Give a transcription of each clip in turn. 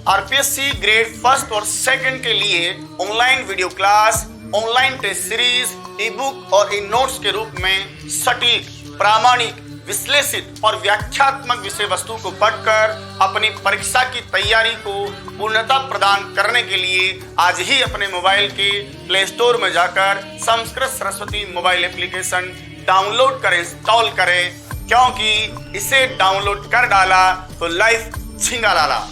RPSC grade first और second के लिए online video class, online test series, e book और ई नोट्स के रूप में सटीक, प्रामाणिक, विश्लेषित और व्याख्यात्मक विषय वस्तु को पढ़कर अपनी परीक्षा की तैयारी को पूर्णता प्रदान करने के लिए आज ही अपने मोबाइल के प्ले स्टोर में जाकर Sanskrit Saraswati mobile application download करें, इंस्टॉल करें, क्योंकि इसे डाउनलोड कर डाला तो लाइफ झिंगा लाला।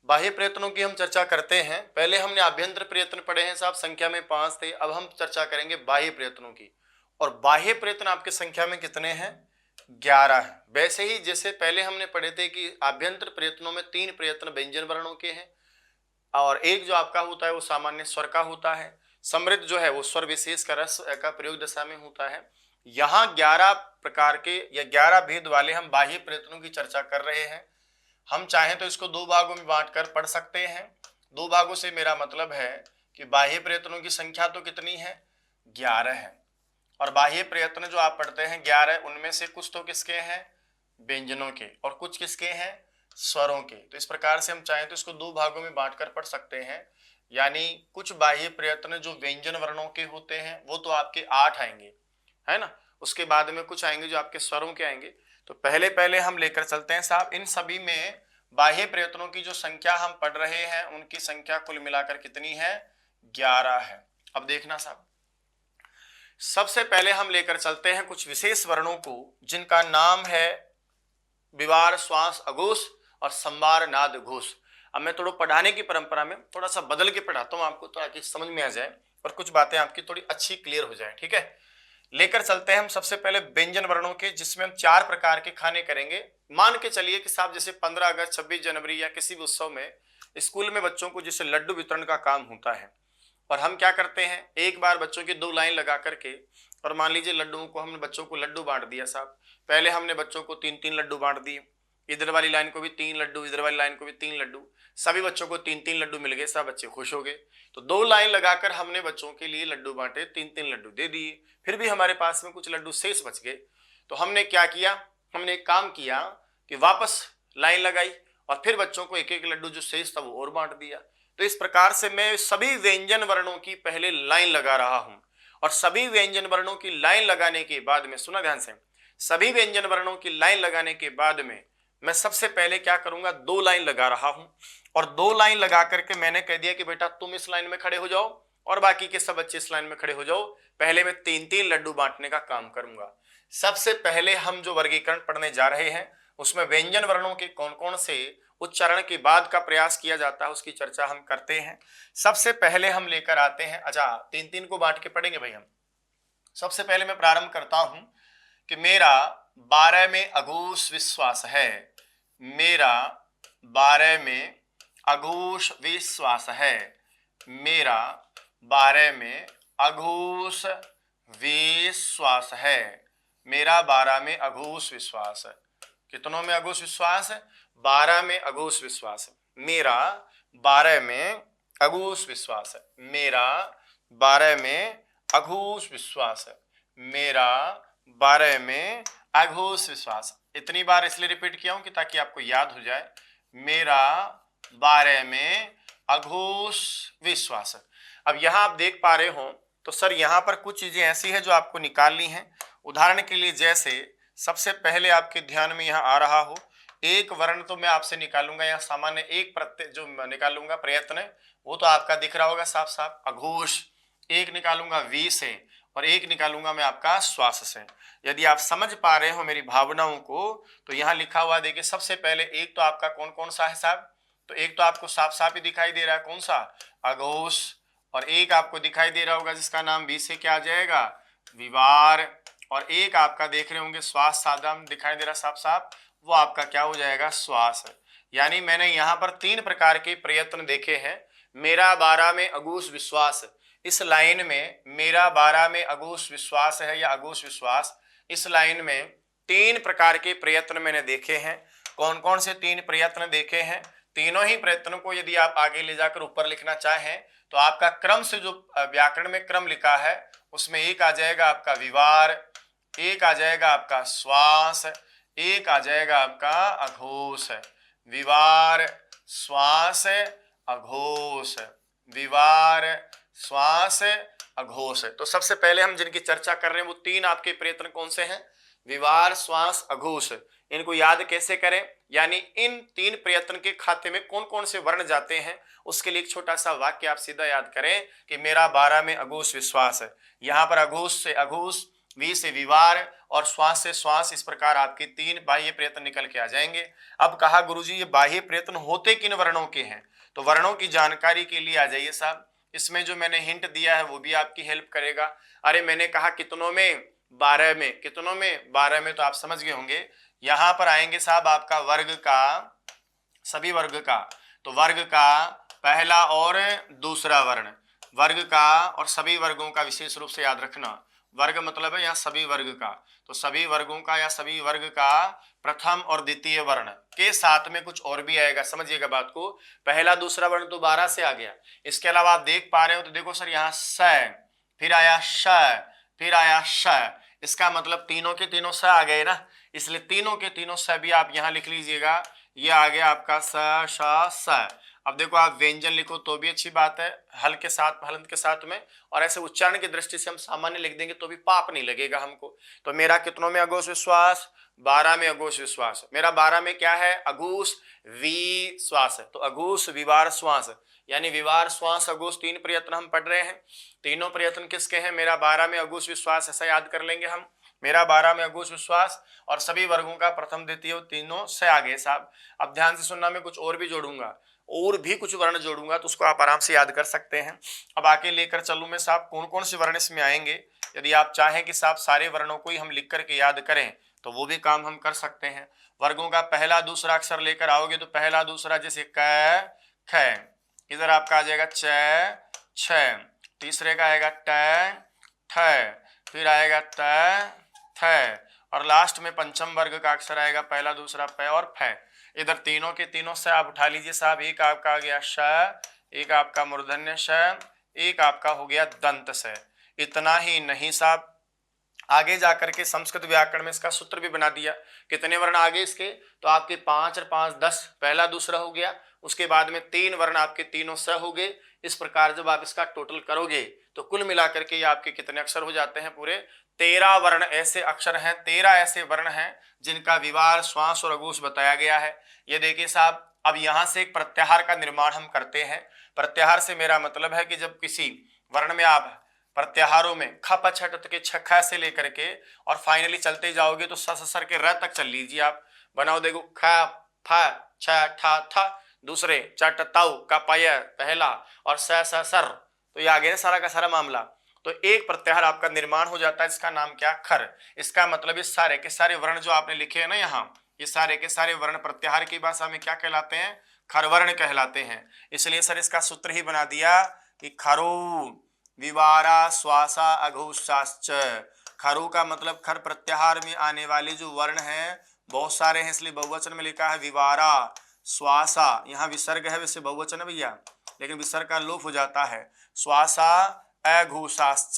बाह्य प्रयत्नों की हम चर्चा करते हैं। पहले हमने आभ्यंतर प्रयत्न पढ़े हैं साहब, संख्या में 5 थे। अब हम चर्चा करेंगे बाह्य प्रयत्नों की। और बाह्य प्रयत्न आपके संख्या में कितने हैं? 11 है। वैसे ही जैसे पहले हमने पढ़े थे कि आभ्यंतर प्रयत्नों में 3 प्रयत्न व्यंजन वर्णों के हैं और एक जो आपका होता है वो सामान्य स्वर का होता है। समृद्ध जो है वो स्वर विशेष का रस का प्रयोग दशा में होता है। यहाँ 11 प्रकार के या 11 भेद वाले हम बाह्य प्रयत्नों की चर्चा कर रहे हैं। हम चाहें तो इसको 2 भागों में बांटकर पढ़ सकते हैं। 2 भागों से मेरा मतलब है कि बाह्य प्रयत्नों की संख्या तो कितनी है? 11 है। और बाह्य प्रयत्न जो आप पढ़ते हैं 11, उनमें से कुछ तो किसके हैं? व्यंजनों के, और कुछ किसके हैं? स्वरों के। तो इस प्रकार से हम चाहें तो इसको 2 भागों में बांटकर पढ़ सकते हैं। यानी कुछ बाह्य प्रयत्न जो व्यंजन वर्णों के होते हैं वो तो आपके 8 आएंगे, है ना। उसके बाद में कुछ आएंगे जो आपके स्वरों के आएंगे। तो पहले हम लेकर चलते हैं साहब, इन सभी में बाह्य प्रयत्नों की जो संख्या हम पढ़ रहे हैं उनकी संख्या कुल मिलाकर कितनी है? 11 है। अब देखना साहब, सबसे पहले हम लेकर चलते हैं कुछ विशेष वर्णों को जिनका नाम है विवार श्वास अघोष और संवार नाद घोष। अब मैं थोड़ा पढ़ाने की परंपरा में थोड़ा सा बदल के पढ़ाता हूं आपको, ताकि समझ में आ जाए और कुछ बातें आपकी थोड़ी अच्छी क्लियर हो जाए। ठीक है, लेकर चलते हैं हम सबसे पहले व्यंजन वर्णों के, जिसमें हम 4 प्रकार के खाने करेंगे। मान के चलिए कि साहब जैसे 15 अगस्त, 26 जनवरी या किसी भी उत्सव में स्कूल में बच्चों को जैसे लड्डू वितरण का काम होता है, और हम क्या करते हैं, एक बार बच्चों की 2 लाइन लगा करके, और मान लीजिए लड्डुओं को हमने बच्चों को लड्डू बांट दिया साहब। पहले हमने बच्चों को 3-3 लड्डू बांट दिए, इधर वाली लाइन को भी 3 लड्डू, इधर वाली लाइन को भी 3 लड्डू, सभी बच्चों को 3-3 लड्डू मिल गए, सब बच्चे खुश हो गए। तो 2 लाइन लगाकर हमने बच्चों के लिए लड्डू बांटे, 3-3 लड्डू दे दिए। फिर भी हमारे पास में कुछ लड्डू शेष बच गए, तो हमने क्या किया, हमने एक काम किया कि वापस लाइन लगाई और फिर बच्चों को एक एक लड्डू जो शेष था वो और बांट दिया। तो इस प्रकार से मैं सभी व्यंजन वर्णों की पहले लाइन लगा रहा हूं, और सभी व्यंजन वर्णों की लाइन लगाने के बाद में, सुना ध्यान से, सभी व्यंजन वर्णों की लाइन लगाने के बाद में मैं सबसे पहले क्या करूंगा, 2 लाइन लगा रहा हूं, और 2 लाइन लगा करके मैंने कह दिया कि बेटा तुम इस लाइन में खड़े हो जाओ और बाकी के सब बच्चे इस लाइन में खड़े हो जाओ। पहले मैं 3-3 लड्डू बांटने का काम करूंगा। सबसे पहले हम जो वर्गीकरण पढ़ने जा रहे हैं उसमें व्यंजन वर्णों के कौन कौन से उच्चारण के बाद का प्रयास किया जाता है उसकी चर्चा हम करते हैं। सबसे पहले हम लेकर आते हैं, अच्छा 3-3 को बांट के पढ़ेंगे भाई हम। सबसे पहले मैं प्रारंभ करता हूं कि मेरा 12 में अघोष विश्वास है, मेरा 12 में अघोष विश्वास है, मेरा 12 में अघोष विश्वास है, मेरा 12 में अघोष विश्वास है। कितनों में अघोष विश्वास है? 12 में अघोष विश्वास है। मेरा 12 में अघोष विश्वास है, मेरा 12 में अघोष विश्वास है, मेरा 12 में अघोष विश्वास। इतनी बार इसलिए रिपीट किया हूं कि ताकि आपको याद हो जाए, मेरा 12 में अघोष विश्वास है। अब यहां आप देख पा रहे हो तो सर यहां पर कुछ चीजें ऐसी है जो आपको निकालनी है। उदाहरण के लिए जैसे सबसे पहले आपके ध्यान में यहां आ रहा हो, एक वर्ण तो मैं आपसे निकालूंगा, यहाँ सामान्य एक प्रत्यय जो निकालूंगा प्रयत्न है वो तो आपका दिख रहा होगा साफ साफ, अघोष। एक निकालूंगा वी से और एक निकालूंगा मैं आपका श्वास से। यदि आप समझ पा रहे हो मेरी भावनाओं को तो यहाँ लिखा हुआ देखिए, सबसे पहले एक तो आपका कौन कौन सा है साहब, तो एक तो आपको साफ साफ ही दिखाई दे रहा है, कौन सा? अघोष। और एक आपको दिखाई दे रहा होगा जिसका नाम बी से क्या आ जाएगा? विवार। और एक आपका देख रहे होंगे श्वास सादा दिखाई दे रहा साफ साफ, वो आपका क्या हो जाएगा? श्वास। यानी मैंने यहाँ पर 3 प्रकार के प्रयत्न देखे हैं। मेरा 12 में अघोष विश्वास, इस लाइन में मेरा 12 में अघोष विश्वास है या अघोष विश्वास, इस लाइन में 3 प्रकार के प्रयत्न मैंने देखे हैं। कौन कौन से 3 प्रयत्न देखे हैं? तीनों ही प्रयत्नों को यदि आप आगे ले जाकर ऊपर लिखना चाहें तो आपका क्रम से जो व्याकरण में क्रम लिखा है उसमें एक आ जाएगा आपका विवार, एक आ जाएगा आपका श्वास, एक आ जाएगा आपका अघोष। विवार श्वास अघोष, विवार श्वास अघोष। तो सबसे पहले हम जिनकी चर्चा कर रहे हैं वो तीन आपके प्रयत्न कौन से हैं? विवार श्वास अघोष। इनको याद कैसे करें, यानी इन तीन प्रयत्न के खाते में कौन कौन से वर्ण जाते हैं उसके लिए एक छोटा सा वाक्य आप सीधा याद करें कि मेरा 12 में अघोष विश्वास है। यहाँ पर अघोष से अघोष, वी से विवार और श्वास से श्वास, इस प्रकार आपके तीन बाह्य प्रयत्न निकल के आ जाएंगे। अब कहा गुरुजी ये बाह्य प्रयत्न होते किन वर्णों के हैं, तो वर्णों की जानकारी के लिए आ जाइए साहब। इसमें जो मैंने हिंट दिया है वो भी आपकी हेल्प करेगा। अरे मैंने कहा कितनों में? 12 में। कितनों में? 12 में। तो आप समझ गए होंगे यहां पर आएंगे साहब आपका वर्ग का, सभी वर्ग का। तो वर्ग का पहला और दूसरा वर्ण, वर्ग का और सभी वर्गों का विशेष रूप से याद रखना। वर्ग मतलब है यहाँ सभी वर्ग का, तो सभी वर्गों का या सभी वर्ग का प्रथम और द्वितीय वर्ण के साथ में कुछ और भी आएगा, समझिएगा बात को। पहला दूसरा वर्ण तो 12 से आ गया। इसके अलावा आप देख पा रहे हो तो देखो सर यहाँ स, फिर आया श, फिर आया श, इसका मतलब तीनों के तीनों स आ गए ना, इसलिए तीनों के तीनों स भी आप यहाँ लिख लीजिएगा। ये आ गया आपका स श स। अब देखो आप व्यंजन लिखो तो भी अच्छी बात है, हल के साथ हलंत के साथ में, और ऐसे उच्चारण की दृष्टि से हम सामान्य लिख देंगे तो भी पाप नहीं लगेगा हमको। तो मेरा कितनों में अघोष विश्वास? 12 में अघोष विश्वास। मेरा 12 में क्या है? अघोष वी श्वास है। तो अघोष विवार श्वास, यानी विवार श्वास अघोष तीन प्रयत्न हम पढ़ रहे हैं। तीनों प्रयत्न किसके हैं? मेरा 12 में अघोष विश्वास, ऐसा याद कर लेंगे हम। मेरा 12 में अघोष विश्वास और सभी वर्गों का प्रथम द्वितीय तीनों से आगे साहब। अब ध्यान से सुनना, मैं कुछ और भी जोड़ूंगा, और भी कुछ वर्ण जोड़ूंगा तो उसको आप आराम से याद कर सकते हैं। अब आके लेकर चलूं मैं साहब कौन कौन से वर्ण इसमें आएंगे। यदि आप चाहें कि साहब सारे वर्णों को ही हम लिख करके याद करें तो वो भी काम हम कर सकते हैं। वर्गों का पहला दूसरा अक्षर लेकर आओगे तो पहला दूसरा जैसे क ख, इधर आपका आ जाएगा च छ, तीसरे का आएगा ट ठ, फिर आएगा त थ, और लास्ट में पंचम वर्ग का अक्षर आएगा पहला दूसरा प और फ। इधर तीनों के तीनों से आप उठा लीजिए साहब। एक आपका आ गया श, एक आपका मूर्धन्य श, एक आपका हो गया दंत स। इतना ही नहीं साहब, आगे जाकर के संस्कृत व्याकरण में इसका सूत्र भी बना दिया। कितने वर्ण आगे इसके? तो आपके 5 और 5 10, पहला दूसरा हो गया, उसके बाद में 3 वर्ण आपके तीनों स हो गए। इस प्रकार जब आप इसका टोटल करोगे तो कुल मिलाकर के ये आपके कितने अक्षर हो जाते हैं? पूरे 13 वर्ण ऐसे अक्षर हैं, 13 ऐसे वर्ण हैं जिनका विवार श्वास और अघोष बताया गया है। ये देखिए साहब, अब यहां से एक प्रत्याहार का निर्माण हम करते हैं। प्रत्याहार से मेरा मतलब है कि जब किसी वर्ण में आप प्रत्याहारों में ख प छ ट के छ ख से लेकर के और फाइनली चलते जाओगे तो स सर के र तक चल लीजिए आप। बनाओ देखो ख फ छ ठ थ, दूसरे च ट ताऊ का पय पहला और स सर, तो ये आ गया सारा का सारा मामला। तो एक प्रत्याहार आपका निर्माण हो जाता है, इसका नाम क्या? खर। इसका मतलब ये सारे के सारे वर्ण जो आपने लिखे हैं ना यहाँ, ये सारे के सारे वर्ण प्रत्याहार की भाषा में क्या कहलाते हैं? खरवर्ण कहलाते हैं। इसलिए सर इसका सूत्र ही बना दिया कि खरो विवारा श्वासा अघोषाश्च। खरो का मतलब खर प्रत्याहार में आने वाले जो वर्ण हैं बहुत सारे हैं, इसलिए बहुवचन में लिखा है विवारा श्वासा। यहाँ विसर्ग है, वैसे बहुवचन है भैया, लेकिन विसर्ग का लोप हो जाता है। श्वासा अघोषाश्च,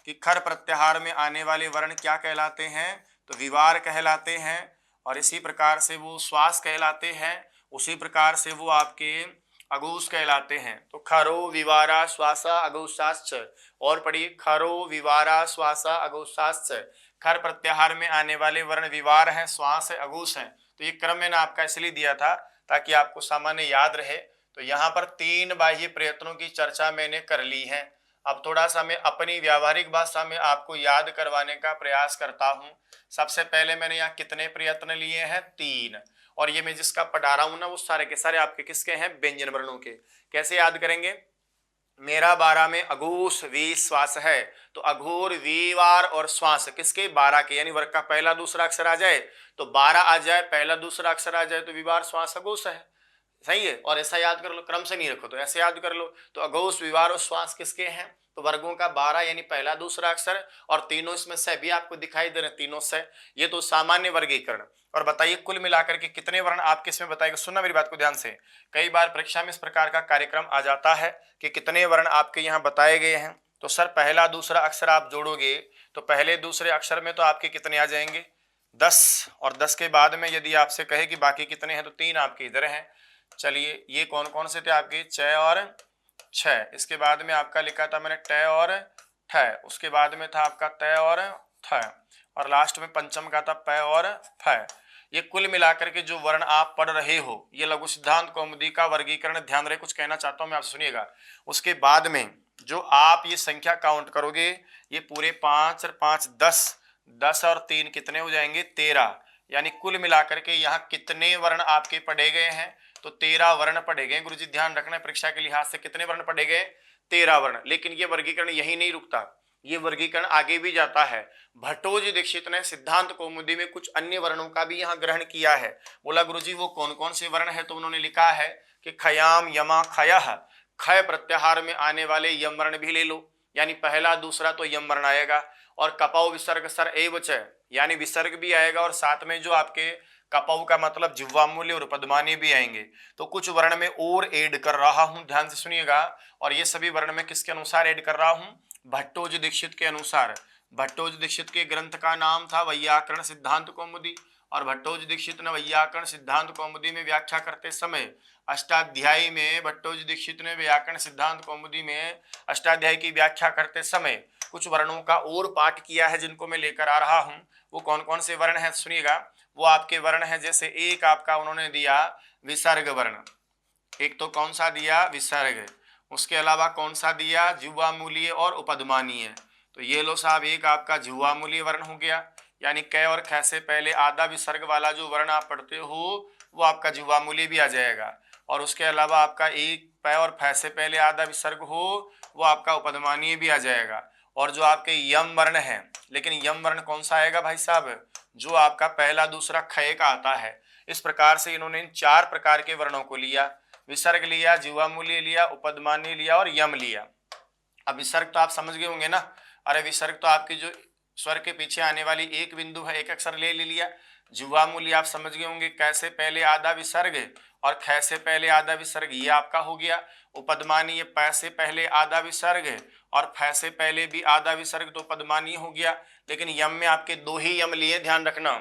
कि खर प्रत्याहार में आने वाले वर्ण क्या कहलाते हैं? तो विवार कहलाते हैं। और इसी प्रकार से वो श्वास कहलाते हैं, उसी प्रकार से वो आपके अघोष कहलाते हैं। तो खरो विवारा श्वासा अघोषाश्च, और पढ़िए खरो विवारा श्वासा अघोषाश्च। खर प्रत्याहार में आने वाले वर्ण विवार हैं, श्वास है, अघोष हैं। तो ये क्रम मैंने आपका इसलिए दिया था ताकि आपको सामान्य याद रहे। तो यहाँ पर 3 बाह्य प्रयत्नों की चर्चा मैंने कर ली है। अब थोड़ा सा मैं अपनी व्यावहारिक भाषा में आपको याद करवाने का प्रयास करता हूँ। सबसे पहले मैंने यहाँ कितने प्रयत्न लिए हैं? 3। और ये मैं जिसका पढ़ा रहा हूँ ना वो सारे के सारे आपके किसके हैं? व्यंजन वर्णों के। कैसे याद करेंगे? मेरा 12 में अघोष वी श्वास है, तो अघोर वीवार और श्वास किसके? 12 के, यानी वर्ग का पहला दूसरा अक्षर आ जाए तो 12 आ जाए, पहला दूसरा अक्षर आ जाए तो विवार श्वास अघोष है। सही है। और ऐसा याद कर लो, क्रम से नहीं रखो तो ऐसे याद कर लो। तो अघोष विवार और श्वास किसके हैं? तो वर्गों का 12 यानी पहला दूसरा अक्षर, और तीनों इसमें स भी आपको दिखाई दे रहे हैं, तीनों स। ये तो सामान्य वर्गीकरण। और बताइए कुल मिलाकर के कितने वर्ण आपके इसमें बताएगा। सुनना मेरी बात को ध्यान से, कई बार परीक्षा में इस प्रकार का कार्यक्रम आ जाता है कि कितने वर्ण आपके यहाँ बताए गए हैं। तो सर पहला दूसरा अक्षर आप जोड़ोगे तो पहले दूसरे अक्षर में तो आपके कितने आ जाएंगे 10, और 10 के बाद में यदि आपसे कहे कि बाकी कितने हैं तो 3 आपके इधर हैं। चलिए ये कौन कौन से थे आपके, च और छ। इसके बाद में आपका लिखा था मैंने ट और ठ, उसके बाद में था आपका त और थ, और लास्ट में पंचम का था प और फ। ये कुल मिलाकर के जो वर्ण आप पढ़ रहे हो, ये लघु सिद्धांत कौमुदी का वर्गीकरण। ध्यान रहे, कुछ कहना चाहता हूं मैं, आप सुनिएगा। उसके बाद में जो आप ये संख्या काउंट करोगे, ये पूरे 5 और 5 10, 10 और 3 कितने हो जाएंगे 13, यानी कुल मिलाकर के यहाँ कितने वर्ण आपके पढ़े गए हैं तो 13 वर्ण पढ़े गए। गुरुजी ध्यान रखना, परीक्षा के लिहाज से कितने वर्ण पढ़े गए 13 वर्ण। लेकिन ये वर्गीकरण यही नहीं रुकता, ये वर्गीकरण आगे भी जाता है। भट्टोजी दीक्षित ने सिद्धांत कौमुदी में कुछ अन्य वर्णों का भी यहाँ ग्रहण किया है। बोला गुरुजी वो कौन कौन से वर्ण है, तो उन्होंने लिखा है कि खयाम यमा खयः, खय प्रत्याहार में आने वाले यम वर्ण भी ले लो, यानी पहला दूसरा तो यम वर्ण आएगा। और कपौ विसर्ग सर एवच, यानी विसर्ग भी आएगा, और साथ में जो आपके कपौ का मतलब जिह्वामूल्य और उपध्मानी भी आएंगे। तो कुछ वर्ण में और ऐड कर रहा हूं, ध्यान से सुनिएगा। और ये सभी वर्ण में किसके अनुसार ऐड कर रहा हूं, भट्टोजी दीक्षित के अनुसार। भट्टोजी दीक्षित के ग्रंथ का नाम था वैयाकरण सिद्धांत कौमुदी, और भट्टोजी दीक्षित ने वैयाकरण सिद्धांत कौमुदी में व्याख्या करते समय अष्टाध्यायी में, भट्टोजी दीक्षित ने व्याकरण सिद्धांत कौमुदी में अष्टाध्यायी की व्याख्या करते समय कुछ वर्णों का और पाठ किया है, जिनको मैं लेकर आ रहा हूं। वो कौन कौन से वर्ण हैं सुनिएगा। वो आपके वर्ण है, जैसे एक आपका उन्होंने दिया विसर्ग वर्ण, एक तो कौन सा दिया विसर्ग, उसके अलावा कौन सा दिया जिह्वामूलीय और उपध्मानीय। तो ये लो साहब, एक आपका जिह्वामूलीय वर्ण हो गया, यानी क और ख से पहले आधा विसर्ग वाला जो वर्ण आप पढ़ते हो वो आपका जिह्वामूलीय भी आ जाएगा। और उसके अलावा आपका एक प और फ से पहले आधा विसर्ग हो वो आपका उपध्मानीय भी आ जाएगा। और जो आपके यम वर्ण है, लेकिन यम वर्ण कौन सा आएगा भाई साहब, जो आपका पहला दूसरा खय का आता है। इस प्रकार से इन्होंने इन 4 प्रकार के वर्णों को लिया, विसर्ग लिया, जिह्वामूलीय लिया, उपध्मानीय लिया और यम लिया। अब विसर्ग तो आप समझ गए होंगे ना, अरे विसर्ग तो आपकी जो स्वर के पीछे आने वाली एक बिंदु है, एक अक्षर ले लिया। जिह्वामूल्य आप समझ गए होंगे, क से पहले आधा विसर्ग और ख से पहले आधा विसर्ग, ये आपका हो गया। उपध्मानीय प से पहले आधा विसर्ग और फ से पहले भी आधा विसर्ग, तो उपध्मानीय हो गया। लेकिन यम में आपके 2 ही यम लिए, ध्यान रखना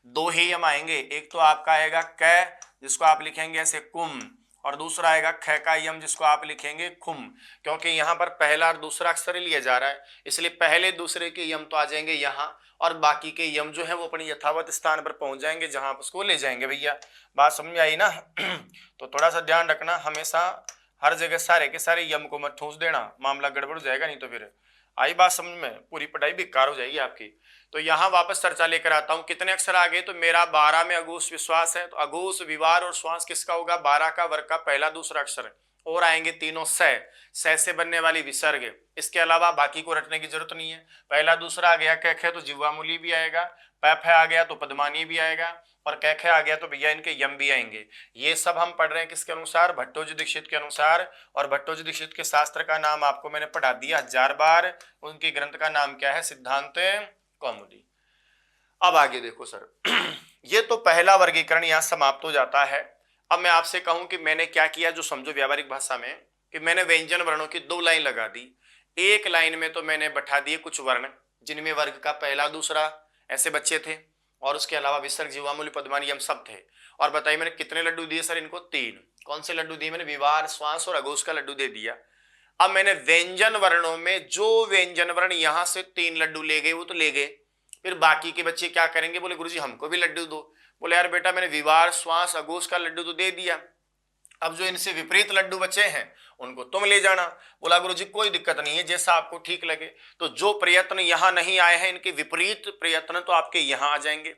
2 ही यम आएंगे। एक तो आपका आएगा क, जिसको आप लिखेंगे ऐसे कुम, और दूसरा आएगा ख का यम, जिसको आप लिखेंगे खुम। क्योंकि यहाँ पर पहला और दूसरा अक्षर ही लिया जा रहा है, इसलिए पहले दूसरे के यम तो आ जाएंगे यहाँ, और बाकी के यम जो है वो अपने यथावत स्थान पर पहुंच जाएंगे जहां आप उसको ले जाएंगे। भैया बात समझ में आई ना। तो थोड़ा सा ध्यान रखना, हमेशा हर जगह सारे के सारे यम को मत ठूंस देना, मामला गड़बड़ हो जाएगा। नहीं तो फिर आई बात समझ में, पूरी पढ़ाई बेकार हो जाएगी आपकी। तो यहाँ वापस चर्चा लेकर आता हूँ, कितने अक्षर आ गए, तो मेरा 12 में अघोष विश्वास है। तो अघोष विवार और श्वास किसका होगा, 12 का वर्ग का पहला दूसरा अक्षर, और आएंगे तीनों स से बनने वाली विसर्ग। इसके अलावा बाकी को रटने की जरूरत नहीं है। पहला दूसरा आ गया क ख, तो जिह्वामूली भी आएगा, प फ आ गया तो पद्मानी भी आएगा, और क ख आ गया तो भैया इनके यम भी आएंगे। ये सब हम पढ़ रहे हैं किसके अनुसार, भट्टोजी दीक्षित के अनुसार। और भट्टोजी दीक्षित के शास्त्र का नाम आपको मैंने पढ़ा दिया 1000 बार। उनके ग्रंथ का नाम क्या है, सिद्धांत कौमुदी। अब आगे देखो सर, ये तो पहला वर्गीकरण यहाँ समाप्त हो जाता है। अब मैं आपसे कहूं कि मैंने क्या किया, जो समझो व्यावहारिक भाषा में, कि मैंने व्यंजन वर्णों की 2 लाइन लगा दी। एक लाइन में तो मैंने बैठा दिए कुछ वर्ण, जिनमें वर्ग का पहला दूसरा ऐसे बच्चे थे, और उसके अलावा विसर्ग जिह्वामूल्य पद्मानी यम सब थे। और बताइए मैंने कितने लड्डू दिए सर इनको, 3। कौन से लड्डू दिए मैंने, विवार, श्वास और अघोष का लड्डू दे दिया। अब मैंने व्यंजन वर्णों में जो व्यंजन वर्ण यहां से 3 लड्डू ले गए वो तो ले गए, फिर बाकी के बच्चे क्या करेंगे, बोले गुरुजी हमको भी लड्डू दो। बोले यार बेटा मैंने विवार, श्वास, अघोष का लड्डू तो दे दिया, अब जो इनसे विपरीत लड्डू बचे हैं उनको तुम ले जाना। बोला गुरुजी कोई दिक्कत नहीं है, जैसा आपको ठीक लगे। तो जो प्रयत्न यहां नहीं आए हैं, इनके विपरीत प्रयत्न तो आपके यहां आ जाएंगे।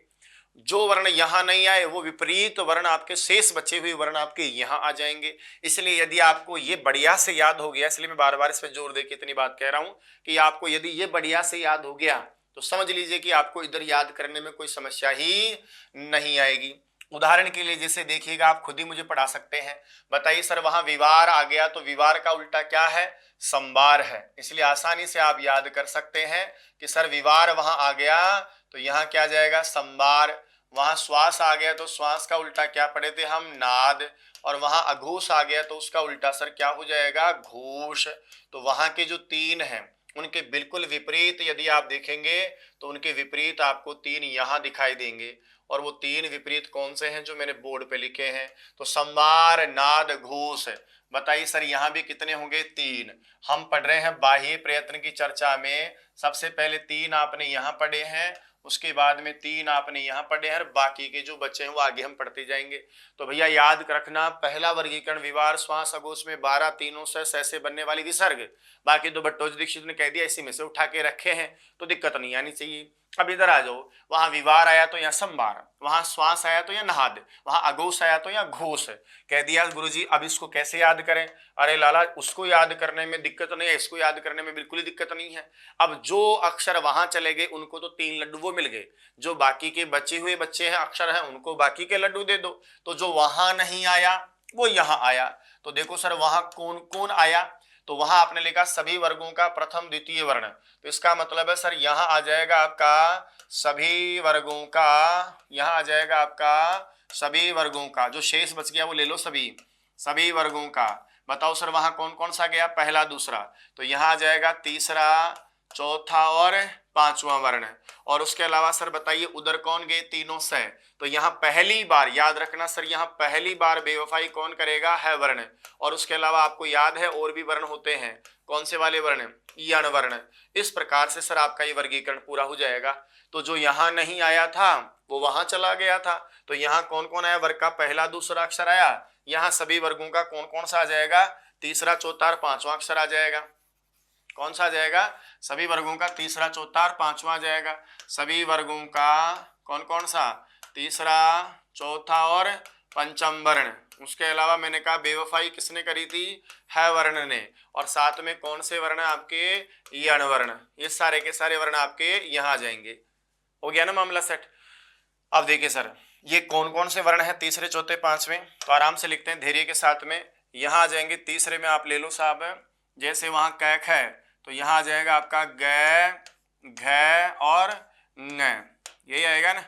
जो वर्ण यहां नहीं आए वो विपरीत वर्ण आपके शेष बचे हुए वर्ण आपके यहां आ जाएंगे। इसलिए यदि आपको ये बढ़िया से याद हो गया, इसलिए मैं बार बार इस पर जोर दे के इतनी बात कह रहा हूं कि आपको यदि ये बढ़िया से याद हो गया तो समझ लीजिए कि आपको इधर याद करने में कोई समस्या ही नहीं आएगी। उदाहरण के लिए जैसे देखिएगा, आप खुद ही मुझे पढ़ा सकते हैं। बताइए सर, वहां विवार आ गया तो विवार का उल्टा क्या है? संबार है। इसलिए आसानी से आप याद कर सकते हैं कि सर विवार वहां आ गया तो यहाँ क्या जाएगा? संबार। वहां श्वास आ गया तो श्वास का उल्टा क्या पढ़े थे हम? नाद। और वहां अघोष आ गया तो उसका उल्टा सर क्या हो जाएगा? घोष। तो वहां के जो तीन हैं उनके बिल्कुल विपरीत यदि आप देखेंगे तो उनके विपरीत आपको तीन यहां दिखाई देंगे। और वो तीन विपरीत कौन से हैं जो मैंने बोर्ड पे लिखे हैं? तो संबार, नाद, घोष। बताइए सर यहाँ भी कितने होंगे? तीन। हम पढ़ रहे हैं बाह्य प्रयत्न की चर्चा में। सबसे पहले तीन आपने यहाँ पढ़े हैं, उसके बाद में तीन आपने यहाँ पढ़े हैं, और बाकी के जो बच्चे हैं वो आगे हम पढ़ते जाएंगे। तो भैया याद रखना, पहला वर्गीकरण विवार श्वास अघोष में 12 तीनों से बनने वाली विसर्ग। बाकी तो भट्टोजी दीक्षित ने कह दिया इसी में से उठा के रखे हैं, तो दिक्कत नहीं आनी चाहिए। अब इधर आ जाओ, वहां विवार आया तो यहाँ संबार, वहां श्वास आया तो यहाँ नाद, वहां अघोष आया तो यहाँ घोष। कह दिया गुरुजी अब इसको कैसे याद करें? अरे लाला, उसको याद करने में दिक्कत नहीं है, इसको याद करने में बिल्कुल ही दिक्कत नहीं है। अब जो अक्षर वहां चले गए उनको तो 3 लड्डू वो मिल गए, जो बाकी के बचे हुए बच्चे हैं अक्षर हैं उनको बाकी के लड्डू दे दो। तो जो वहां नहीं आया वो यहाँ आया। तो देखो सर वहां कौन कौन आया? तो वहां आपने लिखा सभी वर्गों का प्रथम द्वितीय वर्ण। तो इसका मतलब है सर यहाँ आ जाएगा आपका सभी वर्गों का, यहाँ आ जाएगा आपका सभी वर्गों का। जो शेष बच गया वो ले लो, सभी वर्गों का। बताओ सर वहां कौन कौन सा गया? पहला दूसरा। तो यहाँ आ जाएगा तीसरा, चौथा और पांचवा वर्ण। और उसके अलावा सर बताइए उधर कौन गए? तीनों से। तो यहाँ पहली बार याद रखना सर, यहाँ पहली बार बेवफाई कौन करेगा? है वर्ण। और उसके अलावा आपको याद है और भी वर्ण होते हैं। कौन से वाले वर्ण? यण वर्ण। इस प्रकार से सर आपका ये वर्गीकरण पूरा हो जाएगा। तो जो यहाँ नहीं आया था वो वहां चला गया था। तो यहाँ कौन कौन आया? वर्ग का पहला दूसरा अक्षर आया। यहाँ सभी वर्गों का कौन कौन सा आ जाएगा? तीसरा, चौथा और पांचवा अक्षर आ जाएगा। कौन सा आ जाएगा? सभी वर्गों का तीसरा, चौथा और पांचवा आ जाएगा। सभी वर्गों का कौन कौन सा? तीसरा, चौथा और पंचम वर्ण। उसके अलावा मैंने कहा बेवफाई किसने करी थी? है वर्ण ने। और साथ में कौन से वर्ण आपके? यण वर्ण। ये सारे के सारे वर्ण आपके यहाँ आ जाएंगे। हो गया ना मामला सेट? अब देखिए सर ये कौन कौन से वर्ण हैं तीसरे, चौथे, पांचवें? तो आराम से लिखते हैं धैर्य के साथ में। यहाँ आ जाएंगे तीसरे में, आप ले लो साहब, जैसे वहां कैक है तो यहाँ आ जाएगा आपका ग, घ और न, यही आएगा ना।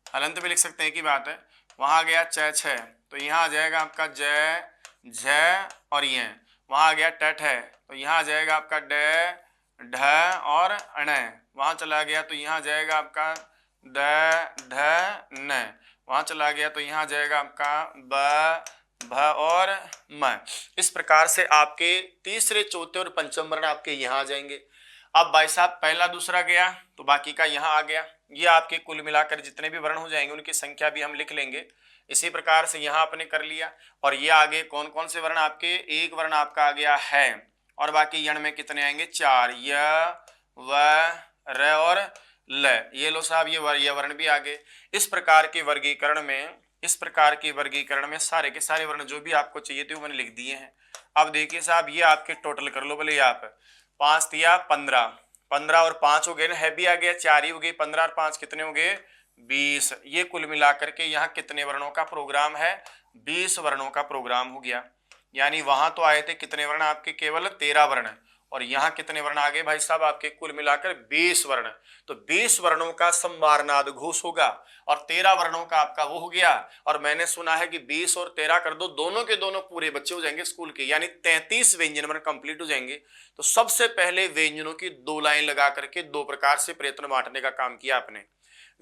हलंत भी लिख सकते हैं, एक ही बात है। वहां आ गया च, छ, तो यहाँ आ जाएगा आपका ज, झ और ये। वहां आ गया टठ है तो यहाँ आ जाएगा आपका ड, ढ और अण। वहां चला गया तो यहाँ आ जाएगा आपका द, ध, न। वहां चला गया तो यहाँ आ जाएगा आपका ब, भ और म। इस प्रकार से आपके तीसरे, चौथे और पंचम वर्ण आपके यहाँ आ जाएंगे। अब भाई साहब पहला दूसरा गया तो बाकी का यहाँ आ गया। ये आपके कुल मिलाकर जितने भी वर्ण हो जाएंगे उनकी संख्या भी हम लिख लेंगे। इसी प्रकार से यहाँ आपने कर लिया। और ये आगे कौन कौन से वर्ण आपके? एक वर्ण आपका आ गया है। और बाकी यण में कितने आएंगे? 4, य, व, र और ल। ये लो साहब ये वर्ण भी आ गए। इस प्रकार के वर्गीकरण में सारे के सारे वर्ण जो भी आपको चाहिए थे वो मैंने लिख दिए हैं। अब देखिए साहब ये आपके टोटल कर लो भले आप। 5 दिया 15, 15 और 5 हो गए ना, है भी आ गया, 4 ही हो गए। 15 और 5 कितने हो गए? 20। ये कुल मिलाकर के यहाँ कितने वर्णों का प्रोग्राम है? 20 वर्णों का प्रोग्राम हो गया। यानी वहां तो आए थे कितने वर्ण आपके? केवल 13 वर्ण। और यहाँ कितने वर्ण आ गए भाई साहब आपके? कुल मिलाकर 20 वर्ण। तो 20 वर्णों का संबार नाद घोष होगा और 13 वर्णों का आपका वो हो गया। और मैंने सुना है कि 20 और 13 कर दो, दोनों के दोनों पूरे बच्चे हो जाएंगे स्कूल के, यानी 33 व्यंजन वर्ण कंप्लीट हो जाएंगे। तो सबसे पहले व्यंजनों की 2 लाइन लगा करके 2 प्रकार से प्रयत्न बांटने का काम किया आपने।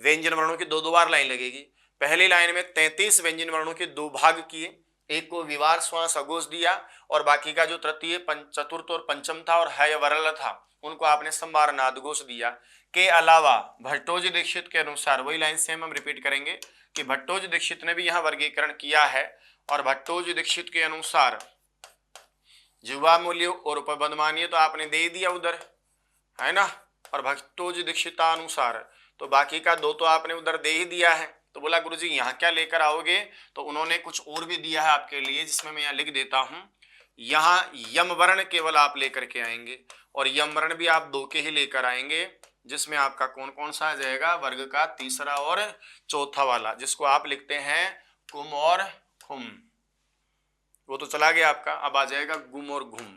व्यंजन वर्णों की 2 बार लाइन लगेगी। पहली लाइन में 33 व्यंजन वर्णों के 2 भाग किए, एक को विवार श्वास अघोष दिया और बाकी का जो तृतीय, चतुर्थ और पंचम था और है वरल था उनको आपने संबार नाद घोष दिया। के अलावा भट्टोजी दीक्षित के अनुसार वही लाइन सेम हम रिपीट करेंगे कि भट्टोजी दीक्षित ने भी यहाँ वर्गीकरण किया है। और भट्टोजी दीक्षित के अनुसार जुवा मूल्य और उपबंधमानीय तो आपने दे दिया उधर, है ना। और भट्टोजी दीक्षितानुसार तो बाकी का 2 तो आपने उधर दे ही दिया है। तो बोला गुरुजी यहाँ क्या लेकर आओगे? तो उन्होंने कुछ और भी दिया है आपके लिए, जिसमें मैं यहाँ लिख देता हूँ। यहाँ यम वर्ण केवल आप लेकर के आएंगे और यम वर्ण भी आप 2 के ही लेकर आएंगे, जिसमें आपका कौन कौन सा आ जाएगा? वर्ग का तीसरा और चौथा वाला, जिसको आप लिखते हैं कुम और खुम, वो तो चला गया आपका, अब आ जाएगा गुम और घुम।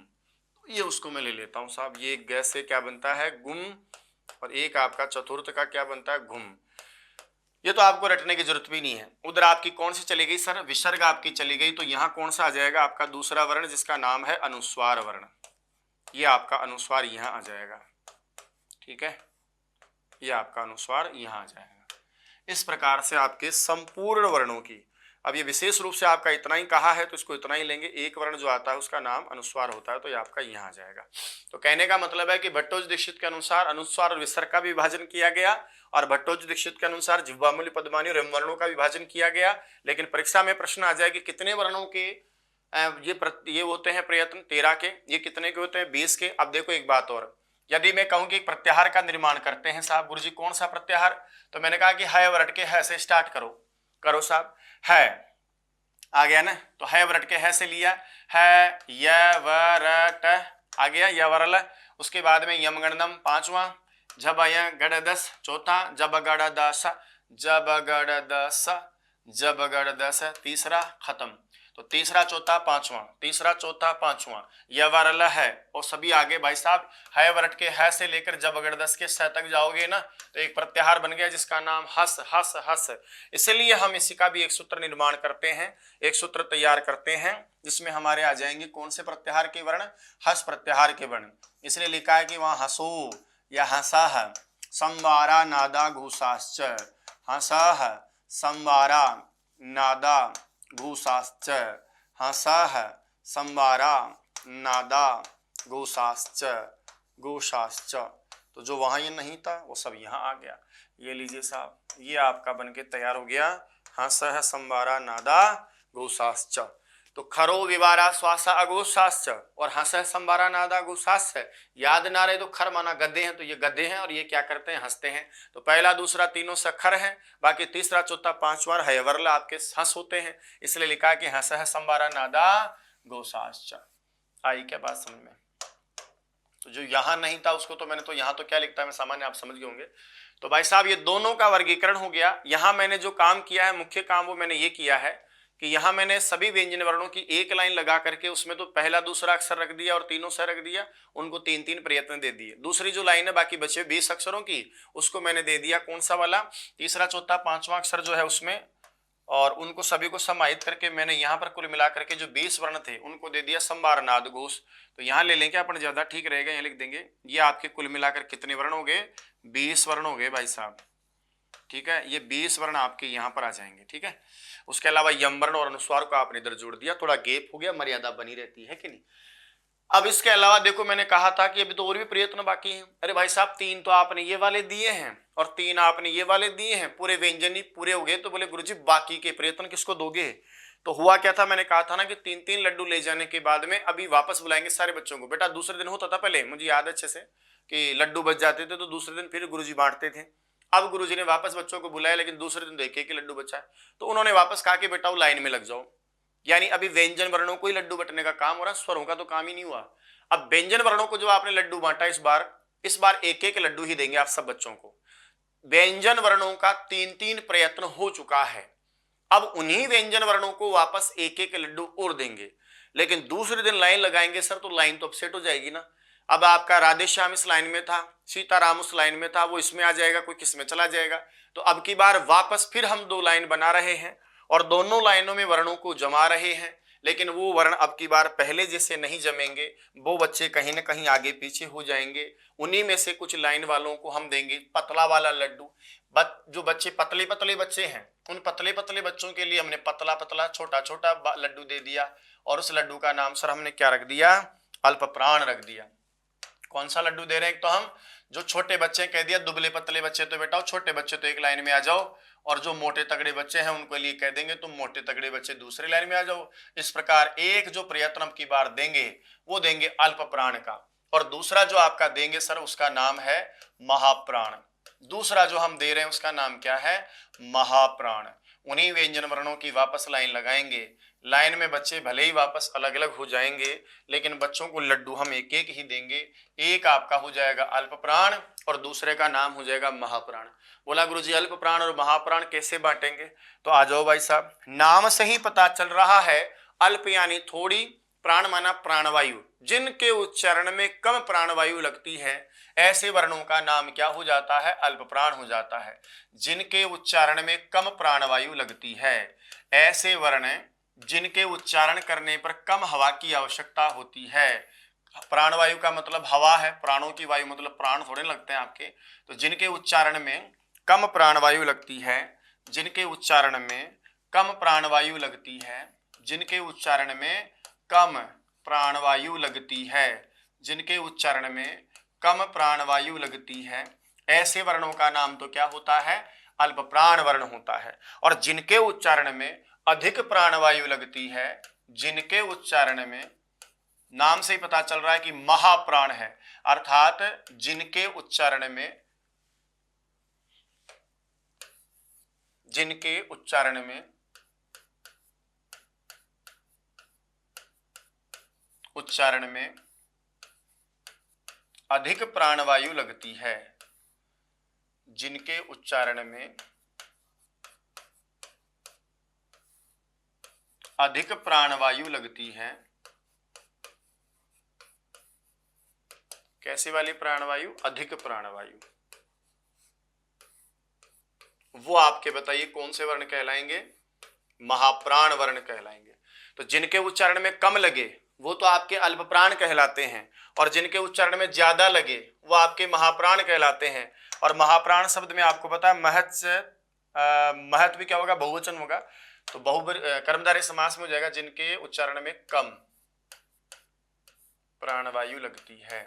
ये उसको मैं ले लेता हूं साहब, ये गैस से क्या बनता है गुम, और एक आपका चतुर्थ का क्या बनता है घुम। ये तो आपको रटने की जरूरत भी नहीं है। उधर आपकी कौन सी चली गई सर, विसर्ग आपकी चली गई, तो यहाँ कौन सा आ जाएगा आपका दूसरा वर्ण जिसका नाम है अनुस्वार वर्ण। ये आपका अनुस्वार यहाँ आ जाएगा, ठीक है, ये आपका अनुस्वार यहाँ आ जाएगा। इस प्रकार से आपके संपूर्ण वर्णों की, अब ये विशेष रूप से आपका इतना ही कहा है तो इसको इतना ही लेंगे, एक वर्ण जो आता है उसका नाम अनुस्वार होता है, तो ये आपका यहाँ आ जाएगा। तो कहने का मतलब है कि भट्टोजी दीक्षित के अनुसार अनुस्वार और विसर्ग का भी विभाजन किया गया, और भट्टोजी दीक्षित के अनुसार जिह्वामूली पद्मानी और वर्णों का विभाजन किया गया। लेकिन परीक्षा में प्रश्न आ जाए कि कितने वर्णों के ये होते हैं प्रयत्न 13 के, ये कितने के होते हैं 20 के। अब देखो एक बात और, यदि मैं कहूं कि एक प्रत्याहार का निर्माण करते हैं साहब, गुरुजी कौन सा प्रत्याहार, तो मैंने कहा कि है वरट के है से स्टार्ट करो साहब, है आ गया ना, तो है वरट के है से लिया, है य वरट आ गया, य वरल, उसके बाद में यम गणनम पांचवा, जब गड़ दस चौथा, जब गड़ दस, जब गड़ दस, जब गड़ दस तीसरा खत्म। तो तीसरा चौथा पांचवा, तीसरा चौथा पांचवा, यह वरल है, और सभी आगे भाई साहब है वरट के है से लेकर जब अगर 10 के स तक जाओगे ना तो एक प्रत्याहार बन गया जिसका नाम हस हस हस। इसलिए हम इसी का भी एक सूत्र निर्माण करते हैं, एक सूत्र तैयार करते हैं जिसमें हमारे आ जाएंगे कौन से प्रत्याहार के वर्ण, हस प्रत्याहार के वर्ण। इसलिए लिखा है कि वहां हसो या हंसाह संवारा नादा घूसाश्च, हंसाह संवारा नादा घूसाश्च, हंसाह संवारा नादा घूसाश्च घूसाश्च। तो जो वहां ये नहीं था वो सब यहाँ आ गया। ये लीजिए साहब, ये आपका बनके तैयार हो गया, हंसह संवारा नादा घूसाश्च। तो खरो विवारा श्वासा अघोषाश्च और हंसह संवारा नादा घूसाश्च। याद ना रहे तो खर माना गद्दे हैं, तो ये गद्दे हैं और ये क्या करते हैं हंसते हैं। तो पहला दूसरा तीनों से खर है, बाकी तीसरा चौथा पांचवा है वर्ल आपके हंस होते हैं, इसलिए लिखा है कि हंसह संवारा नादा घोषाश्च। आई क्या बात समझ में। तो जो यहां नहीं था उसको तो मैंने तो यहां तो क्या लिखता है मैं सामान्य आप समझ गए होंगे। तो भाई साहब ये दोनों का वर्गीकरण हो गया। यहां मैंने जो काम किया है मुख्य काम वो मैंने ये किया है कि यहां मैंने सभी व्यंजन वर्णों की एक लाइन लगा करके उसमें तो पहला दूसरा अक्षर रख दिया और तीनों से रख दिया, उनको 3-3 प्रयत्न दे दिए। दूसरी जो लाइन है बाकी बचे 20 अक्षरों की उसको मैंने दे दिया कौन सा वाला, तीसरा चौथा पांचवा अक्षर जो है उसमें, और उनको सभी को समाहित करके मैंने यहाँ पर कुल मिलाकर के जो 20 वर्ण थे उनको दे दिया संवार नाद घोष। तो यहाँ ले लेंगे अपन ज्यादा ठीक रहेगा, यहाँ लिख देंगे ये आपके कुल मिलाकर कितने वर्ण हो गए, 20 वर्ण हो गए भाई साहब, ठीक है। ये 20 वर्ण आपके यहाँ पर आ जाएंगे, ठीक है। उसके अलावा यम वर्ण और अनुस्वार को आपने इधर जोड़ दिया, थोड़ा गैप हो गया, मर्यादा बनी रहती है कि नहीं। अब इसके अलावा देखो मैंने कहा था कि अभी तो और भी प्रयत्न बाकी हैं। अरे भाई साहब 3 तो आपने ये वाले दिए हैं और 3 आपने ये वाले दिए हैं, पूरे व्यंजन ही पूरे हो गए। तो बोले गुरुजी बाकी के प्रयत्न किसको दोगे। तो हुआ क्या था, मैंने कहा था ना कि 3-3 लड्डू ले जाने के बाद में अभी वापस बुलाएंगे सारे बच्चों को। बेटा दूसरे दिन होता था पहले, मुझे याद है अच्छे से कि लड्डू बच जाते थे तो दूसरे दिन फिर गुरुजी बांटते थे। अब गुरुजी ने वापस बच्चों को बुलाया लेकिन दूसरे दिन देखे कि लड्डू बचा है, तो उन्होंने वापस कहा कि बेटा वो लाइन में लग जाओ। यानी अभी व्यंजन वर्णों को ही लड्डू बटने का काम हो रहा, स्वरों का तो काम ही नहीं हुआ। अब व्यंजन वर्णों को जो आपने लड्डू बांटा इस बार एक एक लड्डू ही देंगे आप सब बच्चों को। व्यंजन वर्णों का 3-3 प्रयत्न हो चुका है, अब उन्हीं व्यंजन वर्णों को वापस एक एक लड्डू और देंगे। लेकिन दूसरे दिन लाइन लगाएंगे सर तो लाइन तो अपसेट हो जाएगी ना। अब आपका राधे श्याम इस लाइन में था, सीताराम उस लाइन में था, वो इसमें आ जाएगा, कोई किसमें चला जाएगा। तो अब की बार वापस फिर हम 2 लाइन बना रहे हैं और दोनों लाइनों में वर्णों को जमा रहे हैं, लेकिन वो वर्ण अब की बार पहले जैसे नहीं जमेंगे, वो बच्चे कहीं ना कहीं आगे पीछे हो जाएंगे। उन्हीं में से कुछ लाइन वालों को हम देंगे पतला वाला लड्डू। जो बच्चे पतले पतले बच्चे हैं उन पतले पतले बच्चों के लिए हमने पतला पतला छोटा छोटा लड्डू दे दिया, और उस लड्डू का नाम सर हमने क्या रख दिया, अल्प प्राण रख दिया। कौन सा लड्डू दे रहे हैं, तो हम जो छोटे बच्चे कह दिया, दुबले पतले बच्चे तो बेटा छोटे बच्चे तो एक लाइन में आ जाओ, और जो मोटे तगड़े बच्चे हैं उनको लिए कह देंगे तुम मोटे तगड़े बच्चे दूसरे लाइन में आ जाओ। इस प्रकार एक जो प्रयत्न की बार देंगे वो देंगे अल्प प्राण का, और दूसरा जो आपका देंगे सर उसका नाम है महाप्राण। दूसरा जो हम दे रहे हैं उसका नाम क्या है, महाप्राण। उन्हीं व्यंजन वर्णों की वापस लाइन लगाएंगे, लाइन में बच्चे भले ही वापस अलग अलग हो जाएंगे, लेकिन बच्चों को लड्डू हम एक एक ही देंगे। एक आपका हो जाएगा अल्प प्राण और दूसरे का नाम हो जाएगा महाप्राण। बोला गुरुजी अल्प प्राण और महाप्राण कैसे बांटेंगे? तो आ जाओ भाई साहब, नाम से ही पता चल रहा है अल्प यानी थोड़ी, प्राण माना प्राणवायु, जिनके उच्चारण में कम प्राणवायु लगती है ऐसे वर्णों का नाम क्या हो जाता है? अल्प प्राण हो जाता है। जिनके उच्चारण में कम प्राणवायु लगती है ऐसे वर्ण जिनके उच्चारण करने पर कम हवा की आवश्यकता होती है। प्राणवायु का मतलब हवा है, प्राणों की वायु मतलब प्राण थोड़े लगते हैं आपके। तो जिनके उच्चारण में कम प्राणवायु लगती है, जिनके उच्चारण में कम प्राणवायु लगती है, जिनके उच्चारण में कम प्राणवायु लगती है, जिनके उच्चारण में कम प्राणवायु लगती है, ऐसे वर्णों का नाम तो क्या होता है? अल्प प्राण वर्ण होता है। और जिनके उच्चारण में अधिक प्राणवायु लगती है, जिनके उच्चारण में, नाम से ही पता चल रहा है कि महाप्राण है, अर्थात जिनके उच्चारण में अधिक प्राणवायु लगती है, जिनके उच्चारण में अधिक प्राणवायु लगती है। कैसी वाली प्राणवायु? अधिक प्राणवायु। वो आपके बताइए कौन से वर्ण कहलाएंगे? महाप्राण वर्ण कहलाएंगे। तो जिनके उच्चारण में कम लगे वो तो आपके अल्प प्राण कहलाते हैं, और जिनके उच्चारण में ज्यादा लगे वो आपके महाप्राण कहलाते हैं। और महाप्राण शब्द में आपको पता है महत्व क्या होगा? बहुवचन होगा। तो कर्मधारय समास में हो जाएगा जिनके उच्चारण में कम प्राणवायु लगती है।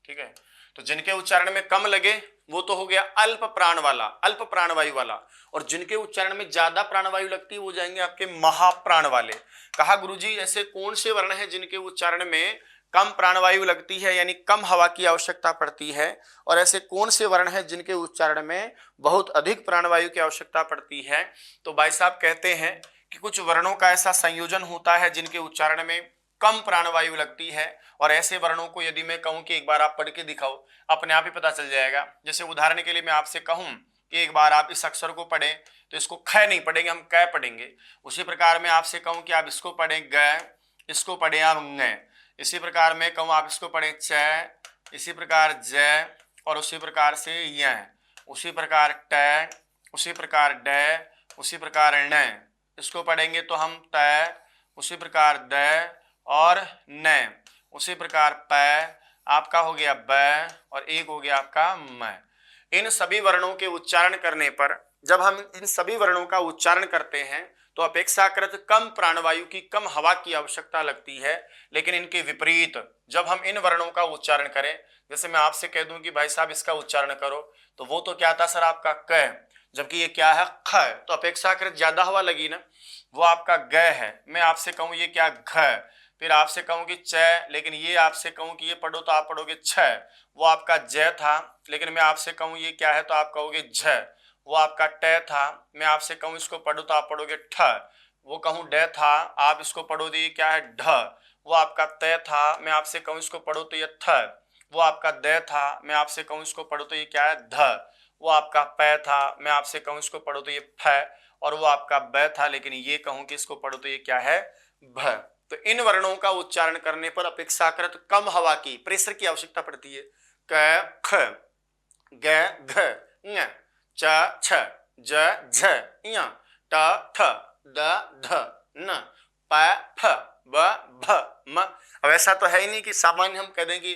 ठीक है, तो जिनके उच्चारण में कम लगे वो तो हो गया अल्प प्राण वाला, अल्प प्राणवायु वाला, और जिनके उच्चारण में ज्यादा प्राणवायु लगती है वो जाएंगे आपके महाप्राण वाले। कहा गुरुजी ऐसे कौन से वर्ण हैं जिनके उच्चारण में कम प्राणवायु लगती है, यानी कम हवा की आवश्यकता पड़ती है, और ऐसे कौन से वर्ण हैं जिनके उच्चारण में बहुत अधिक प्राणवायु की आवश्यकता पड़ती है? तो भाई साहब कहते हैं कि कुछ वर्णों का ऐसा संयोजन होता है जिनके उच्चारण में कम प्राणवायु लगती है, और ऐसे वर्णों को यदि मैं कहूं कि एक बार आप पढ़ के दिखाओ, अपने आप ही पता चल जाएगा। जैसे उदाहरण के लिए मैं आपसे कहूं कि एक बार आप इस अक्षर को पढ़ें, तो इसको ख नहीं पढ़ेंगे, हम क पढ़ेंगे। उसी प्रकार मैं आपसे कहूं कि आप इसको पढ़ें ग, इसको पढ़ें आप ng। इसी प्रकार मैं कहूं आप इसको पढ़ें च, इसी प्रकार ज, और उसी प्रकार से य, उसी प्रकार ट, उसी प्रकार ड, उसी प्रकार ण। इसको पढ़ेंगे तो हम त, उसी प्रकार द और न, उसी प्रकार प, आपका हो गया ब, और एक हो गया आपका म। इन सभी वर्णों के उच्चारण करने पर, जब हम इन सभी वर्णों का उच्चारण करते हैं तो अपेक्षाकृत कम प्राणवायु की, कम हवा की आवश्यकता लगती है। लेकिन इनके विपरीत जब हम इन वर्णों का उच्चारण करें, जैसे मैं आपसे कह दूं कि भाई साहब इसका उच्चारण करो, तो वो तो क्या था सर आपका क, जबकि ये क्या है ख, तो अपेक्षाकृत ज्यादा हवा लगी ना, वो आपका ग है। मैं आपसे कहूं ये क्या घ, फिर आपसे कहूं कि च, लेकिन ये आपसे कहूं कि ये पढ़ो तो आप पढ़ोगे छ, वो आपका ज था। लेकिन मैं आपसे कहूं ये क्या है तो आप कहोगे झ। वो आपका ट था, मैं आपसे कहूं इसको पढ़ो तो आप पढ़ोगे ठ। वो कहूं ड था, आप इसको पढ़ो तो ये क्या है ढ। वो आपका त था, मैं आपसे कहूं इसको पढ़ो तो ये थ। वो आपका द था, मैं आपसे कहूं इसको पढ़ो तो ये क्या है ध। वो आपका प था, मैं आपसे कहूं इसको पढ़ो तो ये फ। और वो आपका ब था, लेकिन ये कहूं कि इसको पढ़ो तो ये क्या है भ। तो इन वर्णों का उच्चारण करने पर अपेक्षाकृत कम हवा की, प्रेशर की आवश्यकता पड़ती है। क, ख, ग, घ, ङ, च, छ, ज, झ, ञ, ट, ठ, द, ध, न, प, फ, ब, भ, म। अब ऐसा तो है ही नहीं कि सामान्य हम कह दें कि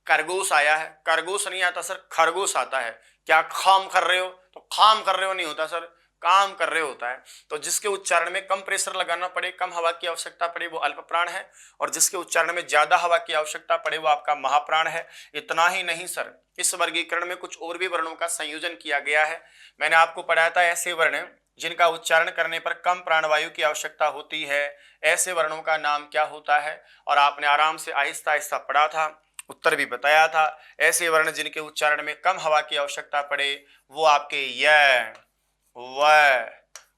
खरगोश आया है। खरगोश नहीं आता सर, खरगोश आता है। क्या खाम कर रहे हो? तो खाम कर रहे हो नहीं होता सर, काम कर रहे होता है। तो जिसके उच्चारण में कम प्रेशर लगाना पड़े, कम हवा की आवश्यकता पड़े, वो अल्प प्राण है, और जिसके उच्चारण में ज्यादा हवा की आवश्यकता पड़े वो आपका महाप्राण है। इतना ही नहीं सर, इस वर्गीकरण में कुछ और भी वर्णों का संयोजन किया गया है। मैंने आपको पढ़ाया था ऐसे वर्ण जिनका उच्चारण करने पर कम प्राणवायु की आवश्यकता होती है, ऐसे वर्णों का नाम क्या होता है? और आपने आराम से आहिस्ता आहिस्ता पढ़ा था, उत्तर भी बताया था। ऐसे वर्ण जिनके उच्चारण में कम हवा की आवश्यकता पड़े वो आपके य, व,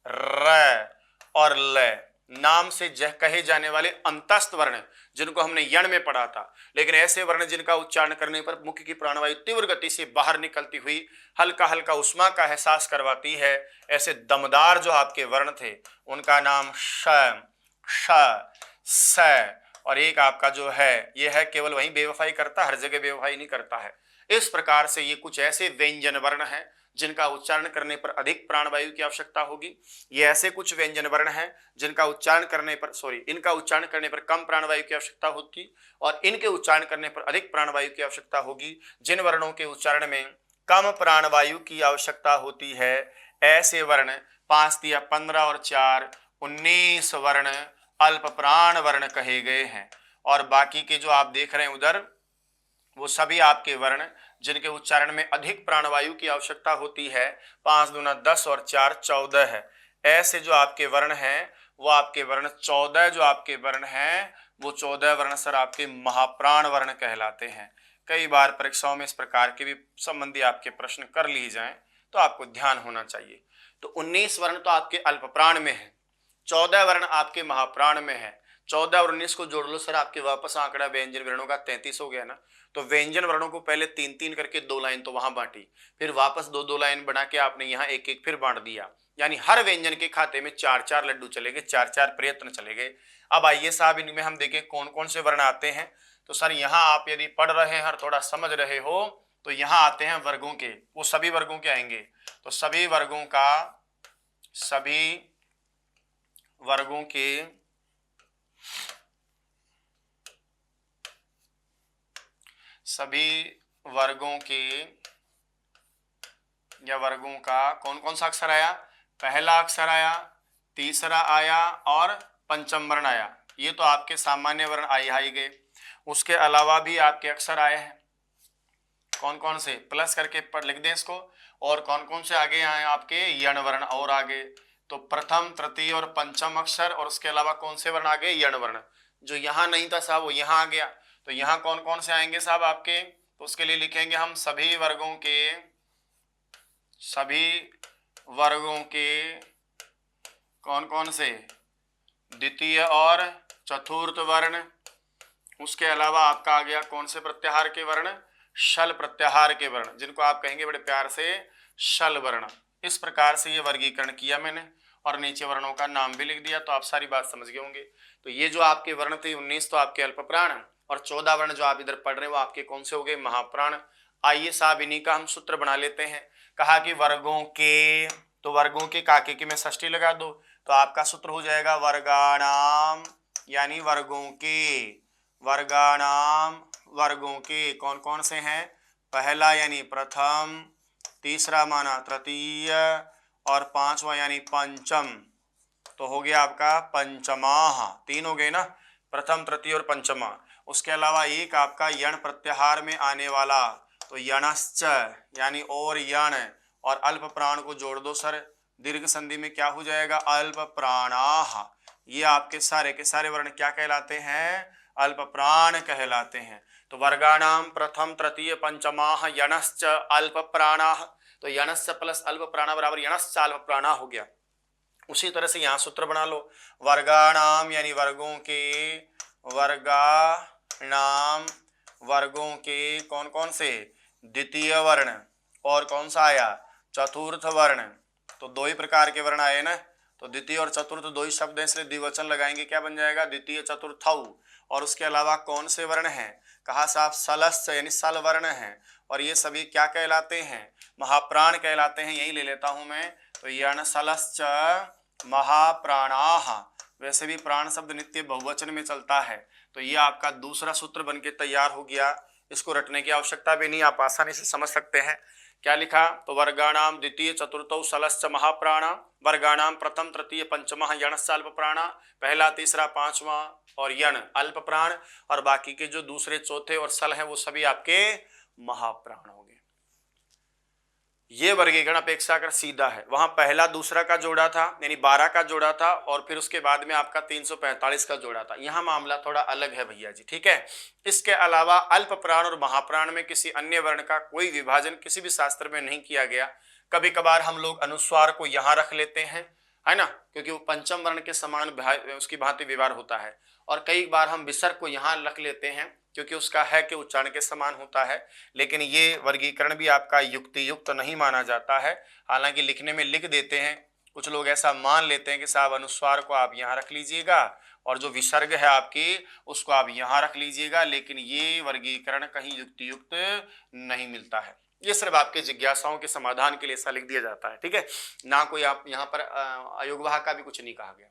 र, और ल नाम से कहे जाने वाले अंतस्थ वर्ण जिनको हमने यण में पढ़ा था, लेकिन ऐसे वर्ण जिनका उच्चारण करने पर मुख की प्राणवायु तीव्र गति से बाहर निकलती हुई हल्का हल्का उष्मा का एहसास करवाती है, ऐसे दमदार जो आपके वर्ण थे उनका नाम श, श, स और एक आपका जो है ये है केवल वहीं बेवफाई करता, हर जगह बेवफाई नहीं करता है। इस प्रकार से ये कुछ ऐसे व्यंजन वर्ण हैं जिनका उच्चारण करने पर अधिक प्राणवायु की आवश्यकता होगी। ये ऐसे कुछ व्यंजन वर्ण हैं जिनका उच्चारण करने पर इनका उच्चारण करने पर कम प्राणवायु की आवश्यकता होती और इनके उच्चारण करने पर अधिक प्राणवायु की आवश्यकता होगी। जिन वर्णों के उच्चारण में कम प्राणवायु की आवश्यकता होती है ऐसे वर्ण 5 दिया 15 और 4 19 वर्ण अल्प प्राण वर्ण कहे गए हैं। और बाकी के जो आप देख रहे हैं उधर वो सभी आपके वर्ण जिनके उच्चारण में अधिक प्राणवायु की आवश्यकता होती है। 5 दूना 10 और 4 14 है। ऐसे जो आपके वर्ण हैं वो आपके वर्ण 14 जो आपके वर्ण हैं वो 14 वर्ण सर आपके महाप्राण वर्ण कहलाते हैं। कई बार परीक्षाओं में इस प्रकार के भी संबंधी आपके प्रश्न कर लिए जाएं तो आपको ध्यान होना चाहिए। तो 19 वर्ण तो आपके अल्प प्राण में है, 14 वर्ण आपके महाप्राण में है। 14 और 19 को जोड़ लो सर आपके वापस आंकड़ा व्यंजन वर्णों का 33 हो गया ना। तो व्यंजन वर्णों को पहले 3-3 करके 2 लाइन तो वहां बांटी, फिर वापस 2-2 लाइन बना के आपने यहाँ 1-1 फिर बांट दिया, यानी हर व्यंजन के खाते में 4-4 लड्डू चले गए, 4-4 प्रयत्न चले गए। अब आइए साहब इनमें हम देखें कौन कौन से वर्ण आते हैं। तो सर यहाँ आप यदि पढ़ रहे हैं और थोड़ा समझ रहे हो तो यहाँ आते हैं वर्गों के, वो सभी वर्गों के आएंगे। तो सभी वर्गों का कौन कौन सा अक्षर आया, पहला अक्षर आया, तीसरा आया और पंचम वर्ण आया। ये तो आपके सामान्य वर्ण आई गए। उसके अलावा भी आपके अक्षर आए हैं, कौन कौन से प्लस करके पर लिख दें इसको। और कौन कौन से आगे आए आपके यण वर्ण और आगे। तो प्रथम तृतीय और पंचम अक्षर और उसके अलावा कौन से वर्ण आ गए यण वर्ण। जो यहाँ नहीं था साहब वो यहाँ आ गया। तो यहाँ कौन कौन से आएंगे साहब आपके, तो उसके लिए लिखेंगे हम सभी वर्गों के कौन कौन से द्वितीय और चतुर्थ वर्ण। उसके अलावा आपका आ गया कौन से प्रत्याहार के वर्ण, शल प्रत्याहार के वर्ण, जिनको आप कहेंगे बड़े प्यार से शल वर्ण। इस प्रकार से ये वर्गीकरण किया मैंने और नीचे वर्णों का नाम भी लिख दिया। तो आप सारी बात समझ गए होंगे। तो ये जो आपके वर्ण थे 19 तो आपके अल्प प्राण और 14 वर्ण जो आप इधर पढ़ रहे हैं वो आपके कौन से हो गए महाप्राण। आइए साहब इन्हीं का हम सूत्र बना लेते हैं। कहा कि वर्गों के, तो वर्गों के काके की में षष्ठी लगा दो तो आपका सूत्र हो जाएगा वर्गाणाम, यानी वर्गों के कौन कौन से हैं, पहला यानी प्रथम, तीसरा माना तृतीय और पांचवा यानी पंचम। तो हो गया आपका पंचमाह, 3 हो गए ना, प्रथम तृतीय और पंचमा। उसके अलावा एक आपका यण प्रत्याहार में आने वाला, तो यणश्च यानी और यण और अल्प प्राण को जोड़ दो सर, दीर्घ संधि में क्या हो जाएगा अल्प प्राणाह। ये आपके सारे के सारे वर्ण क्या कहलाते हैं, अल्प प्राण कहलाते हैं। तो वर्गाणाम प्रथम तृतीय पंचमाह यणश्च अल्प प्राणाह। तो यणश्च प्लस अल्प प्राणा बराबर यणश्च अल्प प्राणा हो गया। उसी तरह से यहाँ सूत्र बना लो, वर्गाणाम यानी वर्गों के कौन कौन से द्वितीय वर्ण और कौन सा आया चतुर्थ वर्ण। तो 2 ही प्रकार के वर्ण आए ना, तो द्वितीय और चतुर्थ 2 ही शब्द हैं इसलिए द्विवचन लगाएंगे, क्या बन जाएगा द्वितीय चतुर्थौ। और उसके अलावा कौन से वर्ण हैं, कहा साहब सलश्च यानी सल वर्ण हैं और ये सभी क्या कहलाते हैं महाप्राण कहलाते हैं। यही ले लेता हूं मैं, तो यण सलश्च महाप्राणाः। वैसे भी प्राण शब्द नित्य बहुवचन में चलता है। तो ये आपका दूसरा सूत्र बनके तैयार हो गया। इसको रटने की आवश्यकता भी नहीं, आप आसानी से समझ सकते हैं। क्या लिखा, तो वर्गाणाम द्वितीय चतुर्थौ सलश्च महाप्राणा, वर्गाणाम प्रथम तृतीय पंचमः यणश्च अल्प प्राणा, पहला तीसरा पांचवा और यण अल्प प्राण और बाकी के जो दूसरे चौथे और सल हैं वो सभी आपके महाप्राण हो गए। ये वर्गीकरण अपेक्षाकृत सीधा है। वहां पहला दूसरा का जोड़ा था यानी 12 का जोड़ा था और फिर उसके बाद में आपका 345 का जोड़ा था। यहाँ मामला थोड़ा अलग है भैया जी, ठीक है। इसके अलावा अल्प प्राण और महाप्राण में किसी अन्य वर्ण का कोई विभाजन किसी भी शास्त्र में नहीं किया गया। कभी कभार हम लोग अनुस्वार को यहाँ रख लेते हैं, है ना, क्योंकि वो पंचम वर्ण के समान उसकी भांति व्यवहार होता है। और कई बार हम विसर्ग को यहाँ रख लेते हैं क्योंकि उसका है कि उच्चारण के समान होता है, लेकिन ये वर्गीकरण भी आपका युक्ति युक्त नहीं माना जाता है। हालांकि लिखने में लिख देते हैं, कुछ लोग ऐसा मान लेते हैं कि साहब अनुस्वार को आप यहाँ रख लीजिएगा और जो विसर्ग है आपकी उसको आप यहाँ रख लीजिएगा, लेकिन ये वर्गीकरण कहीं युक्ति युक्त नहीं मिलता है। ये सिर्फ आपके जिज्ञासाओं के समाधान के लिए ऐसा लिख दिया जाता है, ठीक है ना, कोई आप यहाँ पर अयोगवाह का भी कुछ नहीं कहा गया।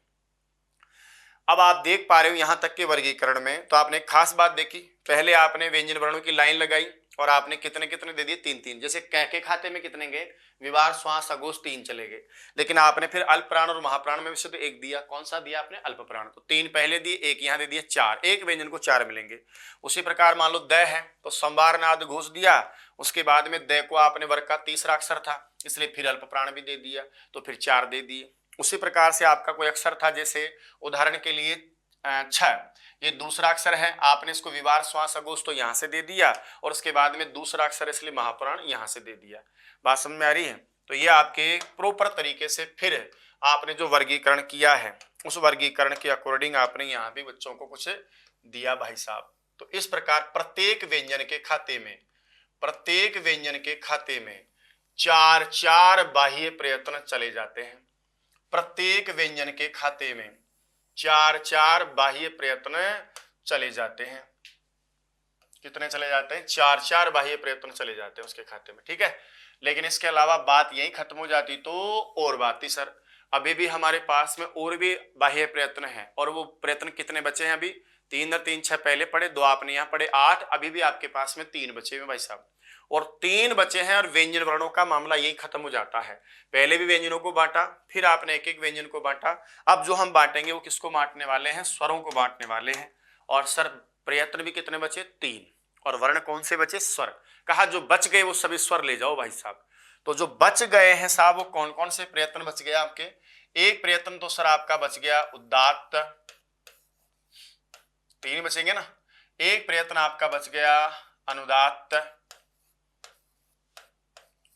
अब आप देख पा रहे हो यहाँ तक के वर्गीकरण में, तो आपने खास बात देखी, पहले आपने व्यंजन वर्णों की लाइन लगाई और आपने कितने कितने दे दिए, तीन तीन। जैसे कै के खाते में कितने गए, विवार श्वास अगोश तीन चले गए, लेकिन आपने फिर अल्प प्राण और महाप्राण में से तो एक दिया, कौन सा दिया आपने, अल्प प्राण, तो तीन पहले दिए, एक यहाँ दे दिया, चार, एक व्यंजन को चार मिलेंगे। उसी प्रकार मान लो द है तो संवार नाद घोष दिया, उसके बाद में द को आपने वर्ग का तीसरा अक्षर था इसलिए फिर अल्प प्राण भी दे दिया, तो फिर चार दे दिए। उसी प्रकार से आपका कोई अक्षर था, जैसे उदाहरण के लिए छ, ये दूसरा अक्षर है, आपने इसको विवार श्वास अगोश तो यहाँ से दे दिया और उसके बाद में दूसरा अक्षर इसलिए महाप्राण यहाँ से दे दिया। बात समझ में आ रही है? तो ये आपके प्रॉपर तरीके से फिर आपने जो वर्गीकरण किया है उस वर्गीकरण के अकॉर्डिंग आपने यहाँ भी बच्चों को कुछ दिया भाई साहब। तो इस प्रकार प्रत्येक व्यंजन के खाते में चार चार बाह्य प्रयत्न चले जाते हैं। प्रत्येक व्यंजन के खाते में चार चार बाह्य प्रयत्न चले जाते हैं। कितने चले जाते हैं, चार चार बाह्य प्रयत्न चले जाते हैं उसके खाते में, ठीक है। लेकिन इसके अलावा बात यही खत्म हो जाती तो और बात थी, सर अभी भी हमारे पास में और भी बाह्य प्रयत्न है, और वो प्रयत्न कितने बचे हैं, अभी तीन और तीन छह पहले पढ़े, दो आपने यहाँ पढ़े, 8, अभी भी आपके पास में 3 बचे हुए भाई साहब, और 3 बचे हैं और व्यंजन वर्णों का मामला यही खत्म हो जाता है। पहले भी व्यंजनों को बांटा, फिर आपने एक एक व्यंजन को बांटा, अब जो हम बांटेंगे वो किसको बांटने वाले हैं, स्वरों को बांटने वाले हैं। और सर प्रयत्न भी कितने बचे, 3, और वर्ण कौन से बचे, स्वर। कहा जो बच गए वो सभी स्वर ले जाओ भाई साहब। तो जो बच गए हैं साहब वो कौन कौन से प्रयत्न बच गए आपके, एक प्रयत्न तो सर आपका बच गया उदात्त, 3 बचेंगे ना, एक प्रयत्न आपका बच गया अनुदात्त,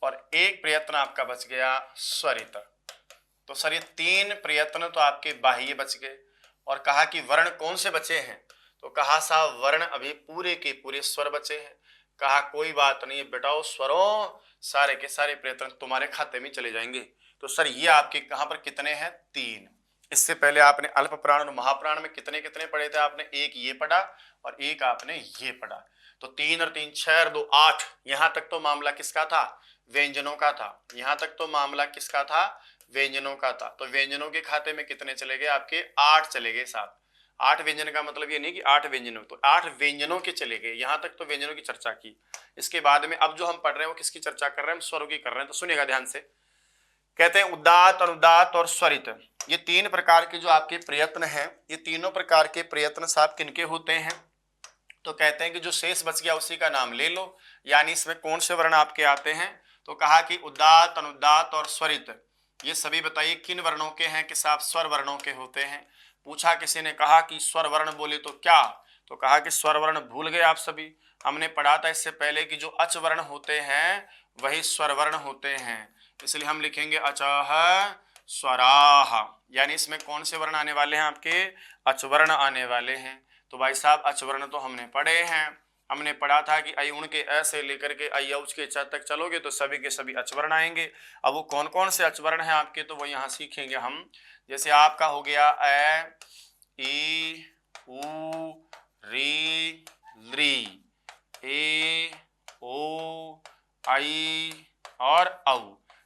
और एक प्रयत्न आपका बच गया स्वरित। तो सर ये 3 प्रयत्न तो आपके बाह्य बच गए। और कहा कि वर्ण कौन से बचे हैं, तो कहा साहब वर्ण अभी पूरे के पूरे स्वर बचे हैं। कहा कोई बात नहीं बेटाओ, स्वरों सारे के सारे प्रयत्न तुम्हारे खाते में चले जाएंगे। तो सर ये आपके कहां पर कितने हैं, 3। इससे पहले आपने अल्प प्राण और महाप्राण में कितने कितने पढ़े थे आपने, एक ये पढ़ा और एक आपने ये पढ़ा। तो 3 और 3 6 और 2 8, यहां तक तो मामला किसका था, व्यंजनों का था। यहां तक तो मामला किसका था, व्यंजनों का था। तो व्यंजनों के खाते में कितने चले गए आपके, 8 चले गए साहब। 8 व्यंजन का मतलब ये नहीं कि 8 व्यंजनों, तो 8 व्यंजनों के चले गए। यहां तक तो व्यंजनों की चर्चा की। इसके बाद में अब जो हम पढ़ रहे हैं वो किसकी चर्चा कर रहे हैं, हम स्वरों की कर रहे हैं। तो सुनिएगा ध्यान से, कहते हैं उदात्त, अनुदात्त और स्वरित, ये 3 प्रकार के जो आपके प्रयत्न हैं, ये तीनों प्रकार के प्रयत्न साहब किनके होते हैं। तो कहते हैं कि जो शेष बच गया उसी का नाम ले लो, यानी इसमें कौन से वर्ण आपके आते हैं। तो कहा कि उदात्त, अनुदात्त और स्वरित, ये सभी बताइए किन वर्णों के हैं, कि साहब स्वर वर्णों के होते हैं। पूछा किसी ने, कहा कि स्वर वर्ण बोले तो क्या, तो कहा कि स्वर वर्ण भूल गए आप सभी। हमने पढ़ा था इससे पहले कि जो अच वर्ण होते हैं वही स्वर वर्ण होते हैं, इसलिए हम लिखेंगे अचः स्वराः, यानी इसमें कौन से वर्ण आने वाले हैं आपके, अचवर्ण आने वाले हैं। तो भाई साहब अचवर्ण तो हमने पढ़े हैं, हमने पढ़ा था कि अयुण के अ से लेकर के अयौज के च तक चलोगे तो सभी के सभी अचवर्ण आएंगे। अब वो कौन कौन से अचवर्ण हैं आपके, तो वो यहाँ सीखेंगे हम। जैसे आपका हो गया अ, ई, उ, री, ली, ए, ओ, आई और औ।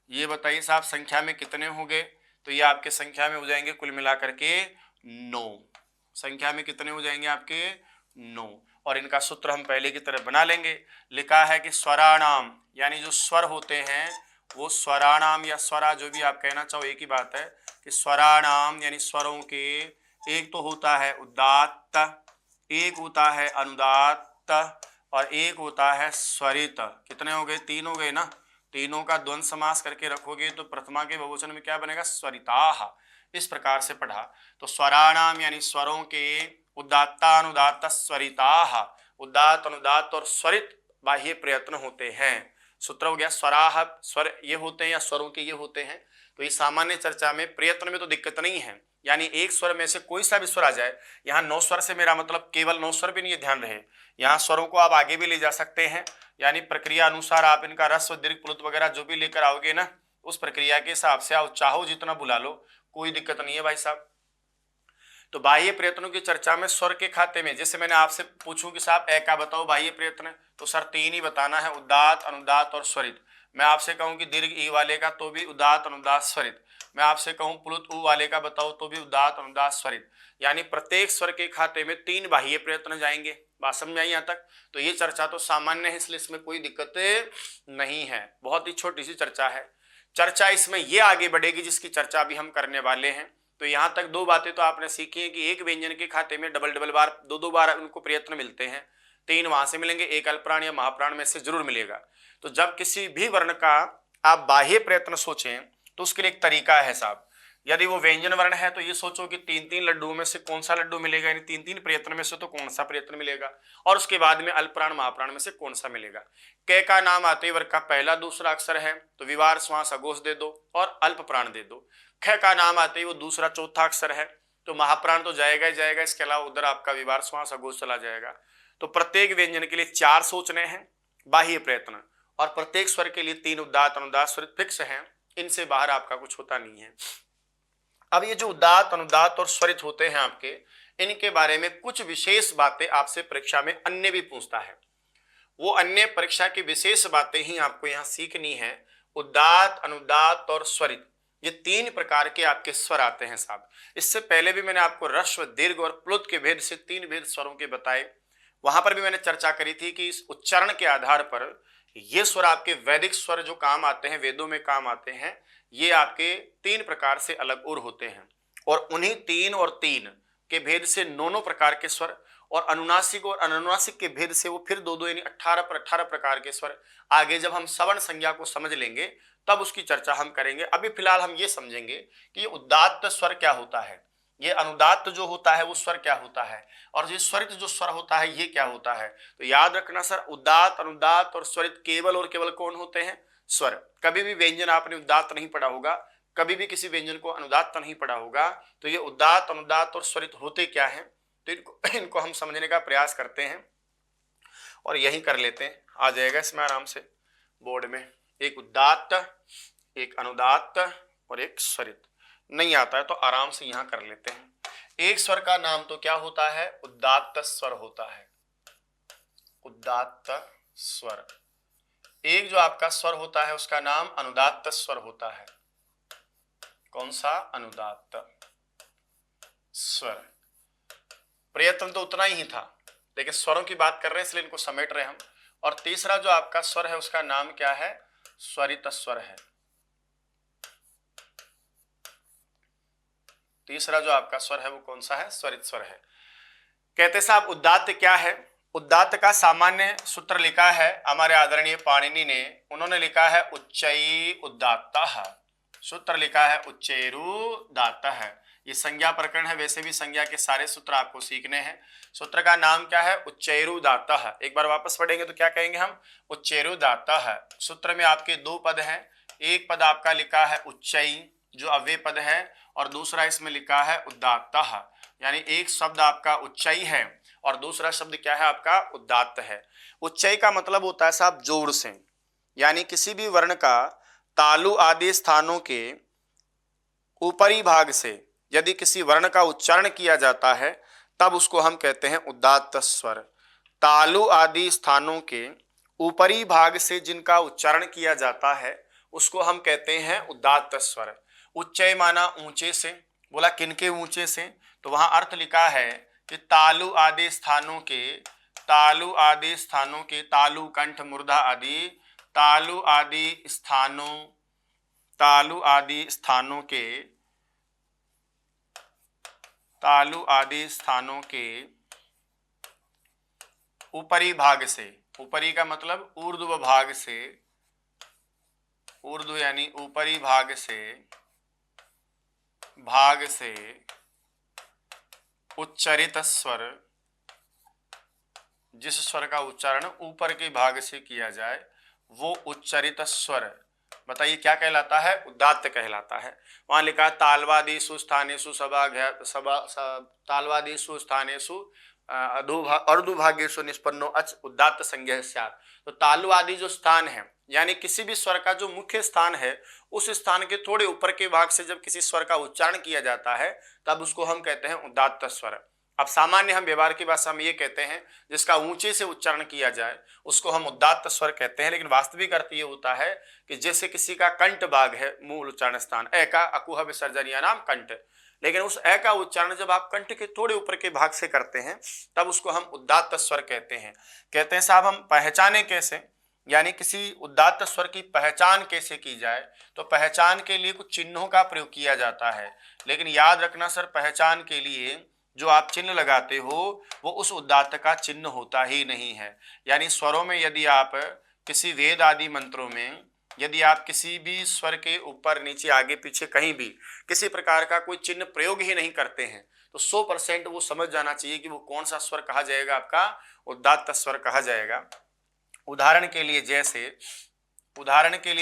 ये बताइए साहब संख्या में कितने हो गए, तो ये आपके संख्या में हो जाएंगे कुल मिलाकर के 9। संख्या में कितने हो जाएंगे आपके 9, और इनका सूत्र हम पहले की तरह बना लेंगे। लिखा है कि स्वराणाम, यानी जो स्वर होते हैं वो स्वराणाम या स्वरा, जो भी आप कहना चाहो एक ही बात है कि स्वराणाम यानी स्वरों के, एक तो होता है उदात्त, एक होता है अनुदात्त और एक होता है स्वरित। कितने हो गए, 3 हो गए ना। तीनों का द्वंद्व समास करके रखोगे तो प्रथमा के बहुवचन में क्या बनेगा, स्वरिताः। इस प्रकार से पढ़ा। तो स्वराणाम यानी स्वरों के, उदात्तानुदात्त स्वरिताः, उदात्त अनुदात्त और स्वरित बाह्य प्रयत्न होते हैं। सूत्र हो गया स्वराः, स्वर ये होते हैं या स्वरों के ये होते हैं। तो ये सामान्य चर्चा में प्रयत्न में तो दिक्कत नहीं है, यानी एक स्वर में से कोई सा भी स्वर आ जाए। यहाँ 9 स्वर से मेरा मतलब केवल 9 स्वर भी नहीं, ध्यान रहे, यहाँ स्वरों को आप आगे भी ले जा सकते हैं, यानी प्रक्रिया अनुसार आप इनका रस्व दीर्घ प्लुत वगैरह जो भी लेकर आओगे ना, उस प्रक्रिया के हिसाब से आप चाहो जितना बुला लो, कोई दिक्कत नहीं है भाई साहब। तो बाह्य प्रयत्नों की चर्चा में स्वर के खाते में, जैसे मैंने आपसे पूछूं कि साहब ए का बताओ बाह्य प्रयत्न, तो सर 3 ही बताना है, उदात्त, अनुदात्त और स्वरित। मैं आपसे कहूं कि दीर्घ ई वाले का, तो भी उदात्त, अनुदात्त, स्वरित। मैं आपसे कहूं प्लुत उ वाले का बताओ, तो भी उदात्त, अनुदात्त, स्वरित। यानी प्रत्येक स्वर के खाते में 3 बाह्य प्रयत्न जाएंगे। बात समझ आई यहाँ तक? तो ये चर्चा तो सामान्य है, इसलिए इसमें कोई दिक्कत नहीं है, बहुत ही छोटी सी चर्चा है। चर्चा इसमें ये आगे बढ़ेगी जिसकी चर्चा भी हम करने वाले हैं। तो यहाँ तक 2 बातें तो आपने सीखी है कि एक व्यंजन के खाते में डबल बार, 2 बार उनको प्रयत्न मिलते हैं, 3 वहां से मिलेंगे, 1 अल्पप्राण या महाप्राण में से जरूर मिलेगा। तो जब किसी भी वर्ण का आप बाह्य प्रयत्न सोचें तो उसके लिए एक तरीका है साहब। यदि वो व्यंजन वर्ण है तो ये सोचो कि 3-3 लड्डुओं में से कौन सा लड्डू मिलेगा, यानी 3-3 प्रयत्न में से तो कौन सा प्रयत्न मिलेगा, और उसके बाद में अल्पप्राण महाप्राण में से कौन सा मिलेगा। क का नाम आते वर्ग का पहला दूसरा अक्षर है तो विवार श्वास अघोष दे दो और अल्प प्राण दे दो। ख का नाम आते ही वो दूसरा चौथा अक्षर है तो महाप्राण तो जाएगा ही जाएगा, इसके अलावा उधर आपका विवार श्वास अघोष चला जाएगा। तो प्रत्येक व्यंजन के लिए 4 सोचने हैं बाह्य प्रयत्न, और प्रत्येक स्वर के लिए 3 उदात्त, अनुदात्त, स्वरित फिक्स हैं, इनसे बाहर आपका कुछ होता नहीं है। अब ये जो उदात्त, अनुदात्त और स्वरित होते हैं आपके, इनके बारे में कुछ विशेष बातें आपसे परीक्षा में अन्य भी पूछता है। वो अन्य परीक्षा की विशेष बातें ही आपको यहाँ सीखनी है। उदात्त, अनुदात्त और स्वरित, ये 3 प्रकार के आपके स्वर आते हैं साहब। इससे पहले भी मैंने आपको ह्रस्व, दीर्घ और प्लुत के भेद से 3 भेद स्वरों के बताए। वहां पर भी मैंने चर्चा करी थी कि इस उच्चारण के आधार पर ये स्वर आपके वैदिक स्वर जो काम आते हैं, वेदों में काम आते हैं, ये आपके 3 प्रकार से अलग और होते हैं। और उन्हीं 3 और 3 के भेद से 9 प्रकार के स्वर, और अनुनासिक और अनुनासिक के भेद से वो फिर 2 यानी 18 प्रकार के स्वर। आगे जब हम सवर्ण संज्ञा को समझ लेंगे तब उसकी चर्चा हम करेंगे। अभी फिलहाल हम ये समझेंगे कि ये उदात्त स्वर क्या होता है, ये अनुदात्त जो होता है वो स्वर क्या होता है, और ये स्वरित जो स्वर होता है ये क्या होता है। तो याद रखना सर, उदात्त, अनुदात्त और स्वरित केवल और केवल कौन होते हैं? स्वर। कभी भी व्यंजन आपने उदात्त नहीं पढ़ा होगा, कभी भी किसी व्यंजन को अनुदात्त नहीं पढ़ा होगा। तो ये उदात्त, अनुदात्त और स्वरित होते क्या है, तो इनको हम समझने का प्रयास करते हैं और यही कर लेते हैं। आ जाएगा इसमें आराम से बोर्ड में, एक उदात्त, एक अनुदात्त और एक स्वरित। नहीं आता है तो आराम से यहां कर लेते हैं। एक स्वर का नाम तो क्या होता है? उदात्त स्वर होता है, उदात्त स्वर। एक जो आपका स्वर होता है उसका नाम अनुदात्त स्वर होता है। कौन सा? अनुदात्त स्वर। प्रयत्न तो उतना ही था, लेकिन स्वरों की बात कर रहे हैं इसलिए इनको समेट रहे हम। और तीसरा जो आपका स्वर है उसका नाम क्या है? स्वरित स्वर है। तीसरा जो आपका स्वर है वो कौन सा है? स्वरित स्वर है। कहते साहब उदात्त क्या है? उदात्त का सामान्य सूत्र लिखा है हमारे आदरणीय पाणिनि ने, उन्होंने लिखा है उच्चई उदात्तः। सूत्र लिखा है उच्चैरुदात्तः। ये संज्ञा प्रकरण है, वैसे भी संज्ञा के सारे सूत्र आपको सीखने हैं। सूत्र का नाम क्या है? उच्चैरुदात्तः। एक बार वापस पढ़ेंगे तो क्या कहेंगे हम? उच्चैरुदात्तः। सूत्र में आपके 2 पद हैं, एक पद आपका लिखा है उच्चई जो अव्यय पद है, और दूसरा इसमें लिखा है उदात्तः, यानी एक शब्द आपका उच्चई है और दूसरा शब्द क्या है आपका? उदात्त है। उच्चई का मतलब होता है साहब जोड़ से, यानी किसी भी वर्ण का तालु आदि स्थानों के ऊपरी भाग से यदि किसी वर्ण का उच्चारण किया जाता है तब उसको हम कहते हैं उदात्त स्वर। तालु आदि स्थानों के ऊपरी भाग से जिनका उच्चारण किया जाता है उसको हम कहते हैं उदात्त स्वर। उच्चय माना ऊंचे से, बोला किनके ऊंचे से? तो वहां अर्थ लिखा है कि तालु आदि स्थानों के, तालु आदि स्थानों के, तालु कंठ मूर्धा आदि, तालु आदि स्थानों, तालु आदि स्थानों के, तालु आदि स्थानों के ऊपरी भाग से, ऊपरी का मतलब ऊर्ध्व भाग से, ऊर्ध्व यानी ऊपरी भाग से उच्चरित स्वर, जिस स्वर का उच्चारण ऊपर के भाग से किया जाए वो उच्चरित स्वर बताइए क्या कहलाता है? उदात्त कहलाता है। वहां लिखा तालवादीषु स्थानेषु तालवादीषु स्थानेषु अर्धुभागेषु निष्पन्नो अच उदात्त संज्ञा स्यात्। तो तालु आदि जो स्थान है, यानी किसी भी स्वर का जो मुख्य स्थान है, उस स्थान के थोड़े ऊपर के भाग से जब किसी स्वर का उच्चारण किया जाता है तब उसको हम कहते हैं उदात्त स्वर। अब सामान्य हम व्यवहार की भाषा में ये कहते हैं जिसका ऊंचे से उच्चारण किया जाए उसको हम उदात्त स्वर कहते हैं, लेकिन वास्तविक अर्थ ये होता है कि जैसे किसी का कंठ भाग है, मूल उच्चारण स्थान ए का अकुह विसर्जनीय नाम कंठ, लेकिन उस ए का उच्चारण जब आप कंठ के थोड़े ऊपर के भाग से करते हैं तब उसको हम उदात्त स्वर कहते हैं। कहते हैं साहब हम पहचाने कैसे, यानी किसी उदात्त स्वर की पहचान कैसे की जाए, तो पहचान के लिए कुछ चिन्हों का प्रयोग किया जाता है। लेकिन याद रखना सर, पहचान के लिए जो आप चिन्ह लगाते हो वो उस उदात्त का चिन्ह होता ही नहीं है। यानी स्वरों में यदि आप किसी वेद आदि मंत्रों में यदि आप किसी भी स्वर के ऊपर नीचे आगे पीछे कहीं भी किसी प्रकार का कोई चिन्ह प्रयोग ही नहीं करते हैं तो 100% वो समझ जाना चाहिए कि वो कौन सा स्वर कहा जाएगा, आपका उदात्त स्वर कहा जाएगा। उदाहरण के लिए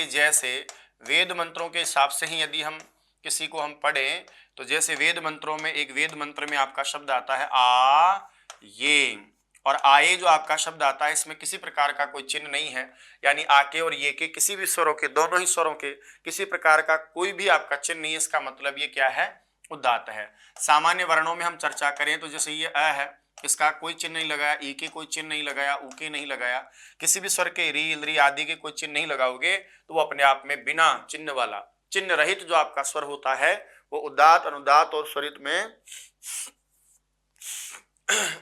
जैसे वेद मंत्रों के हिसाब से ही यदि हम किसी को हम पढ़ें तो जैसे वेद मंत्रों में एक वेद मंत्र में आपका शब्द आता है आ ये, और आए जो आपका शब्द आता है इसमें किसी प्रकार का कोई चिन्ह नहीं है, यानी आके और ये के किसी भी स्वरों के, दोनों ही स्वरों के किसी प्रकार का कोई भी आपका चिन्ह नहीं है। इसका मतलब ये क्या है? उदात्त है। सामान्य वर्णों में हम चर्चा करें तो जैसे ये अ है, इसका कोई चिन्ह नहीं लगाया, ई के कोई चिन्ह नहीं लगाया, ऊ के नहीं लगाया, किसी भी स्वर के री ली आदि के कोई चिन्ह नहीं लगाओगे तो वो अपने आप में बिना चिन्ह वाला, चिन्ह रहित जो आपका स्वर होता है वो उदात्त, अनुदात्त और स्वरित में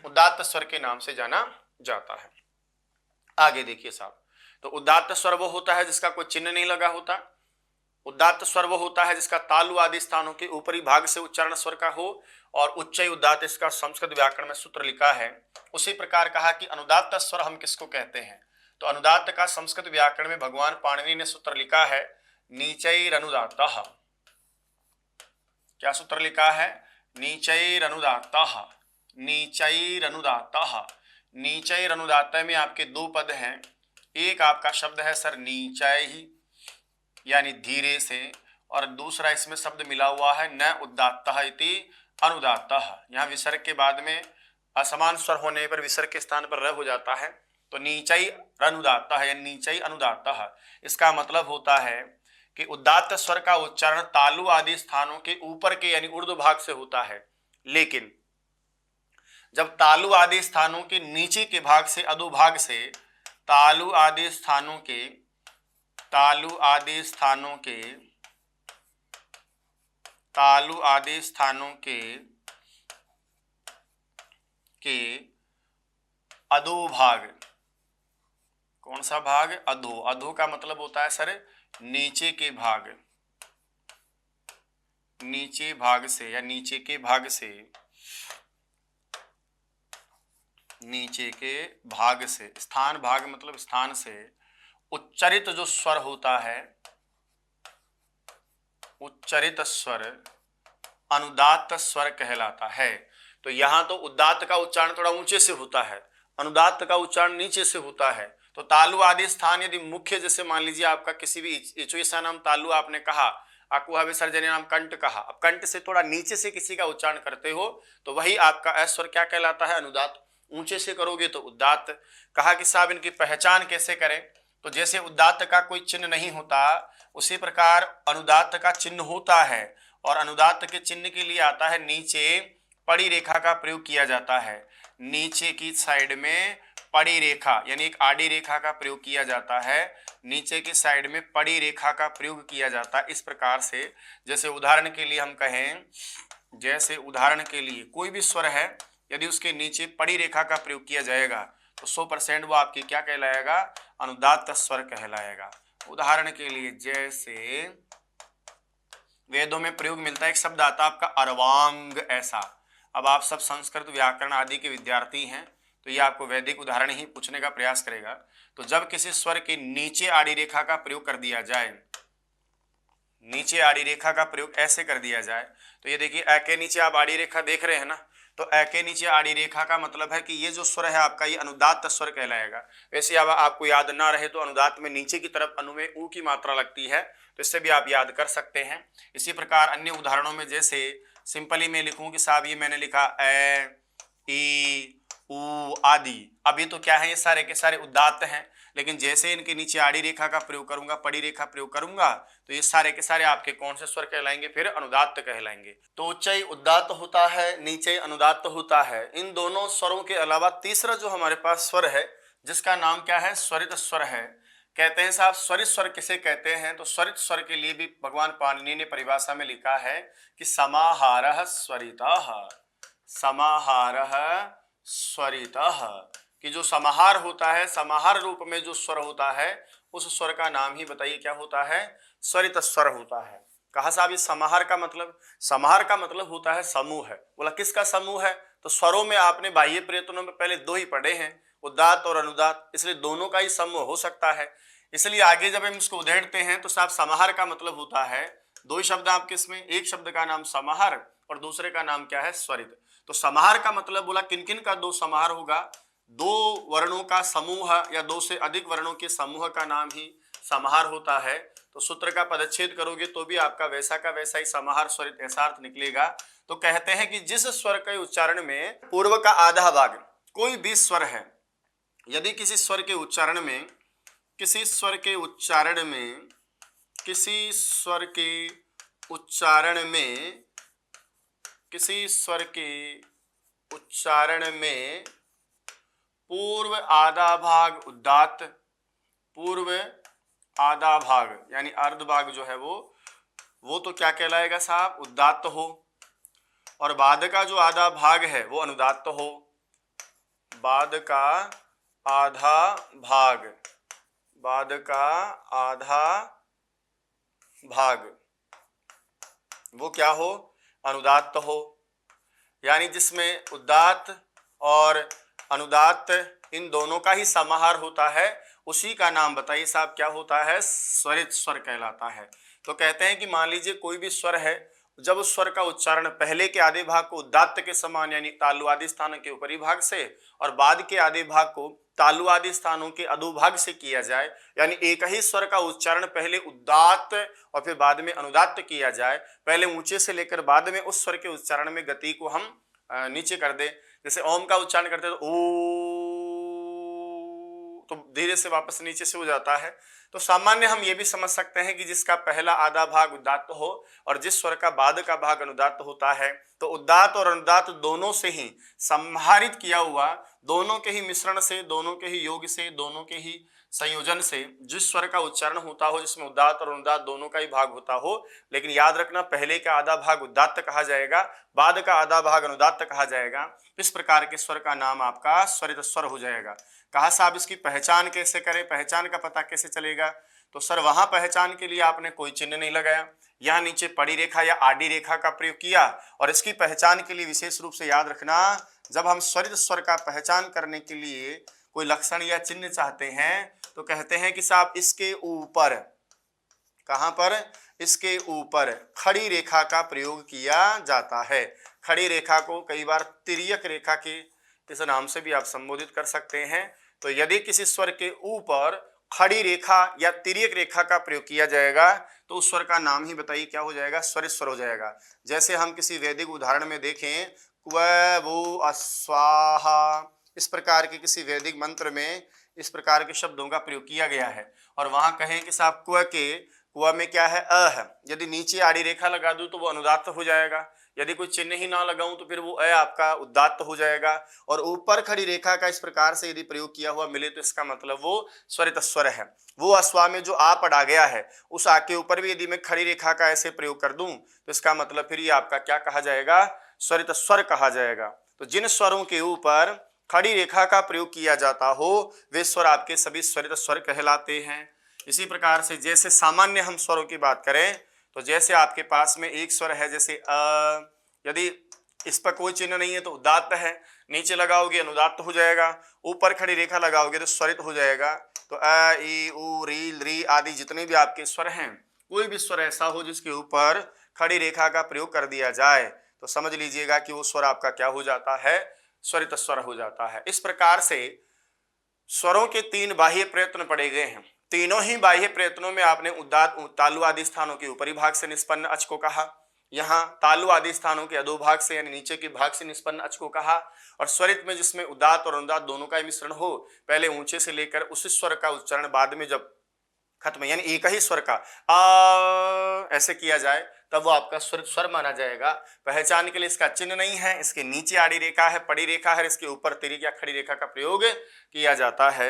उदात्त स्वर के नाम से जाना जाता है। आगे देखिए साहब, तो उदात्त स्वर वो होता है जिसका कोई चिन्ह नहीं लगा होता। उदात्त स्वर वो होता है जिसका तालु आदि स्थानों के ऊपरी भाग से उच्चारण स्वर का हो और उच्चई उदात्त, इसका संस्कृत व्याकरण में सूत्र लिखा है। उसी प्रकार कहा कि अनुदात्त स्वर हम किसको कहते हैं, तो अनुदात्त का संस्कृत व्याकरण में भगवान पाणिनि ने सूत्र लिखा है नीचैरनुदात्तः। क्या सूत्र लिखा है? नीचैरनुदात्तः। नीचैरनुदात्तः। नीचैरनुदात्तः में आपके दो पद हैं, एक आपका शब्द है सर नीचै ही यानी धीरे से, और दूसरा इसमें शब्द मिला हुआ है न उदात्तः इति अनुदात्तः। यहाँ विसर्ग के बाद में असमान स्वर होने पर विसर्ग के स्थान पर र हो जाता है, तो नीचैरनुदात्तः या नीचै अनुदात्तः। इसका मतलब होता है कि उदात्त स्वर का उच्चारण तालु आदि स्थानों के ऊपर के यानी ऊर्ध्व भाग से होता है, लेकिन जब तालु आदि स्थानों के नीचे के भाग से, अधोभाग से, तालु आदि स्थानों के अधोभाग, कौन सा भाग? अधो। अधो का मतलब होता है सर नीचे के भाग, नीचे भाग से या नीचे के भाग से, नीचे के भाग से, स्थान भाग मतलब स्थान से उच्चरित जो स्वर होता है, उच्चरित स्वर अनुदात्त स्वर कहलाता है। तो यहां तो उदात्त का उच्चारण थोड़ा ऊंचे से होता है, अनुदात्त का उच्चारण नीचे से होता है। तो तालु आदि स्थान यदि मुख्य, जैसे मान लीजिए आपका किसी भी इचुएसा नाम तालु आपने कहा, अकुहा विसर्जनीय नाम कंठ कहा, अब कंठ से थोड़ा नीचे से किसी का उच्चारण करते हो तो वही आपका अस्वर क्या कहलाता है? अनुदात्त। ऊंचे से करोगे तो उदात्त। कहा कि साहब इनकी पहचान कैसे करें, तो जैसे उदात्त का कोई चिन्ह नहीं होता उसी प्रकार अनुदात्त का चिन्ह होता है, और अनुदात्त के चिन्ह के लिए आता है नीचे पड़ी रेखा का प्रयोग किया जाता है। नीचे की साइड में पड़ी रेखा यानी एक आड़ी रेखा का प्रयोग किया जाता है, नीचे की साइड में पड़ी रेखा का प्रयोग किया जाता है। इस प्रकार से जैसे उदाहरण के लिए हम कहें, जैसे उदाहरण के लिए कोई भी स्वर है यदि उसके नीचे पड़ी रेखा का प्रयोग किया जाएगा तो 100% वो आपकी क्या कहलाएगा? अनुदात्त स्वर कहलाएगा। उदाहरण के लिए जैसे वेदों में प्रयोग मिलता है, एक शब्द आता है आपका अर्वांग, ऐसा। अब आप सब संस्कृत व्याकरण आदि के विद्यार्थी हैं तो ये आपको वैदिक उदाहरण ही पूछने का प्रयास करेगा। तो जब किसी स्वर के नीचे आड़ी रेखा का प्रयोग कर दिया जाए, नीचे आड़ी रेखा का प्रयोग ऐसे कर दिया जाए, तो ये देखिए अ के नीचे आप आड़ी रेखा देख रहे हैं ना, तो अ के नीचे आड़ी रेखा का मतलब है कि ये जो स्वर है आपका ये अनुदात्त स्वर कहलाएगा। वैसे अब आपको याद ना रहे तो अनुदात्त में नीचे की तरफ अनु में ऊ की मात्रा लगती है, तो इससे भी आप याद कर सकते हैं। इसी प्रकार अन्य उदाहरणों में जैसे सिंपली मैं लिखूं कि साहब ये मैंने लिखा ए, ई, ऊ आदि। अब ये तो क्या है, ये सारे के सारे उदात्त हैं, लेकिन जैसे इनके नीचे आड़ी रेखा का प्रयोग करूंगा, पड़ी रेखा प्रयोग करूंगा, तो ये सारे के सारे आपके कौन से स्वर कहलाएंगे, फिर अनुदात्त कहलाएंगे। तो उच्चई उदात्त होता है, नीचे अनुदात्त होता है। इन दोनों स्वरों के अलावा तीसरा जो हमारे पास स्वर है जिसका नाम क्या है, स्वरित स्वर है। कहते हैं साहब स्वरित स्वर किसे कहते हैं, तो स्वरित स्वर के लिए भी भगवान पाणिनि ने परिभाषा में लिखा है कि समाहारः स्वरितः, समाहारः स्वरितः, कि जो समाहार होता है, समाहार रूप में जो स्वर होता है उस स्वर का नाम ही बताइए क्या होता है, स्वरित स्वर होता है। कहा साहब ये समाहार का मतलब, समाहार का मतलब होता है समूह है। बोला किसका समूह है, तो स्वरों में आपने बाह्य प्रयत्नों में पहले दो ही पढ़े हैं, उदात्त और अनुदात्त, इसलिए दोनों का ही समूह हो सकता है। इसलिए आगे जब हम इसको उधेड़ते हैं तो साहब समाहार का मतलब होता है दो ही शब्द आपके इसमें, एक शब्द का नाम समाहार और दूसरे का नाम क्या है, स्वरित। तो समाहार का मतलब बोला किन किन का दो समाहार होगा, दो वर्णों का समूह या दो से अधिक वर्णों के समूह का नाम ही समाहार होता है। तो सूत्र का पदच्छेद करोगे तो भी आपका वैसा का वैसा ही समाहार स्वरित ऐसा अर्थ निकलेगा। तो कहते हैं कि जिस स्वर के उच्चारण में पूर्व का आधा भाग कोई भी स्वर है, यदि किसी स्वर के उच्चारण में, किसी स्वर के उच्चारण में, किसी स्वर के उच्चारण में, किसी स्वर के उच्चारण में पूर्व आधा भाग उदात्त, पूर्व आधा भाग यानी अर्ध भाग जो है वो तो क्या कहलाएगा साहब, उदात्त हो, और बाद का जो आधा भाग है वो अनुदात्त हो। बाद का आधा भाग, बाद का आधा भाग वो क्या हो, अनुदात्त हो। यानी जिसमें उदात्त और अनुदात्त इन दोनों का ही समाहार होता है उसी का नाम बताइए साहब क्या होता है, स्वरित स्वर कहलाता है। तो कहते हैं कि मान लीजिए कोई भी स्वर है, जब उस स्वर का उच्चारण पहले के आधे भाग को उदात्त के समान यानी तालु आदि स्थानों के ऊपरी भाग से और बाद के आधे भाग को तालु आदि स्थानों के अधोभाग से किया जाए, यानी एक ही स्वर का उच्चारण पहले उदात्त और फिर बाद में अनुदात्त किया जाए, पहले ऊंचे से लेकर बाद में उस स्वर के उच्चारण में गति को हम नीचे कर दे। जैसे ओम का उच्चारण करते तो ओ, तो धीरे से वापस नीचे से हो जाता है। तो सामान्य हम ये भी समझ सकते हैं कि जिसका पहला आधा भाग उदात्त हो और जिस स्वर का बाद का भाग अनुदात्त होता है, तो उदात्त और अनुदात्त दोनों से ही संहारित किया हुआ, दोनों के ही मिश्रण से, दोनों के ही योग से, दोनों के ही संयोजन से जिस स्वर का उच्चारण होता हो, जिसमें उदात्त और अनुदात्त दोनों का ही भाग होता हो, लेकिन याद रखना पहले का आधा भाग उदात्त कहा जाएगा, बाद का आधा भाग अनुदात्त कहा जाएगा। इस प्रकार के स्वर का नाम आपका स्वरित स्वर हो जाएगा। कहा साहब इसकी पहचान कैसे करें, पहचान का पता कैसे चलेगा, तो सर वहां पहचान के लिए आपने कोई चिन्ह नहीं लगाया, यहाँ नीचे पड़ी रेखा या आड़ी रेखा का प्रयोग किया। और इसकी पहचान के लिए विशेष रूप से याद रखना, जब हम स्वरित स्वर का पहचान करने के लिए कोई लक्षण या चिन्ह चाहते हैं तो कहते हैं कि साहब इसके ऊपर, कहां पर, इसके ऊपर खड़ी रेखा का प्रयोग किया जाता है। खड़ी रेखा को कई बार तिर्यक रेखा के इस नाम से भी आप संबोधित कर सकते हैं। तो यदि किसी स्वर के ऊपर खड़ी रेखा या तिर्यक रेखा का प्रयोग किया जाएगा तो उस स्वर का नाम ही बताइए क्या हो जाएगा, स्वरित स्वर हो जाएगा। जैसे हम किसी वैदिक उदाहरण में देखें, क्व वो अस्वाहा, इस प्रकार के किसी वैदिक मंत्र में इस प्रकार के शब्दों का प्रयोग किया गया है, और वहां कहें कि साहब कुआ में क्या है, अ है, यदि नीचे आड़ी रेखा लगा दूं तो वो अनुदात्त हो जाएगा, यदि कोई चिन्ह ही ना लगाऊं तो फिर वो अ आपका उदात्त हो जाएगा। और ऊपर खड़ी रेखा का इस प्रकार से यदि प्रयोग किया हुआ मिले तो इसका मतलब वो स्वरित स्वर है। वो अस्वा में जो आ पड़ा गया है उस आ के ऊपर भी यदि मैं खड़ी रेखा का ऐसे प्रयोग कर दूं तो इसका मतलब फिर ये आपका क्या कहा जाएगा, स्वरित स्वर कहा जाएगा। तो जिन स्वरों के ऊपर खड़ी रेखा का प्रयोग किया जाता हो वे स्वर आपके सभी स्वरित स्वर कहलाते हैं। इसी प्रकार से जैसे सामान्य हम स्वरों की बात करें तो जैसे आपके पास में एक स्वर है जैसे अ, यदि इस पर कोई चिन्ह नहीं है तो उदात्त है, नीचे लगाओगे अनुदात्त हो जाएगा, ऊपर खड़ी रेखा लगाओगे तो स्वरित हो जाएगा। तो अ, ई, उ, री, री आदि जितने भी आपके स्वर हैं, कोई भी स्वर ऐसा हो जिसके ऊपर खड़ी रेखा का प्रयोग कर दिया जाए तो समझ लीजिएगा कि वो स्वर आपका क्या हो जाता है, स्वरित स्वर हो जाता है। इस प्रकार से स्वरों के 3 बाह्य प्रयत्न पढ़े गए हैं। तीनों ही बाह्य प्रयत्नों में आपने उदात्त तालु आदि स्थानों के ऊपरी भाग से निष्पन्न अच को कहा, यहाँ तालु आदि स्थानों के अधोभाग से यानी नीचे के भाग से निष्पन्न अच को कहा, और स्वरित में जिसमें उदात्त और अनुदात्त दोनों का मिश्रण हो, पहले ऊंचे से लेकर उसी स्वर का उच्चारण बाद में जब खत्म यानी एक ही स्वर का आ ऐसे किया जाए तब वो आपका स्वर माना जाएगा। पहचान के लिए इसका चिन्ह नहीं है, इसके नीचे आड़ी रेखा है, पड़ी रेखा है, इसके ऊपर तिर्यक या खड़ी रेखा का प्रयोग किया जाता है।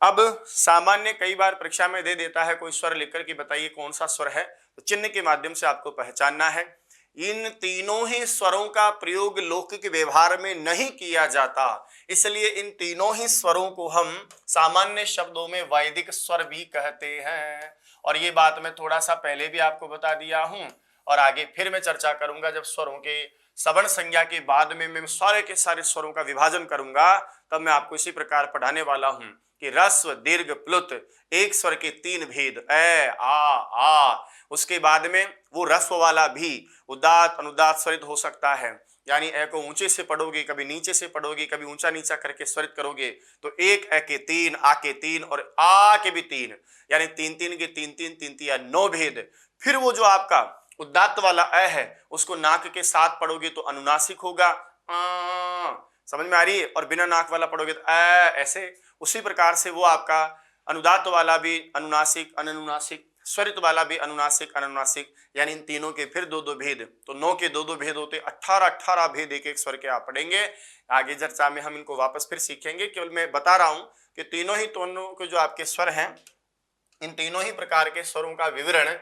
अब सामान्य कई बार परीक्षा में दे देता है कोई स्वर लिखकर कि बताइए कौन सा स्वर है, तो चिन्ह के माध्यम से आपको पहचानना है। इन तीनों ही स्वरों का प्रयोग लौकिक व्यवहार में नहीं किया जाता, इसलिए इन तीनों ही स्वरों को हम सामान्य शब्दों में वैदिक स्वर भी कहते हैं। और ये बात मैं थोड़ा सा पहले भी आपको बता दिया हूं और आगे फिर मैं चर्चा करूंगा। जब स्वरों के सवर्ण संज्ञा के बाद में मैं सारे के सारे स्वरों का विभाजन करूंगा, तब मैं आपको इसी प्रकार पढ़ाने वाला हूं कि ह्रस्व दीर्घ प्लुत एक स्वर के 3 भेद ए आ। उसके बाद में वो ह्रस्व वाला भी उदात्त अनुदात्त स्वरित हो सकता है, यानी ए को ऊंचे से पढ़ोगे, कभी नीचे से पढ़ोगे, कभी ऊंचा नीचा करके स्वरित करोगे तो एक ए के 3, आ के 3 और आ के भी 3, यानी 3 के 3 या 9 भेद। फिर वो जो आपका उदात्त वाला अ है उसको नाक के साथ पढ़ोगे तो अनुनासिक होगा, समझ में आ रही है, और बिना नाक वाला पढ़ोगे तो ऐसे। उसी प्रकार से वो आपका अनुदात्त वाला भी अनुनासिक अनुनासिक, स्वरित वाला भी अनुनासिक अनुनासिक, यानी इन तीनों के फिर 2 भेद, तो 9 के 2 भेद होते 18 भेद एक एक स्वर के आप पढ़ेंगे। आगे चर्चा में हम इनको वापस फिर सीखेंगे, केवल मैं बता रहा हूं कि तीनों के जो आपके स्वर हैं, इन तीनों ही प्रकार के स्वरों का विवरण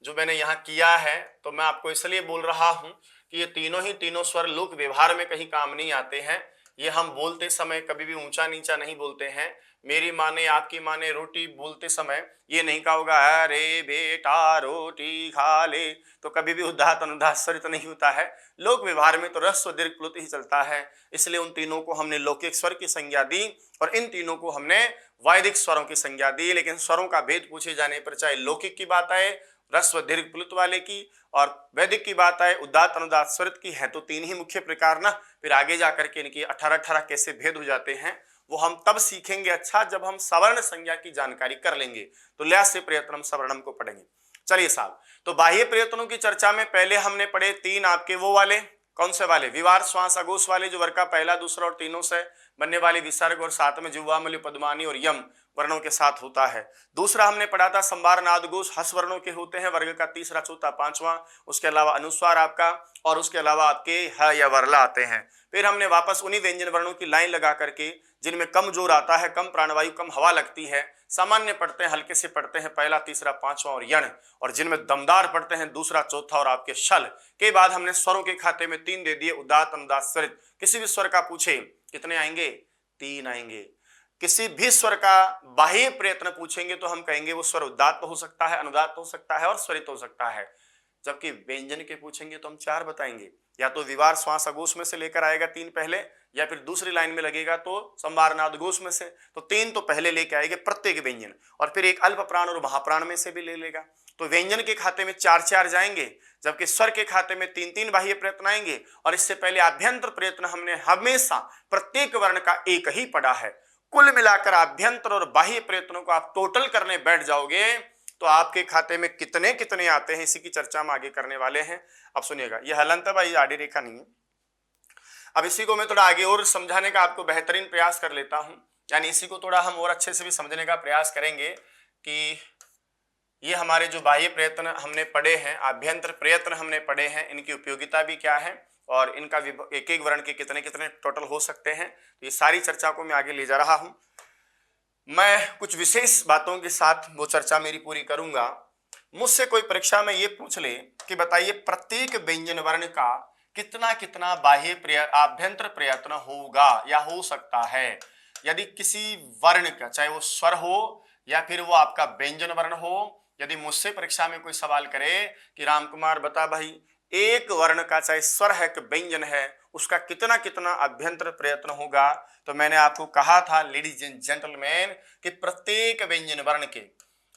जो मैंने यहाँ किया है, तो मैं आपको इसलिए बोल रहा हूं कि ये तीनों स्वर लोक व्यवहार में कहीं काम नहीं आते हैं। ये हम बोलते समय कभी भी ऊंचा नीचा नहीं बोलते हैं। मेरी माने आपकी माने रोटी बोलते समय ये नहीं कहा होगा अरे बेटा रोटी खा ले, तो कभी भी उदात्त अनुदात्त स्वरित नहीं होता है। लोक व्यवहार में तो ह्रस्व दीर्घ प्लुत ही चलता है, इसलिए उन तीनों को हमने लौकिक स्वर की संज्ञा दी और इन तीनों को हमने वैदिक स्वरों की संज्ञा दी। लेकिन स्वरों का भेद पूछे जाने पर चाहे लौकिक की बात आए ह्रस्व दीर्घ प्लुत वाले की और वैदिक की बात आए उदात्त अनुदात्त स्वरित की, है तो 3 ही मुख्य प्रकार ना। फिर आगे जाकर के इनकी 18 कैसे भेद हो जाते हैं वो हम तब सीखेंगे, अच्छा जब हम सवर्ण संज्ञा की जानकारी कर लेंगे। तो ल्या से प्रयत्नम सवर्णम को पढ़ेंगे। चलिए साहब, तो बाह्य प्रयत्नों की चर्चा में पहले हमने पढ़े 3 आपके वो वाले, कौन से वाले, विवार श्वास अघोष वाले, जो वर्ग का पहला दूसरा और तीनों से बनने वाले विसर्ग और साथ में जिह्वा मूल्य पद्मानी और यम वर्णों के साथ होता है। दूसरा हमने पढ़ा था संभार नाद घोष हस वर्णों के होते हैं, वर्ग का तीसरा चौथा पांचवा, उसके अलावा अनुस्वार आपका और उसके अलावा आपके ह या वर्ला आते हैं। फिर हमने वापस उन्हीं व्यंजन वर्णों की लाइन लगा करके जिनमें कम जोर आता है, कम प्राणवायु, कम हवा लगती है, सामान्य पढ़ते हैं, हल्के से पढ़ते हैं, पहला तीसरा पांचवा और यण, और जिनमें दमदार पढ़ते हैं दूसरा चौथा और आपके शल के बाद हमने स्वरों के खाते में 3 दे दिए, उदात्त अनुदात्त स्वरित। किसी भी स्वर का पूछे कितने आएंगे, 3 आएंगे। किसी भी स्वर का बाह्य प्रयत्न पूछेंगे तो हम कहेंगे वो स्वर उदात्त हो सकता है, अनुदात्त हो सकता है और स्वरित हो सकता है। जबकि व्यंजन के पूछेंगे तो हम 4 बताएंगे, या तो विवार श्वास अघोष में से लेकर आएगा 3 पहले, या फिर दूसरी लाइन में लगेगा तो संभार नाद घोष में से, तो 3 तो पहले लेके आएंगे प्रत्येक व्यंजन, और फिर एक अल्प प्राण और महाप्राण में से भी ले लेगा। तो व्यंजन के खाते में 4 जाएंगे, जबकि स्वर के खाते में 3 बाह्य प्रयत्न आएंगे। और इससे पहले आभ्यंतर प्रयत्न हमने हमेशा प्रत्येक वर्ण का एक ही पढ़ा है। कुल मिलाकर आभ्यंतर और बाह्य प्रयत्नों को आप टोटल करने बैठ जाओगे तो आपके खाते में कितने कितने आते हैं, इसी की चर्चा हम आगे करने वाले हैं। अब सुनिएगा, यह हलंत भाई आड़ी रेखा नहीं है। अब इसी को मैं थोड़ा आगे और समझाने का आपको बेहतरीन प्रयास कर लेता हूं, यानी इसी को थोड़ा हम और अच्छे से भी समझने का प्रयास करेंगे कि ये हमारे जो बाह्य प्रयत्न हमने पढ़े हैं, आभ्यंतर प्रयत्न हमने पढ़े हैं, इनकी उपयोगिता भी क्या है और इनका एक एक वर्ण के कितने कितने टोटल हो सकते हैं। तो ये सारी चर्चा को मैं आगे ले जा रहा हूं। मैं कुछ विशेष बातों के साथ वो चर्चा मेरी पूरी करूंगा। मुझसे कोई परीक्षा में ये पूछ ले कि बताइए प्रत्येक व्यंजन वर्ण का कितना कितना बाह्य आभ्यंतर प्रयत्न होगा या हो सकता है। यदि किसी वर्ण का, चाहे वो स्वर हो या फिर वो आपका व्यंजन वर्ण हो, यदि मुझसे परीक्षा में कोई सवाल करे कि रामकुमार बता भाई एक वर्ण का, चाहे स्वर है कि व्यंजन है, उसका कितना कितना अभ्यंतर प्रयत्न होगा, तो मैंने आपको कहा था लेडीज एंड जेंटलमैन कि प्रत्येक व्यंजन वर्ण के,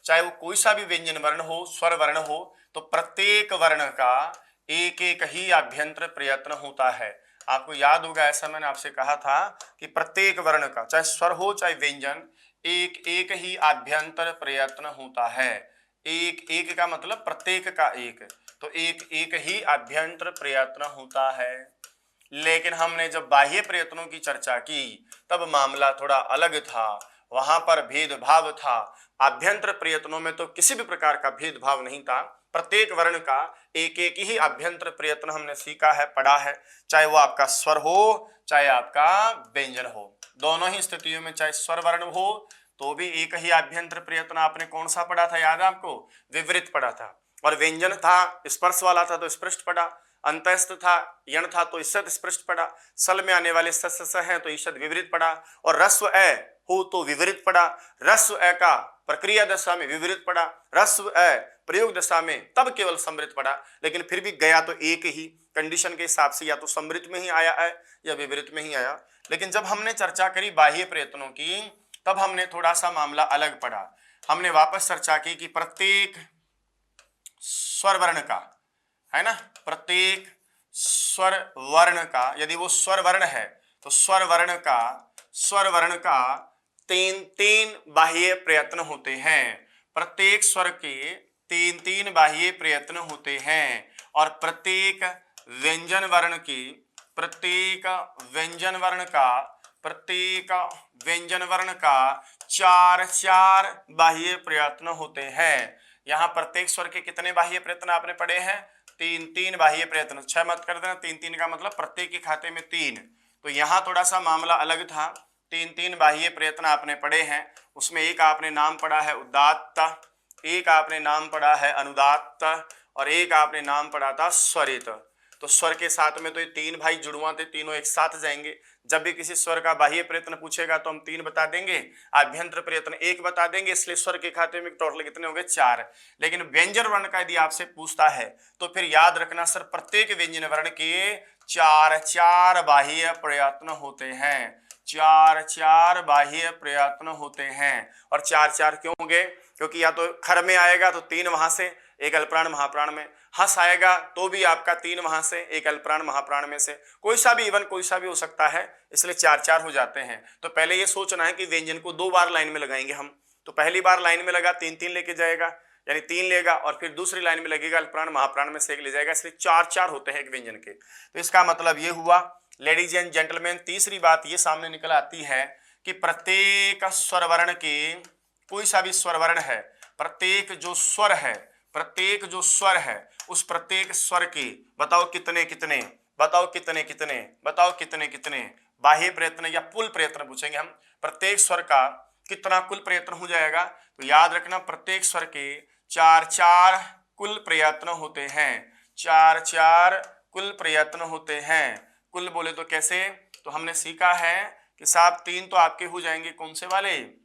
चाहे वो कोई सा भी व्यंजन वर्ण हो, स्वर वर्ण हो, तो प्रत्येक वर्ण का एक एक ही आभ्यंतर प्रयत्न होता है। आपको याद होगा, ऐसा मैंने आपसे कहा था कि प्रत्येक वर्ण का, चाहे स्वर हो चाहे व्यंजन, एक एक ही आभ्यंतर प्रयत्न होता है। एक एक का मतलब प्रत्येक का एक, तो एक एक ही आभ्यंतर प्रयत्न होता है। लेकिन हमने जब बाह्य प्रयत्नों की चर्चा की तब मामला थोड़ा अलग था, वहां पर भेदभाव था। आभ्यंतर प्रयत्नों में तो किसी भी प्रकार का भेदभाव नहीं था, प्रत्येक वर्ण का एक एक ही आभ्यंतर प्रयत्न हमने सीखा है, पढ़ा है, चाहे वो आपका स्वर हो चाहे आपका व्यंजन हो। दोनों ही स्थितियों में चाहे स्वर वर्ण हो तो भी एक ही आभ्यंतर प्रयत्न आपने कौन सा पढ़ा था, याद है आपको? विवृत पढ़ा था। और व्यंजन था स्पर्श वाला था तो स्पृष्ट पढ़ा, अंतस्थ था यण था तो ईषद स्पृष्ट पढ़ा, सल में आने वाले स है तो ईषद विवृत पढ़ा, और रस्व ए हो तो विवृत पढ़ा, रस्व ए का प्रक्रिया दशा में विवृत पढ़ा, रस्व ए प्रयोग दशा में तब केवल समृत पढ़ा। लेकिन फिर भी गया तो एक ही कंडीशन के हिसाब से, या तो समृत में ही आया है या विवृत में ही आया। लेकिन जब हमने चर्चा करी बाह्य प्रयत्नों की तब हमने थोड़ा सा मामला अलग पढ़ा। हमने वापस चर्चा की कि प्रत्येक स्वर वर्ण का, है ना, प्रत्येक स्वर वर्ण का, यदि वो स्वर वर्ण है तो स्वर वर्ण का तीन तीन बाह्य प्रयत्न होते हैं। प्रत्येक स्वर के तीन तीन बाह्य प्रयत्न होते हैं। और प्रत्येक व्यंजन वर्ण का चार चार बाह्य प्रयत्न होते हैं। यहाँ प्रत्येक स्वर के कितने बाह्य प्रयत्न आपने पढ़े हैं? तीन तीन बाह्य प्रयत्न। 6 मत कर देना, तीन तीन का मतलब प्रत्येक के खाते में 3। तो यहाँ थोड़ा सा मामला अलग था, तीन तीन बाह्य प्रयत्न आपने पढ़े हैं। उसमें एक आपने नाम पढ़ा है उदात्त, एक आपने नाम पढ़ा है अनुदात्त, और एक आपने नाम पढ़ा था स्वरित। तो स्वर के साथ में तो ये तीन भाई जुड़वा थे, तीनों एक साथ जाएंगे। जब भी किसी स्वर का बाह्य प्रयत्न पूछेगा तो हम 3 बता देंगे, आभ्यंतर प्रयत्न 1 बता देंगे, इसलिए स्वर के खाते में टोटल कितने हो गए? 4। लेकिन व्यंजन वर्ण का यदि आपसे पूछता है तो फिर याद रखना सर, प्रत्येक व्यंजन वर्ण के 4 4 बाह्य प्रयत्न होते हैं, 4 4 बाह्य प्रयत्न होते हैं। और 4 4 क्यों होंगे? क्योंकि या तो खर में आएगा तो 3 वहां से, एक अल्पप्राण महाप्राण में, हंस आएगा तो भी आपका 3 वहां से, एक अल्पप्राण महाप्राण में से, कोई सा भी, इवन कोई सा भी हो सकता है, इसलिए 4 4 हो जाते हैं। तो पहले ये सोचना है कि व्यंजन को 2 बार लाइन में लगाएंगे हम। तो पहली बार लाइन में लगा 3 3 लेके जाएगा, यानी 3 लेगा, और फिर दूसरी लाइन में लगेगा अल्पप्राण महाप्राण में से 1 ले जाएगा, इसलिए 4 4 होते हैं एक व्यंजन के। तो इसका मतलब ये हुआ लेडीज एंड जेंटलमैन। तीसरी बात ये सामने निकल आती है कि प्रत्येक स्वर वर्ण के, कोई सा भी स्वर वर्ण है, प्रत्येक जो स्वर है उस प्रत्येक स्वर के बताओ कितने कितने बाह्य प्रयत्न या कुल प्रयत्न पूछेंगे हम। प्रत्येक स्वर का कितना कुल प्रयत्न हो जाएगा? तो याद रखना, प्रत्येक स्वर के 4 4 कुल प्रयत्न होते हैं, 4 4 कुल प्रयत्न होते हैं। कुल बोले तो कैसे? तो हमने सीखा है कि साहब 3 तो आपके हो जाएंगे, कौन से वाले?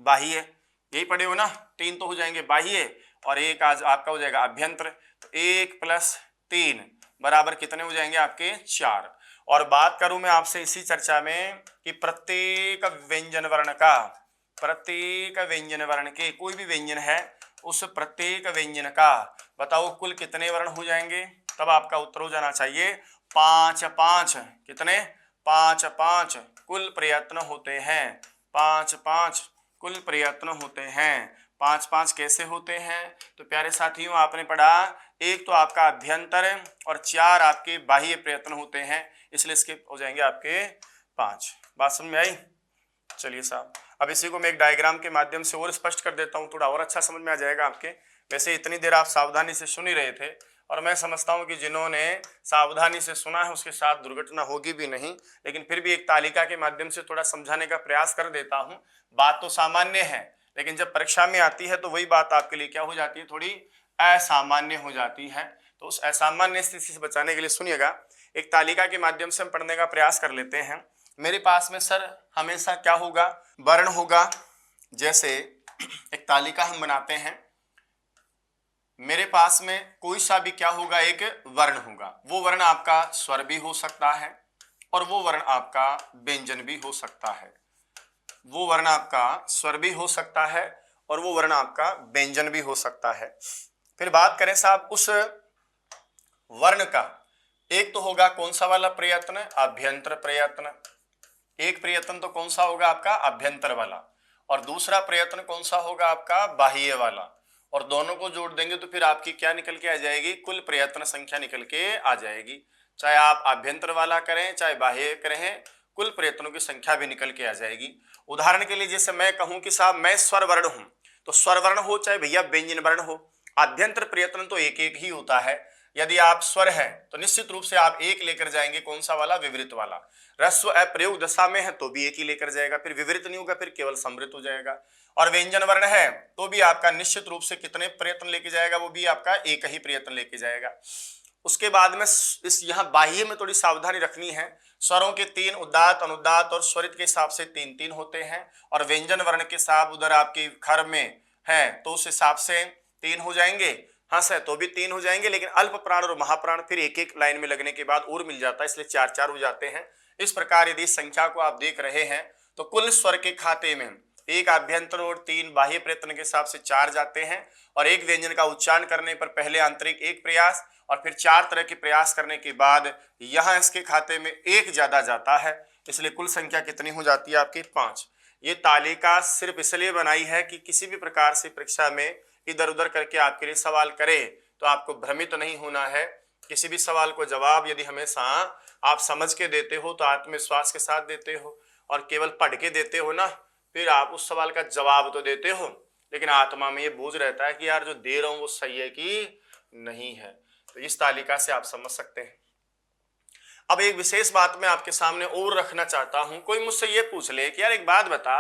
बाह्य, यही पढ़े हो ना, 3 तो हो जाएंगे बाह्य, और एक आज आपका हो जाएगा अभ्यंतर। तो 1 + 3 बराबर कितने हो जाएंगे आपके? 4। और बात करूं मैं आपसे इसी चर्चा में कि प्रत्येक व्यंजन वर्ण के, कोई भी व्यंजन है उस प्रत्येक व्यंजन का बताओ कुल कितने वर्ण हो जाएंगे? तब आपका उत्तर हो जाना चाहिए 5 5। कितने? 5 5 कुल प्रयत्न होते हैं, 5 5 कुल प्रयत्न होते हैं। 5 5 कैसे होते हैं? तो प्यारे साथियों, आपने पढ़ा, एक तो आपका अभ्यंतर और 4 आपके बाह्य प्रयत्न होते हैं, इसलिए इसके हो जाएंगे आपके 5। बात समझ में आई? चलिए साहब, अब इसी को मैं एक डायग्राम के माध्यम से और स्पष्ट कर देता हूँ, थोड़ा और अच्छा समझ में आ जाएगा आपके। वैसे इतनी देर आप सावधानी से सुन ही रहे थे, और मैं समझता हूँ कि जिन्होंने सावधानी से सुना है उसके साथ दुर्घटना होगी भी नहीं, लेकिन फिर भी एक तालिका के माध्यम से थोड़ा समझाने का प्रयास कर देता हूँ। बात तो सामान्य है, लेकिन जब परीक्षा में आती है तो वही बात आपके लिए क्या हो जाती है? थोड़ी असामान्य हो जाती है। तो उस असामान्य स्थिति से बचाने के लिए सुनिएगा, एक तालिका के माध्यम से हम पढ़ने का प्रयास कर लेते हैं। मेरे पास में सर हमेशा क्या होगा? वर्ण होगा। जैसे एक तालिका हम बनाते हैं, मेरे पास में कोई सा भी क्या होगा? एक वर्ण होगा। वो वर्ण आपका स्वर भी हो सकता है, और वो वर्ण आपका व्यंजन भी हो सकता है। वो वर्ण आपका स्वर भी हो सकता है, और वो वर्ण आपका व्यंजन भी हो सकता है। फिर बात करें साहब उस वर्ण का। एक तो होगा कौन सा वाला प्रयत्न, अभ्यंतर प्रयत्न। एक प्रयत्न तो कौन सा होगा आपका, अभ्यंतर वाला, और दूसरा प्रयत्न कौन सा होगा आपका, बाह्य वाला। और दोनों को जोड़ देंगे तो फिर आपकी क्या निकल के आ जाएगी, कुल प्रयत्न संख्या निकल के आ जाएगी। चाहे आप अभ्यंतर वाला करें चाहे बाह्य करें, कुल प्रयत्नों की संख्या भी निकल के आ जाएगी। उदाहरण के लिए जैसे मैं कहूं कि साहब मैं स्वर वर्ण हूं, तो स्वर वर्ण हो चाहे भैया व्यंजन वर्ण हो, आभ्यंतर प्रयत्न तो एक एक ही होता है। यदि आप स्वर है तो निश्चित रूप से आप एक लेकर जाएंगे, कौन सा वाला, विवृत वाला। ह्रस्व अप्रयोग दशा में है तो भी एक ही लेकर जाएगा, फिर विवृत नहीं होगा, फिर केवल समृत हो जाएगा। और व्यंजन वर्ण है तो भी आपका निश्चित रूप से कितने प्रयत्न लेके जाएगा, वो भी आपका एक ही प्रयत्न लेके जाएगा। उसके बाद में इस यहाँ बाह्य में थोड़ी सावधानी रखनी है। स्वरों के 3 उदात्त, अनुदात्त और स्वरित के हिसाब से 3-3 होते हैं, और व्यंजन वर्ण के साथ उधर आपके खर में है तो उस हिसाब से 3 हो जाएंगे, हंस है तो भी 3 हो जाएंगे, लेकिन अल्प प्राण और महाप्राण फिर एक एक लाइन में लगने के बाद और मिल जाता है, इसलिए 4-4 हो जाते हैं। इस प्रकार यदि संख्या को आप देख रहे हैं तो कुल स्वर के खाते में एक आभ्यंतर और 3 बाह्य प्रयत्न के हिसाब से 4 जाते हैं, और एक व्यंजन का उच्चारण करने पर पहले आंतरिक एक प्रयास और फिर 4 तरह के प्रयास करने के बाद यहाँ इसके खाते में एक ज्यादा जाता है, इसलिए कुल संख्या कितनी हो जाती है आपकी, 5। ये तालिका सिर्फ इसलिए बनाई है कि किसी भी प्रकार से परीक्षा में इधर उधर करके आपके लिए सवाल करे तो आपको भ्रमित नहीं होना है। किसी भी सवाल को जवाब यदि हमेशा आप समझ के देते हो तो आत्मविश्वास के साथ देते हो, और केवल पढ़ के देते हो ना, फिर आप उस सवाल का जवाब तो देते हो लेकिन आत्मा में ये बोझ रहता है कि यार जो दे रहा हूं वो सही है कि नहीं है। तो इस तालिका से आप समझ सकते हैं। अब एक विशेष बात मैं आपके सामने और रखना चाहता हूं। कोई मुझसे ये पूछ ले कि यार एक बात बता,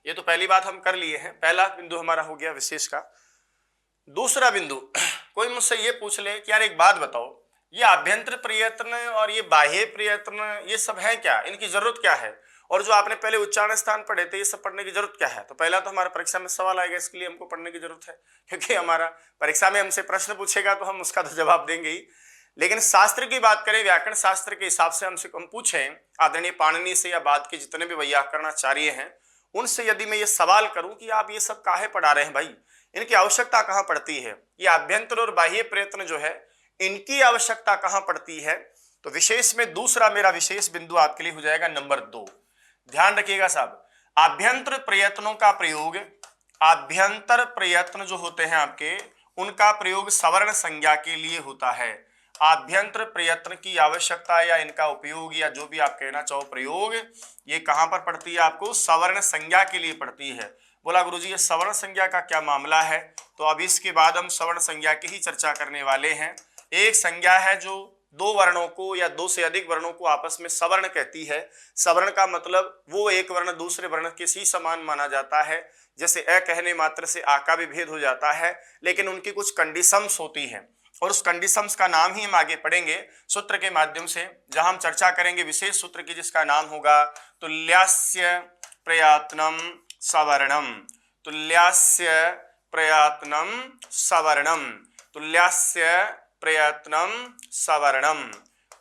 ये तो पहली बात हम कर लिए हैं, पहला बिंदु हमारा हो गया विशेष का। दूसरा बिंदु, कोई मुझसे ये पूछ ले कि यार एक बात बताओ, ये आभ्यंतर प्रयत्न और ये बाह्य प्रयत्न ये सब है क्या, इनकी जरूरत क्या है, और जो आपने पहले उच्चारण स्थान पढ़े थे ये सब पढ़ने की जरूरत क्या है। तो पहला तो हमारा परीक्षा में सवाल आएगा, इसके लिए हमको पढ़ने की जरूरत है, क्योंकि हमारा परीक्षा में हमसे प्रश्न पूछेगा तो हम उसका तो जवाब देंगे ही। लेकिन शास्त्र की बात करें, व्याकरण शास्त्र के हिसाब से हमसे हम पूछें आदरणीय पाणिनि से या बाद के जितने भी वैयाकरणाचार्य हैं उनसे, यदि मैं ये सवाल करूं कि आप ये सब काहे पढ़ा रहे हैं भाई, इनकी आवश्यकता कहाँ पड़ती है, ये आभ्यंतर और बाह्य प्रयत्न जो है इनकी आवश्यकता कहाँ पड़ती है, तो विशेष में दूसरा मेरा विशेष बिंदु आपके लिए हो जाएगा नंबर 2। ध्यान रखिएगा साहब, आभ्यंतर प्रयत्नों का प्रयोग, आभ्यंतर प्रयत्न जो होते हैं आपके, उनका प्रयोग सवर्ण संज्ञा के लिए होता है। आभ्यंतर प्रयत्न की आवश्यकता या इनका उपयोग या जो भी आप कहना चाहो प्रयोग, ये कहां पर पड़ती है आपको, सवर्ण संज्ञा के लिए पड़ती है। बोला गुरुजी ये सवर्ण संज्ञा का क्या मामला है, तो अभी इसके बाद हम सवर्ण संज्ञा की ही चर्चा करने वाले हैं। एक संज्ञा है जो 2 वर्णों को या 2 से अधिक वर्णों को आपस में सवर्ण कहती है। सवर्ण का मतलब वो एक वर्ण दूसरे वर्ण के सी समान माना जाता है, जैसे अ कहने मात्र से आ का भी भेद हो जाता है, लेकिन उनकी कुछ कंडीशंस होती हैं, और उस कंडीशंस का नाम ही हम आगे पढ़ेंगे सूत्र के माध्यम से, जहां हम चर्चा करेंगे विशेष सूत्र की, जिसका नाम होगा तुल्यास्य प्रयत्नम सवर्णम। तुल्यास्य प्रयत्नम सवर्णम, तुल्यास्य प्रयत्नम सवर्णम।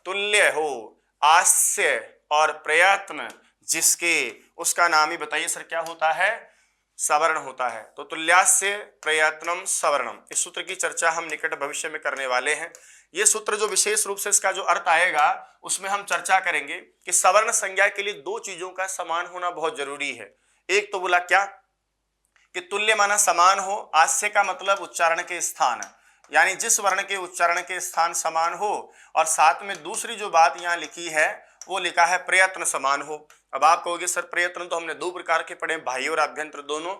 तुल्य हो आस्य और प्रयत्न जिसके, उसका नाम ही बताइए सर क्या होता है, सवर्ण होता है। तो तुल्यास्य प्रयत्नम सवर्णम, इस सूत्र की चर्चा हम निकट भविष्य में करने वाले हैं। ये सूत्र जो विशेष रूप से इसका जो अर्थ आएगा उसमें हम चर्चा करेंगे कि सवर्ण संज्ञा के लिए 2 चीजों का समान होना बहुत जरूरी है। एक तो बोला क्या कि तुल्य माना समान हो, आस्य का मतलब उच्चारण के स्थान, यानी जिस वर्ण के उच्चारण के स्थान समान हो, और साथ में दूसरी जो बात यहाँ लिखी है वो लिखा है प्रयत्न समान हो। अब आप कहोगे सर प्रयत्न तो हमने 2 प्रकार के पढ़े, बाह्य और आभ्यंतर दोनों,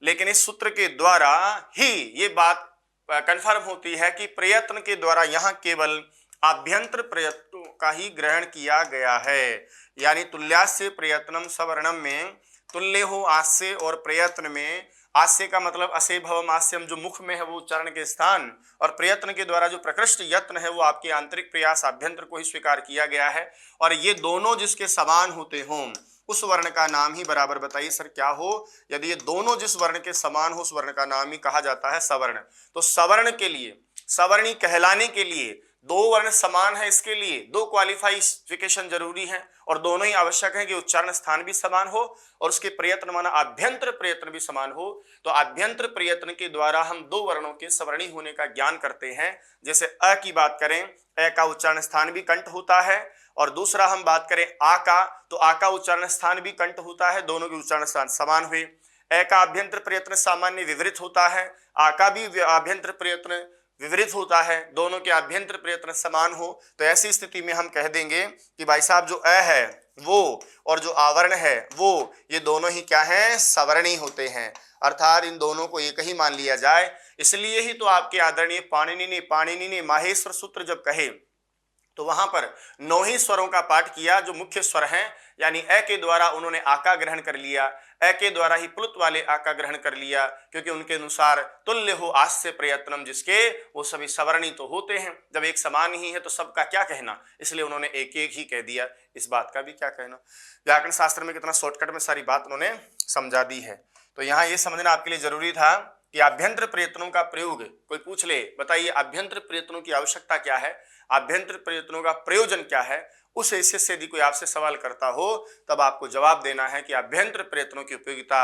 लेकिन इस सूत्र के द्वारा ही ये बात कंफर्म होती है कि प्रयत्न के द्वारा यहाँ केवल आभ्यंतर प्रयत्नों का ही ग्रहण किया गया है। यानी तुल्यास्य प्रयत्नम सवर्णम में तुल्य हो आस्य, और प्रयत्न में आस्य का मतलब असे भवम आस्यम, जो मुख में है वो उच्चारण के स्थान, और प्रयत्न के द्वारा जो प्रकृष्ट यत्न है वो आपके आंतरिक प्रयास आभ्यंतर को ही स्वीकार किया गया है। और ये दोनों जिसके समान होते हों उस वर्ण का नाम ही बराबर बताइए सर क्या हो, यदि ये दोनों जिस वर्ण के समान हो उस वर्ण का नाम ही कहा जाता है सवर्ण। तो सवर्ण के लिए, सवर्णी कहलाने के लिए दो वर्ण समान है, इसके लिए दो क्वालिफिकेशन जरूरी है और दोनों ही आवश्यक है कि उच्चारण स्थान भी समान हो और उसके प्रयत्न माना आभ्यंतर प्रयत्न भी समान हो। तो आभ्यंतर प्रयत्न के द्वारा हम दो वर्णों के सवर्णी होने का ज्ञान करते हैं। जैसे अ की बात करें, अ का उच्चारण स्थान भी कंठ होता है, और दूसरा हम बात करें आ का, तो आ का उच्चारण स्थान भी कंठ होता है, दोनों के उच्चारण स्थान समान हुए। ए का आभ्यंतर प्रयत्न सामान्य विवरित होता है, आ का भी आभ्यंतर प्रयत्न विवरित होता है, दोनों के आभ्यंतर प्रयत्न समान हो। तो ऐसी स्थिति में हम कह देंगे कि भाई साहब जो अ है वो और जो आवरण है वो, ये दोनों ही क्या है, सवर्णी होते हैं, अर्थात इन दोनों को एक ही मान लिया जाए। इसलिए ही तो आपके आदरणीय पाणिनि ने माहेश्वर सूत्र जब कहे तो वहां पर 9 ही स्वरों का पाठ किया जो मुख्य स्वर हैं, यानी अ के द्वारा उन्होंने आका ग्रहण कर लिया, अ के द्वारा ही प्लुत वाले आका ग्रहण कर लिया, क्योंकि उनके अनुसार तुल्य हो आस्य प्रयत्नम, जिसके वो सभी सवर्णी तो होते हैं। जब एक समान ही है तो सबका क्या कहना, इसलिए उन्होंने एक एक ही कह दिया, इस बात का भी क्या कहना। व्याकरण शास्त्र में कितना शॉर्टकट में सारी बात उन्होंने समझा दी है। तो यहाँ ये समझना आपके लिए जरूरी था कि आभ्यंतर प्रयत्नों का प्रयोग, कोई पूछ ले बताइए आभ्यंतर प्रयत्नों की आवश्यकता क्या है, आभ्यंतर प्रयत्नों का प्रयोजन क्या है, उस हैसियत से यदि कोई आपसे सवाल करता हो तब आपको जवाब देना है कि आभ्यंतर प्रयत्नों की उपयोगिता,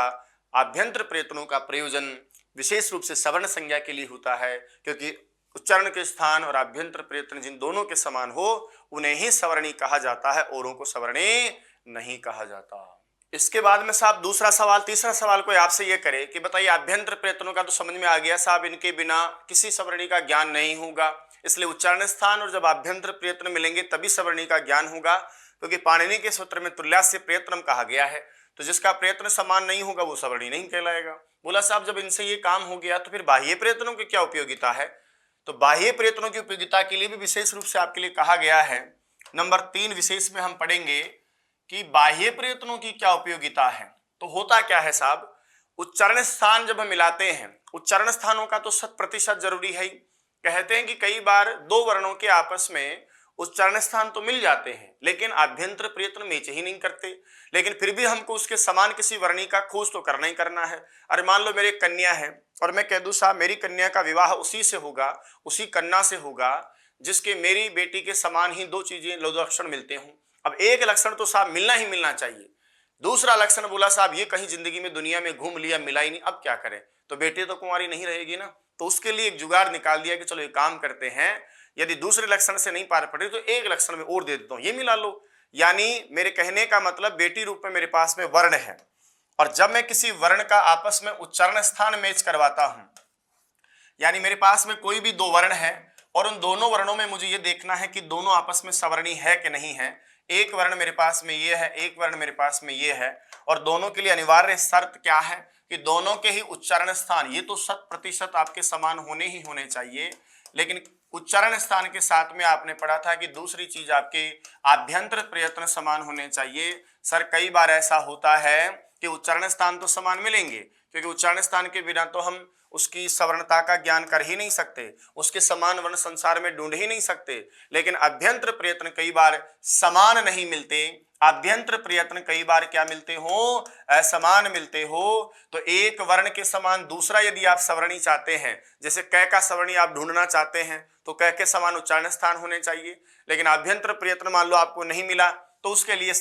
आभ्यंतर प्रयत्नों का प्रयोजन विशेष रूप से सवर्ण संज्ञा के लिए होता है, क्योंकि उच्चारण के स्थान और आभ्यंतर प्रयत्न जिन दोनों के समान हो उन्हें ही सवर्णी कहा जाता है, औरों को सवर्णी नहीं कहा जाता। इसके बाद में साहब दूसरा सवाल, तीसरा सवाल कोई आपसे ये करे कि बताइए आभ्यंतर प्रयत्नों का तो समझ में आ गया साहब, इनके बिना किसी सवर्णी का ज्ञान नहीं होगा, इसलिए उच्चारण स्थान और जब आभ्यंतर प्रयत्न मिलेंगे तभी सवर्णी का ज्ञान होगा, क्योंकि पाणिनि के सूत्र में तुल्यास्य प्रयत्नम कहा गया है, तो जिसका प्रयत्न समान नहीं होगा वो सवर्णी नहीं कहलाएगा। बोला साहब जब इनसे ये काम हो गया तो फिर बाह्य प्रयत्नों की क्या उपयोगिता है, तो बाह्य प्रयत्नों की उपयोगिता के लिए भी विशेष रूप से आपके लिए कहा गया है। नंबर 3 विशेष में हम पढ़ेंगे कि बाह्य प्रयत्नों की क्या उपयोगिता है। तो होता क्या है साहब, उच्चारण स्थान जब हम मिलाते हैं, उच्चारण स्थानों का तो 100% जरूरी है ही। कहते हैं कि कई बार दो वर्णों के आपस में उच्चारण स्थान तो मिल जाते हैं लेकिन आभ्यंतर प्रयत्न मैच ही नहीं करते, लेकिन फिर भी हमको उसके समान किसी वर्णी का खोज तो करना ही करना है। अरे मान लो मेरी कन्या है और मैं कह दूं साहब मेरी कन्या का विवाह उसी से होगा, उसी कन्या से होगा जिसके मेरी बेटी के समान ही दो चीजें दो लक्षण मिलते हों। अब एक लक्षण तो साहब मिलना ही मिलना चाहिए, दूसरा लक्षण बोला साहब ये कहीं जिंदगी में दुनिया में घूम लिया मिला ही नहीं, अब क्या करें, तो बेटी तो कुंवारी नहीं रहेगी ना। तो उसके लिए एक जुगाड़ निकाल दिया कि चलो ये काम करते हैं, यदि दूसरे लक्षण से नहीं पार पड़े तो एक लक्षण में और दे देता हूं, ये मिला लो। यानी मेरे कहने का मतलब बेटी रूप में मेरे पास में वर्ण है, और जब मैं किसी वर्ण का आपस में उच्चारण स्थान मैच करवाता हूं, यानी मेरे पास में कोई भी दो वर्ण है और उन दोनों वर्णों में मुझे ये देखना है कि दोनों आपस में सवर्णी है कि नहीं है। एक वर्ण मेरे पास में ये है, एक वर्ण मेरे पास में ये है, और दोनों के लिए अनिवार्य शर्त क्या है कि दोनों के ही उच्चारण स्थान ये तो 100% आपके समान होने ही होने चाहिए, लेकिन उच्चारण स्थान के साथ में आपने पढ़ा था कि दूसरी चीज आपके आभ्यंतर प्रयत्न समान होने चाहिए। सर कई बार ऐसा होता है कि उच्चारण स्थान तो समान मिलेंगे, क्योंकि उच्चारण स्थान के बिना तो हम उसकी सवर्णता का ज्ञान कर ही नहीं सकते, उसके समान वर्ण संसार में ढूंढ ही नहीं सकते, लेकिन अभ्यंतर प्रयत्न कई बार समान नहीं मिलते, आभ्यंतर प्रयत्न कई बार क्या मिलते हो, असमान मिलते हो। तो एक वर्ण के समान दूसरा यदि आप सवर्णी चाहते हैं, जैसे क का सवर्णी आप ढूंढना चाहते हैं तो क के समान उच्चारण स्थान होने चाहिए, लेकिन आभ्यंतर प्रयत्न मान लो आपको नहीं मिला तो उसके लिए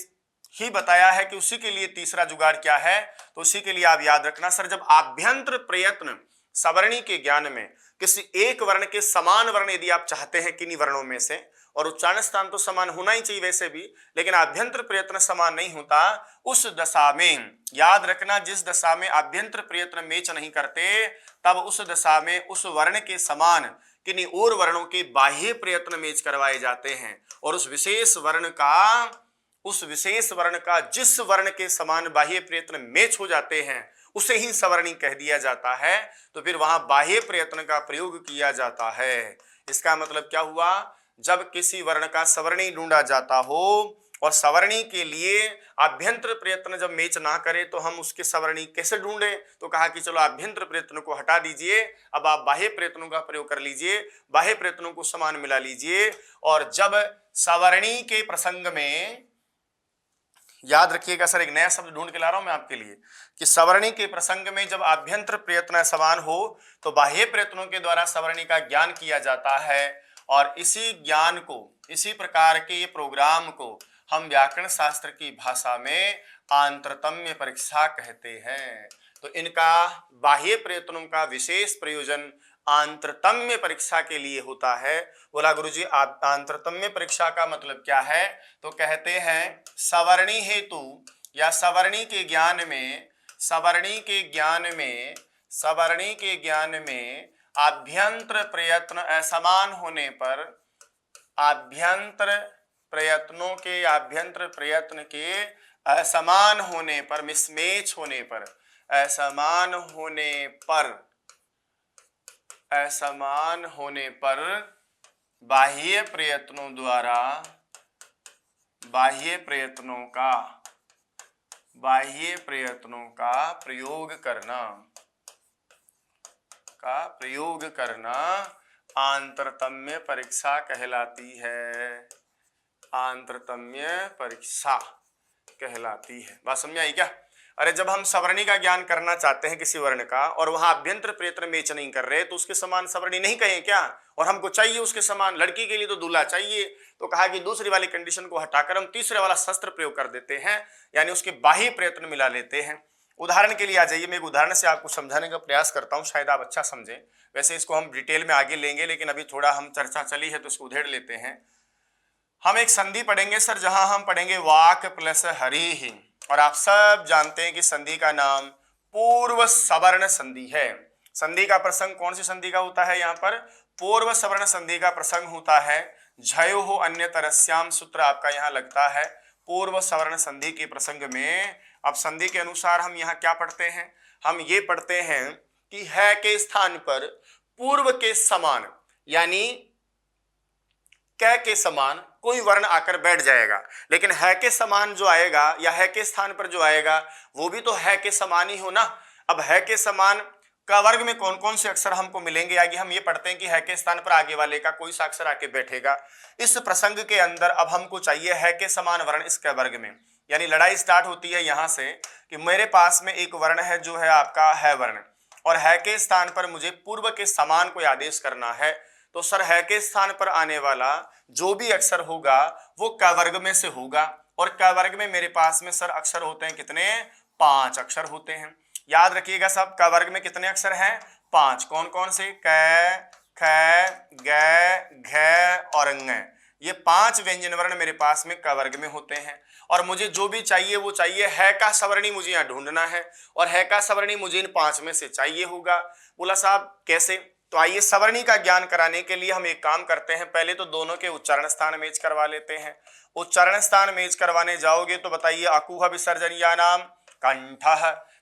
ही बताया है कि उसी के लिए तीसरा जुगाड़ क्या है, तो उसी के लिए आप याद रखना सर जब आभ्यंतर प्रयत्न सवर्णी के ज्ञान में किसी एक वर्ण के समान वर्ण यदि आप चाहते हैं किन्हीं वर्णों में से, और उच्चारण स्थान तो समान होना ही चाहिए वैसे भी, लेकिन आभ्यंतर प्रयत्न समान नहीं होता, उस दशा में याद रखना जिस दशा में आभ्यंतर प्रयत्न मैच नहीं करते तब उस दशा में उस वर्ण के समान किन्हीं और वर्णों के बाह्य प्रयत्न मैच करवाए जाते हैं, और उस विशेष वर्ण का जिस वर्ण के समान बाह्य प्रयत्न मैच हो जाते हैं उसे ही सवर्णी कह दिया जाता है, तो फिर वहां बाह्य प्रयत्न का प्रयोग किया जाता है। इसका मतलब क्या हुआ, जब किसी वर्ण का सवर्णी ढूंढा जाता हो और सवर्णी के लिए आभ्यंतर प्रयत्न जब मैच ना करे तो हम उसके सवर्णी कैसे ढूंढें, तो कहा कि चलो आभ्यंतर प्रयत्न को हटा दीजिए, अब आप बाह्य प्रयत्नों का प्रयोग कर लीजिए, बाह्य प्रयत्नों को समान मिला लीजिए। और जब सवर्णी के प्रसंग में याद रखिएगा सर, एक नया शब्द ढूंढ के ला रहा हूं मैं आपके लिए कि सवर्णी के प्रसंग में जब आभ्यंतर प्रयत्न समान हो तो बाह्य प्रयत्नों के द्वारा सवर्णी का ज्ञान किया जाता है, और इसी ज्ञान को, इसी प्रकार के ये प्रोग्राम को हम व्याकरण शास्त्र की भाषा में आंतरतम्य परीक्षा कहते हैं। तो इनका बाह्य प्रयत्नों का विशेष प्रयोजन आंतरतम्य परीक्षा के लिए होता है। बोला गुरुजी आंतरतम्य परीक्षा का मतलब क्या है? तो कहते हैं सवर्णी हेतु या सवर्णी के ज्ञान में, सवर्णी के ज्ञान में आभ्यंतर प्रयत्न असमान होने पर, आभ्यंतर प्रयत्न के असमान होने पर, मिसमैच होने पर, असमान होने पर बाह्य प्रयत्नों का प्रयोग करना आंतरतम्य परीक्षा कहलाती है। आंतरतम्य परीक्षा कहलाती है। बात समझ आई क्या? अरे जब हम सवर्णी का ज्ञान करना चाहते हैं किसी वर्ण का और वहां अभ्यंतर प्रयत्न मैच नहीं कर रहे तो उसके समान सवर्णी नहीं कहें क्या? और हमको चाहिए उसके समान, लड़की के लिए तो दूल्हा चाहिए, तो कहा कि दूसरी वाली कंडीशन को हटाकर हम तीसरे वाला शस्त्र प्रयोग कर देते हैं, यानी उसके बाह्य प्रयत्न मिला लेते हैं। उदाहरण के लिए आ जाइए, मैं एक उदाहरण से आपको समझाने का प्रयास करता हूं, शायद आप अच्छा समझें। वैसे इसको हम डिटेल में आगे लेंगे, लेकिन अभी थोड़ा हम चर्चा चली है तो इसको उधेड़ लेते हैं। हम एक संधि पढ़ेंगे सर, जहां हम पढ़ेंगे वाक प्लस हरि ही, और आप सब जानते हैं कि संधि का नाम पूर्व सवर्ण संधि है। संधि का प्रसंग कौन सी संधि का होता है? यहाँ पर पूर्व सवर्ण संधि का प्रसंग होता है। झयो हो अन्य तरस्याम सूत्र आपका यहाँ लगता है पूर्व सवर्ण संधि के प्रसंग में। अब संधि के अनुसार हम यहाँ क्या पढ़ते हैं? हम ये पढ़ते हैं कि है के स्थान पर पूर्व के समान यानी क के समान कोई वर्ण आकर बैठ जाएगा, लेकिन है के समान जो आएगा या है के स्थान पर जो आएगा वो भी तो है के समान ही हो ना। अब है के समान का वर्ग में कौन कौन से अक्षर हमको मिलेंगे? आगे हम ये पढ़ते हैं कि है के स्थान पर आगे वाले का कोई सा अक्षर आके बैठेगा। इस प्रसंग के अंदर अब हमको चाहिए है के समान वर्ण इसके वर्ग में, यानी लड़ाई स्टार्ट होती है यहां से कि मेरे पास में एक वर्ण है जो है आपका है वर्ण, और है के स्थान पर मुझे पूर्व के समान कोई आदेश करना है। तो सर है के स्थान पर आने वाला जो भी अक्षर होगा वो क वर्ग में से होगा, और क वर्ग में मेरे पास में सर अक्षर होते हैं कितने? 5 अक्षर होते हैं। याद रखिएगा सब, क वर्ग में कितने अक्षर हैं? 5। कौन कौन से? क, ख, ग, घ और ङ। ये 5 व्यंजन वर्ण मेरे पास में क वर्ग में होते हैं, और मुझे जो भी चाहिए वो चाहिए है का सवर्णी मुझे यहाँ ढूंढना है, और है का सवर्णी मुझे इन 5 में से चाहिए होगा। बोला साहब कैसे? तो आइए सवर्णी का ज्ञान कराने के लिए हम एक काम करते हैं, पहले तो दोनों के उच्चारण स्थान मैच करवा लेते हैं। उच्चारण स्थान मैच करवाने जाओगे तो बताइए अकुह विसर्जनीया नाम कंठ,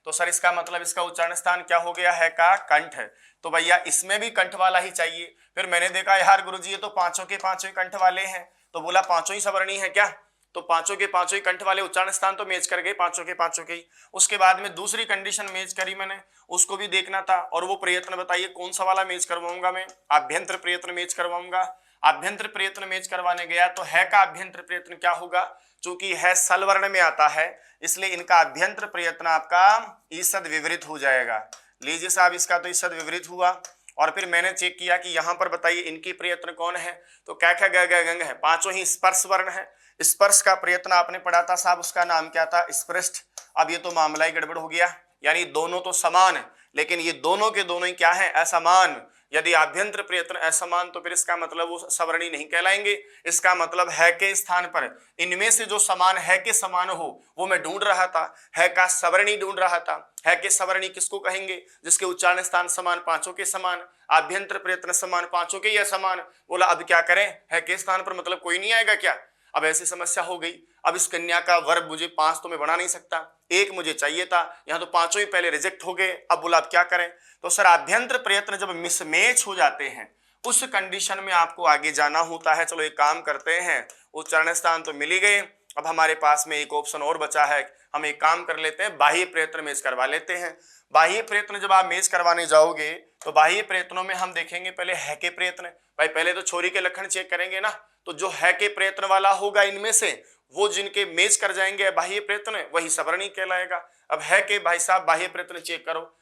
तो सर इसका मतलब इसका उच्चारण स्थान क्या हो गया? है का कंठ। तो भैया इसमें भी कंठ वाला ही चाहिए। फिर मैंने देखा यार गुरुजी ये तो पांचों के पांचों ही कंठ वाले हैं, तो बोला पांचों ही सवर्णी है क्या? तो पांचों के पांचों ही कंठ वाले उच्चारण स्थान तो मैच कर गए पांचों के पांचों के ही। उसके बाद में दूसरी कंडीशन मैच करी मैंने, उसको भी देखना था, और वो प्रयत्न बताइए कौन सा वाला मैच करवाऊंगा मैं? आभ्यंतर प्रयत्न मैच करवाऊंगा। आभ्यंतर प्रयत्न मैच करवाने गया तो है का आभ्यंतर प्रयत्न क्या होगा? चूंकि है सल वर्ण में आता है इसलिए इनका आभ्यंतर प्रयत्न आपका ईसद विवरित हो जाएगा। लीजिए साहब इसका तो ईसद विवरित हुआ, और फिर मैंने चेक किया कि यहाँ पर बताइए इनकी प्रयत्न कौन है? तो क ख ग घ गंग है, पांचों ही स्पर्श वर्ण है। स्पर्श का प्रयत्न आपने पढ़ा था साहब, उसका नाम क्या था? स्पृष्ट। अब ये तो मामला ही गड़बड़ हो गया, यानी दोनों तो समान है लेकिन ये दोनों के दोनों ही क्या है? असमान। यदि आभ्यंतर प्रयत्न असमान तो फिर इसका मतलब वो सवर्णी नहीं कहलाएंगे। इसका मतलब है के स्थान पर इनमें से जो समान है के समान हो वो मैं ढूंढ रहा था, है का सवर्णी ढूंढ रहा था। है के सवर्णी किसको कहेंगे? जिसके उच्चारण स्थान समान, पांचों के समान, आभ्यंतर प्रयत्न समान, पांचों के ही असमान। बोला अब क्या करें? है के स्थान पर मतलब कोई नहीं आएगा क्या? अब ऐसी समस्या हो गई। अब इस कन्या का वर्ग मुझे 5 तो मैं बना नहीं सकता, 1 मुझे चाहिए था, यहाँ तो पांचों ही पहले रिजेक्ट हो गए। अब बोला अब क्या करें? तो सर आभ्यंतर प्रयत्न जब मिसमैच हो जाते हैं उस कंडीशन में आपको आगे जाना होता है। चलो एक काम करते हैं, उच्चारण स्थान तो मिल ही गए, अब हमारे पास में एक ऑप्शन और बचा है। हम एक काम कर लेते हैं, बाह्य प्रयत्न मैच करवा लेते हैं। बाह्य प्रयत्न जब आप मैच करवाने जाओगे तो बाह्य प्रयत्नों में हम देखेंगे पहले है के प्रयत्न। भाई पहले तो छोरी के लक्षण चेक करेंगे ना, तो जो है के प्रयत्न वाला होगा इनमें से वो जिनके मैच कर जाएंगे बाह्य प्रयत्न वही सवर्णी कहलाएगा। अब है के भाई साहब बाह्य प्रयत्न चेक करो,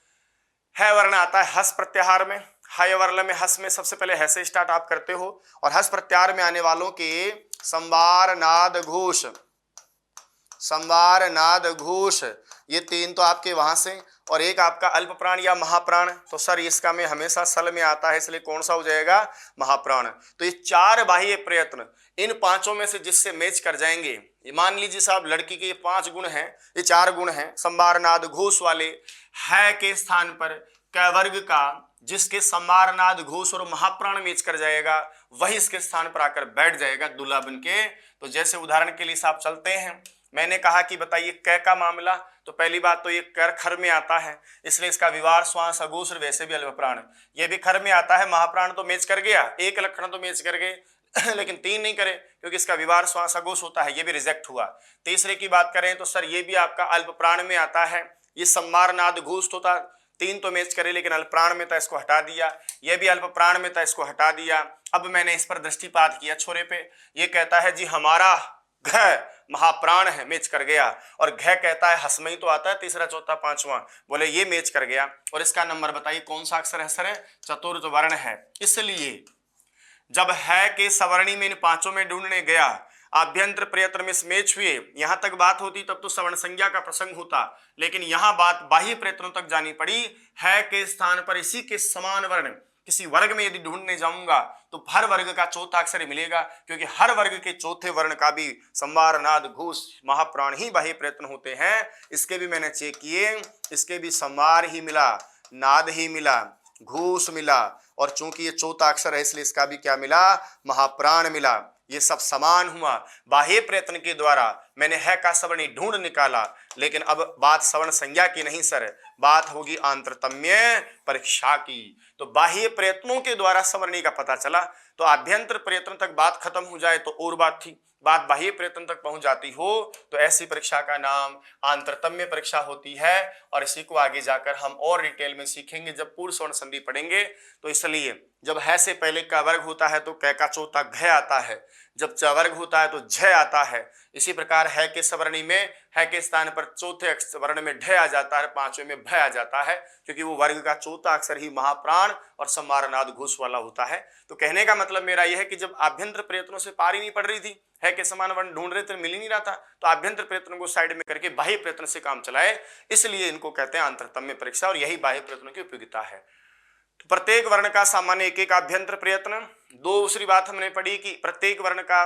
है वर्ण आता है हस प्रत्याहार में, हय वर्ल में हस में सबसे पहले ह से स्टार्ट आप करते हो, और हस प्रत्यार में आने वालों के संवार नाद घोष, संवार नाद घोष, ये तीन तो आपके वहां से, और एक आपका अल्प प्राण या महाप्राण, तो सर इसका में हमेशा सल में आता है, इसलिए कौन सा हो जाएगा, महाप्राण। तो ये चार बाह्य प्रयत्न इन पांचों में से जिससे मैच कर जाएंगे, मान लीजिए साहब लड़की के 5 गुण हैं, ये 4 गुण हैं संवार नाद घोष वाले, है के स्थान पर क वर्ग का जिसके संवार नाद घोष और महाप्राण मैच कर जाएगा, वही इसके स्थान पर आकर बैठ जाएगा दूल्हा बन के। तो जैसे उदाहरण के लिए साहब चलते हैं, मैंने कहा कि बताइए क का मामला, तो पहली बात तो ये कर खर में आता है, इसलिए इसका विवार श्वास अघोष, वैसे भी अल्प प्राण, ये भी खर में आता है, महाप्राण तो मैच कर गया, एक लक्षण तो मैच कर गए लेकिन 3 नहीं करे क्योंकि इसका विवार श्वास अघोष होता है, ये भी रिजेक्ट हुआ। तीसरे की बात करें तो सर ये भी आपका अल्प प्राण में आता है, ये संवार नाद घोष होता, 3 तो मैच करे लेकिन अल्प प्राण में था, इसको हटा दिया, ये भी अल्प प्राण में था, इसको हटा दिया। अब मैंने इस पर दृष्टिपात किया छोरे पे, ये कहता है जी हमारा घ महाप्राण है, मैच कर गया, और घ कहता है हसमई तो आता है तीसरा चौथा पांचवा, बोले ये मैच कर गया। और इसका नंबर बताइए कौन सा अक्षर है सर, चतुर्थ वर्ण है। इसलिए जब है के सवर्णी में इन पांचों में ढूंढने गया, आभ्यंतर प्रयत्न में मैच हुए, यहां तक बात होती तब तो सवर्ण संज्ञा का प्रसंग होता, लेकिन यहां बात बाह्य प्रयत्नों तक जानी पड़ी। है के स्थान पर इसी के समान वर्ण किसी वर्ग में यदि ढूंढने जाऊंगा तो हर वर्ग का चौथा अक्षर मिलेगा, क्योंकि हर वर्ग के चौथे वर्ण का भी संवार नाद घोष महाप्राण ही बाह्य प्रयत्न होते हैं। इसके भी मैंने चेक किए, इसके भी संवार ही मिला, नाद ही मिला, घोष मिला, और चूंकि ये चौथा अक्षर है इसलिए इसका भी क्या मिला, महाप्राण मिला। ये सब समान हुआ। बाह्य प्रयत्न के द्वारा मैंने है का सवर्णी ढूंढ निकाला, लेकिन अब बात सवर्ण संज्ञा की नहीं सर, बात होगी आंतरतम्य परीक्षा की। तो बाह्य प्रयत्नों के द्वारा सवर्णी का पता चला, तो आभ्यंतर प्रयत्न तक बात खत्म हो जाए तो और बात थी, बात बाह्य प्रयत्न तक पहुंच जाती हो तो ऐसी परीक्षा का नाम आंतरतम्य परीक्षा होती है। और इसी को आगे जाकर हम और डिटेल में सीखेंगे जब पूर्ण स्वर्ण संधि पढ़ेंगे। तो इसलिए जब है से पहले का वर्ग होता है तो कै का चौथा घ आता है, जब च वर्ग होता है तो झ आता है। इसी प्रकार है के सवर्णी में है के स्थान पर चौथे वर्ण में ढ आ जाता है, पांचवें में भ आ जाता है, क्योंकि वो वर्ग का चौथा अक्षर ही महाप्राण और संवार नाद घोष वाला होता है। तो कहने का मतलब मेरा यह है कि जब आभ्यंतर प्रयत्नों से पार ही नहीं पड़ रही थी, है के समान वर्ण ढूंढ रहे थे, मिल ही नहीं रहा था, तो आभ्यंतर प्रयत्नों को साइड में करके बाह्य प्रयत्न से काम चलाए, इसलिए इनको कहते हैं आंतरतम्य परीक्षा, और यही बाह्य प्रयत्नों की उपयोगिता है। तो प्रत्येक वर्ण का सामान्य एक एक आभ्यंतर प्रयत्न। दूसरी बात हमने पढ़ी कि प्रत्येक वर्ण का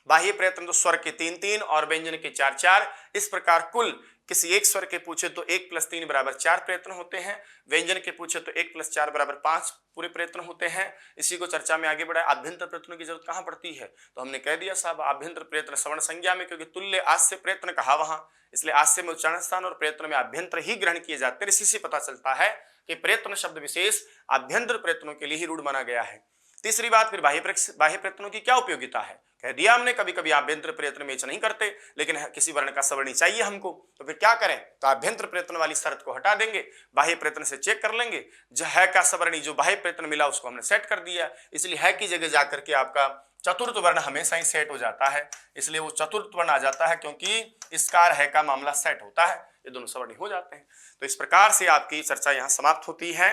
बाह्य प्रयत्न तो स्वर के 3-3 और व्यंजन के 4-4, इस प्रकार कुल किसी एक स्वर के पूछे तो 1 + 3 = 4 प्रयत्न होते हैं, व्यंजन के पूछे तो 1 + 4 = 5 पूरे प्रयत्न होते हैं। इसी को चर्चा में आगे बढ़ाए। आभ्यंतर प्रयत्नों की जरूरत कहां पड़ती है, तो हमने कह दिया साहब आभ्यंतर प्रयत्न सवर्ण संज्ञा में, क्योंकि तुल्य आस्य प्रयत्न कहा वहां, इसलिए आस्य में उच्चारण स्थान और प्रयत्न में आभ्यंतर ही ग्रहण किए जाते हैं। इसी से पता चलता है कि प्रयत्न शब्द विशेष आभ्यंतर प्रयत्नों के लिए ही रूढ़ माना गया है। तीसरी बात, फिर बाह्य प्रयत्नों की क्या उपयोगिता है, कह दिया हमने कभी कभी आभ्यंतर प्रयत्न मैच नहीं करते, लेकिन किसी वर्ण का सवर्णी चाहिए हमको, तो फिर क्या करें, तो आभ्यंतर प्रयत्न वाली शर्त को हटा देंगे, बाह्य प्रयत्न से चेक कर लेंगे, जो है का सवर्णी जो बाह्य प्रयत्न मिला उसको हमने सेट कर दिया, इसलिए है की जगह जाकर के आपका चतुर्थ वर्ण हमेशा ही सेट हो जाता है, इसलिए वो चतुर्थ वर्ण आ जाता है, क्योंकि इसकार है का मामला सेट होता है, ये दोनों सवर्णी हो जाते हैं। तो इस प्रकार से आपकी चर्चा यहाँ समाप्त होती है।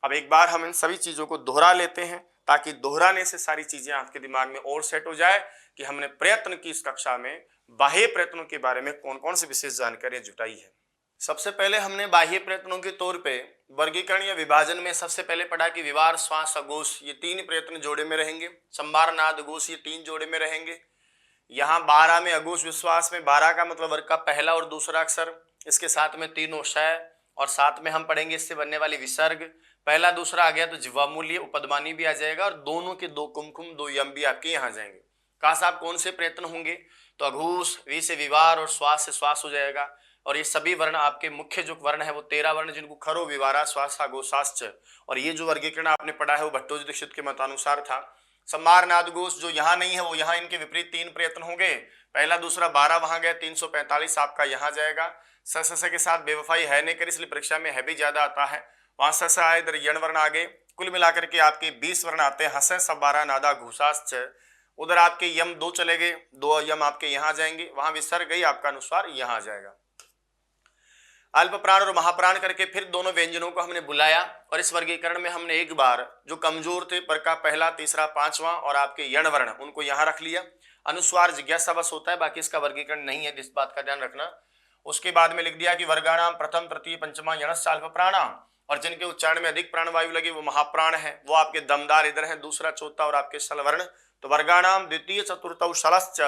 अब एक बार हम इन सभी चीजों को दोहरा लेते हैं, ताकि दोहराने से सारी चीजें आपके दिमाग में और सेट हो जाए कि हमने प्रयत्न की इस कक्षा में बाह्य प्रयत्नों के बारे में कौन कौन सी विशेष जानकारियां जुटाई है। सबसे पहले हमने बाह्य प्रयत्नों के तौर पे वर्गीकरण या विभाजन में सबसे पहले पढ़ा कि विवार श्वास अघोष ये 3 प्रयत्न जोड़े में रहेंगे, संवार नाद घोष ये 3 जोड़े में रहेंगे। यहाँ 12 में अघोष विश्वास में 12 का मतलब वर्ग का पहला और दूसरा अक्षर, इसके साथ में तीनों शय, और साथ में हम पढ़ेंगे इससे बनने वाली विसर्ग, पहला दूसरा आ गया तो जिह्वामूल्य उपदमानी भी आ जाएगा, और दोनों के 2 कुमकुम 2 यम भी आपके यहाँ जाएंगे। कहा साहब कौन से प्रयत्न होंगे, तो अघोष, वी से विवार और श्वास से श्वास हो जाएगा, और ये सभी वर्ण आपके मुख्य जो वर्ण है वो 13 वर्ण जिनको खरो विवारा श्वास अघोषाश्च, और ये जो वर्गीकरण आपने पढ़ा है वो भट्टोजी दीक्षित के मतानुसार था। संवार नाद घोष जो यहाँ नहीं है वो यहाँ इनके विपरीत 3 प्रयत्न होंगे, पहला दूसरा 12 वहां गया, 345 आपका यहाँ जाएगा। स के साथ बेवफाई है नहीं कर, इसलिए परीक्षा में है भी ज्यादा आता है, वहां स आए, इधर यण वर्ण आगे, कुल मिलाकर के आपके 20 वर्ण आते हैं। हस सब 12 नादा घुसाश्च, उधर आपके यम 2 चले गए, 2 यम आपके यहाँ जाएंगे, वहां विसर्ग गई आपका अनुस्वार यहाँ आ जाएगा। अल्प प्राण और महाप्राण करके फिर दोनों व्यंजनों को हमने बुलाया और इस वर्गीकरण में हमने एक बार जो कमजोर थे पर का पहला, तीसरा, पांचवा और आपके यण वर्ण उनको यहां रख लिया। अनुस्वार जिज्ञासा बस होता है, बाकी इसका वर्गीकरण नहीं है, इस बात का ध्यान रखना। उसके बाद में लिख दिया कि वर्गाणाम प्रथम, तृतीय, पंचमा यणस्य अल्प प्राणाम, और जिनके उच्चारण में अधिक प्राणवायु लगे वो महाप्राण है, वो आपके दमदार इधर है, दूसरा, चौथा और आपके शलवर्ण। तो वर्गाणाम द्वितीय, चतुर्थ, शलश्च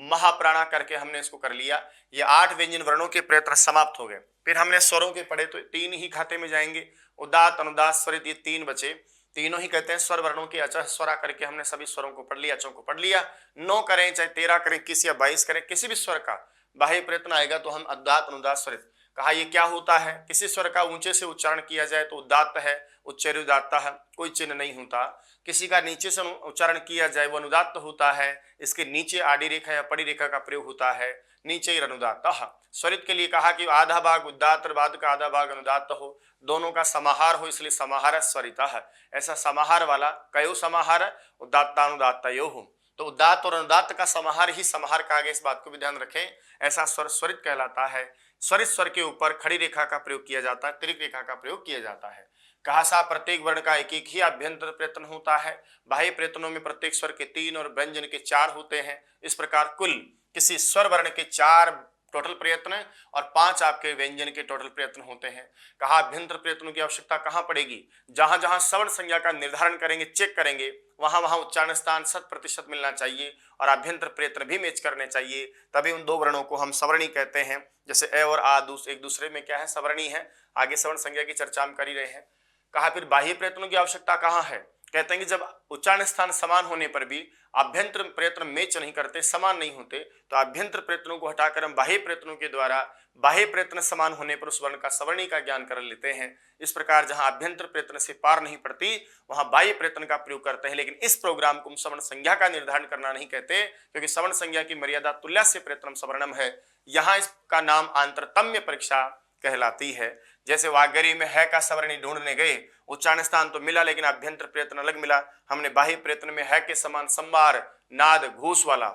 महाप्राणा करके हमने इसको कर लिया। ये 8 व्यंजन वर्णों के प्रयत्न समाप्त हो गए। फिर हमने स्वरों के पढ़े तो 3 ही खाते में जाएंगे, उदात, अनुदात, स्वरित, ये 3 बचे। तीनों ही कहते हैं स्वर वर्णों के अचः स्वरा करके हमने सभी स्वरों को पढ़ लिया, अचों को पढ़ लिया। 9 करें चाहे 13 करें, 21 या 22 करें, किसी भी स्वर का बाह्य प्रयत्न आएगा तो हम उदात, अनुदात, स्वरित। कहा ये क्या होता है, किसी स्वर का ऊंचे से उच्चारण किया जाए तो उदात्त है, उच्चैरुदात्त है, कोई चिन्ह नहीं होता। किसी का नीचे से उच्चारण किया जाए वो अनुदात्त होता है, इसके नीचे आड़ी रेखा या पड़ी रेखा का प्रयोग होता है, नीचे ही अनुदात्त। स्वरित के लिए कहा कि आधा भाग उदात्त बाद का आधा भाग अनुदात्त हो, दोनों का समाहार हो, इसलिए समाहार स्वरित है। ऐसा समाहार वाला कयो समाहार, उदात्तानुदात्तयो हो, तो उदात्त और अनुदात्त का समाहार ही समाहार कहा गया, इस बात को भी ध्यान रखें। ऐसा स्वर स्वरित कहलाता है। स्वरित स्वर के ऊपर खड़ी रेखा का प्रयोग किया जाता है, तिर्क रेखा का प्रयोग किया जाता है। कहा सा प्रत्येक वर्ण का एक एक ही आभ्यंतर प्रयत्न होता है। बाह्य प्रयत्नों में प्रत्येक स्वर के 3 और व्यंजन के 4 होते हैं। इस प्रकार कुल किसी स्वर वर्ण के 4 टोटल प्रयत्न और 5 आपके व्यंजन के टोटल प्रयत्न होते हैं। कहा अभ्यंतर प्रयत्नों की आवश्यकता कहां पड़ेगी, जहां जहां सवर्ण संज्ञा का निर्धारण करेंगे, चेक करेंगे, वहां वहां उच्चारण स्थान 100% मिलना चाहिए और अभ्यंतर प्रयत्न भी मैच करने चाहिए, तभी उन 2 वर्णों को हम सवर्णी कहते हैं। जैसे ए और आ एक दूसरे में क्या है, सवर्णी है। आगे सवर्ण संज्ञा की चर्चा हम कर ही रहे हैं। कहा फिर बाह्य प्रयत्नों की आवश्यकता कहां है, कहते हैं कि जब उच्चारण स्थान समान होने पर भी आभ्यंतर प्रयत्न मैच नहीं करते, समान नहीं होते, तो आभ्यंतर प्रयत्नों को हटाकर हम बाह्य प्रयत्नों के द्वारा बाह्य प्रयत्न समान होने पर उस वर्ण का सवर्णी का ज्ञान कर लेते हैं। इस प्रकार जहां आभ्यंतर प्रयत्न से पार नहीं पड़ती वहां बाह्य प्रयत्न का प्रयोग करते हैं। लेकिन इस प्रोग्राम को हम सवर्ण संज्ञा का निर्धारण करना नहीं कहते, क्योंकि सवर्ण संज्ञा की मर्यादा तुल्यस्य प्रयत्नम सवर्णम है। यहाँ इसका नाम आंतरतम्य परीक्षा कहलाती है। जैसे वाग्गरी में है का सवर्णी ढूंढने गए, उच्चारण स्थान तो मिला लेकिन अभ्यंतर प्रयत्न अलग मिला। हमने बाह्य प्रयत्न में है के समान संवार, नाद, घूस वाला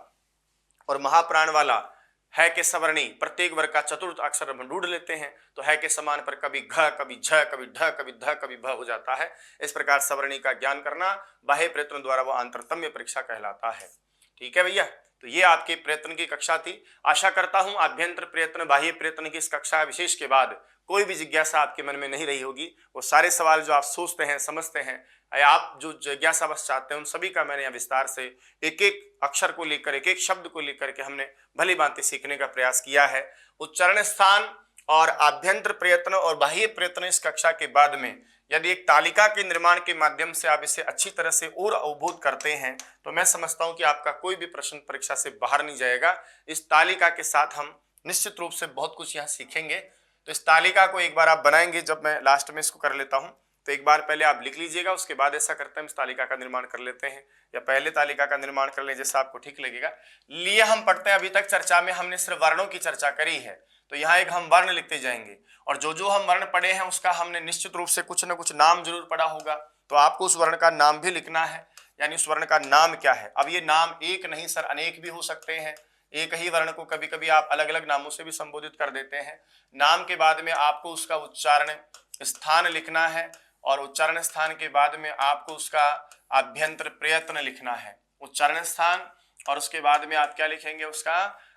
और महाप्राण वाला है के सवर्णी प्रत्येक वर्ग का चतुर्थ अक्षर हम ढूंढ लेते हैं, तो है के समान पर कभी घ, कभी झ, कभी ढ, कभी ध, कभी भ हो जाता है। इस प्रकार सवर्णी का ज्ञान करना बाह्य प्रयत्न द्वारा वो आंतरतम्य परीक्षा कहलाता है। ठीक है भैया, तो ये आपके प्रयत्न की कक्षा थी। आशा करता हूं अभ्यंतर प्रयत्न, बाह्य प्रयत्न की इस कक्षा विशेष के बाद कोई भी जिज्ञासा आपके मन में नहीं रही होगी। वो सारे सवाल जो आप सोचते हैं, समझते हैं, या आप जो जिज्ञासा बस चाहते हैं, उन सभी का मैंने यहाँ विस्तार से एक एक अक्षर को लेकर, एक एक शब्द को लेकर के हमने भली भांति सीखने का प्रयास किया है। उच्चारण स्थान और आभ्यंतर प्रयत्न और बाह्य प्रयत्न इस कक्षा के बाद में यदि एक तालिका के निर्माण के माध्यम से आप इसे अच्छी तरह से और अवबोध करते हैं तो मैं समझता हूं कि आपका कोई भी प्रश्न परीक्षा से बाहर नहीं जाएगा। इस तालिका के साथ हम निश्चित रूप से बहुत कुछ यहाँ सीखेंगे। तो इस तालिका को एक बार आप बनाएंगे, जब मैं लास्ट में इसको कर लेता हूं तो एक बार पहले आप लिख लीजिएगा, उसके बाद ऐसा करते हैं इस तालिका का निर्माण कर लेते हैं, या पहले तालिका का निर्माण कर लें, जैसा आपको ठीक लगेगा। लिए हम पढ़ते हैं, अभी तक चर्चा में हमने सिर्फ वर्णों की चर्चा करी है, तो यहाँ एक हम वर्ण लिखते जाएंगे और जो जो हम वर्ण पढ़े हैं उसका हमने निश्चित रूप से कुछ न कुछ नाम जरूर पढ़ा होगा, तो आपको उस वर्ण का नाम भी लिखना है, यानी उस वर्ण का नाम क्या है। अब ये नाम एक नहीं सर, अनेक भी हो सकते हैं। एक ही वर्ण को कभी कभी आप अलग अलग नामों से भी संबोधित कर देते हैं। नाम के बाद में आपको उसका उच्चारण स्थान लिखना है और उच्चारण स्थान के बाद में आपको उसका आभ्यंतर प्रयत्न लिखना है। उच्चारण स्थान और उसके बाद में आप क्या लिखेंगे, उसका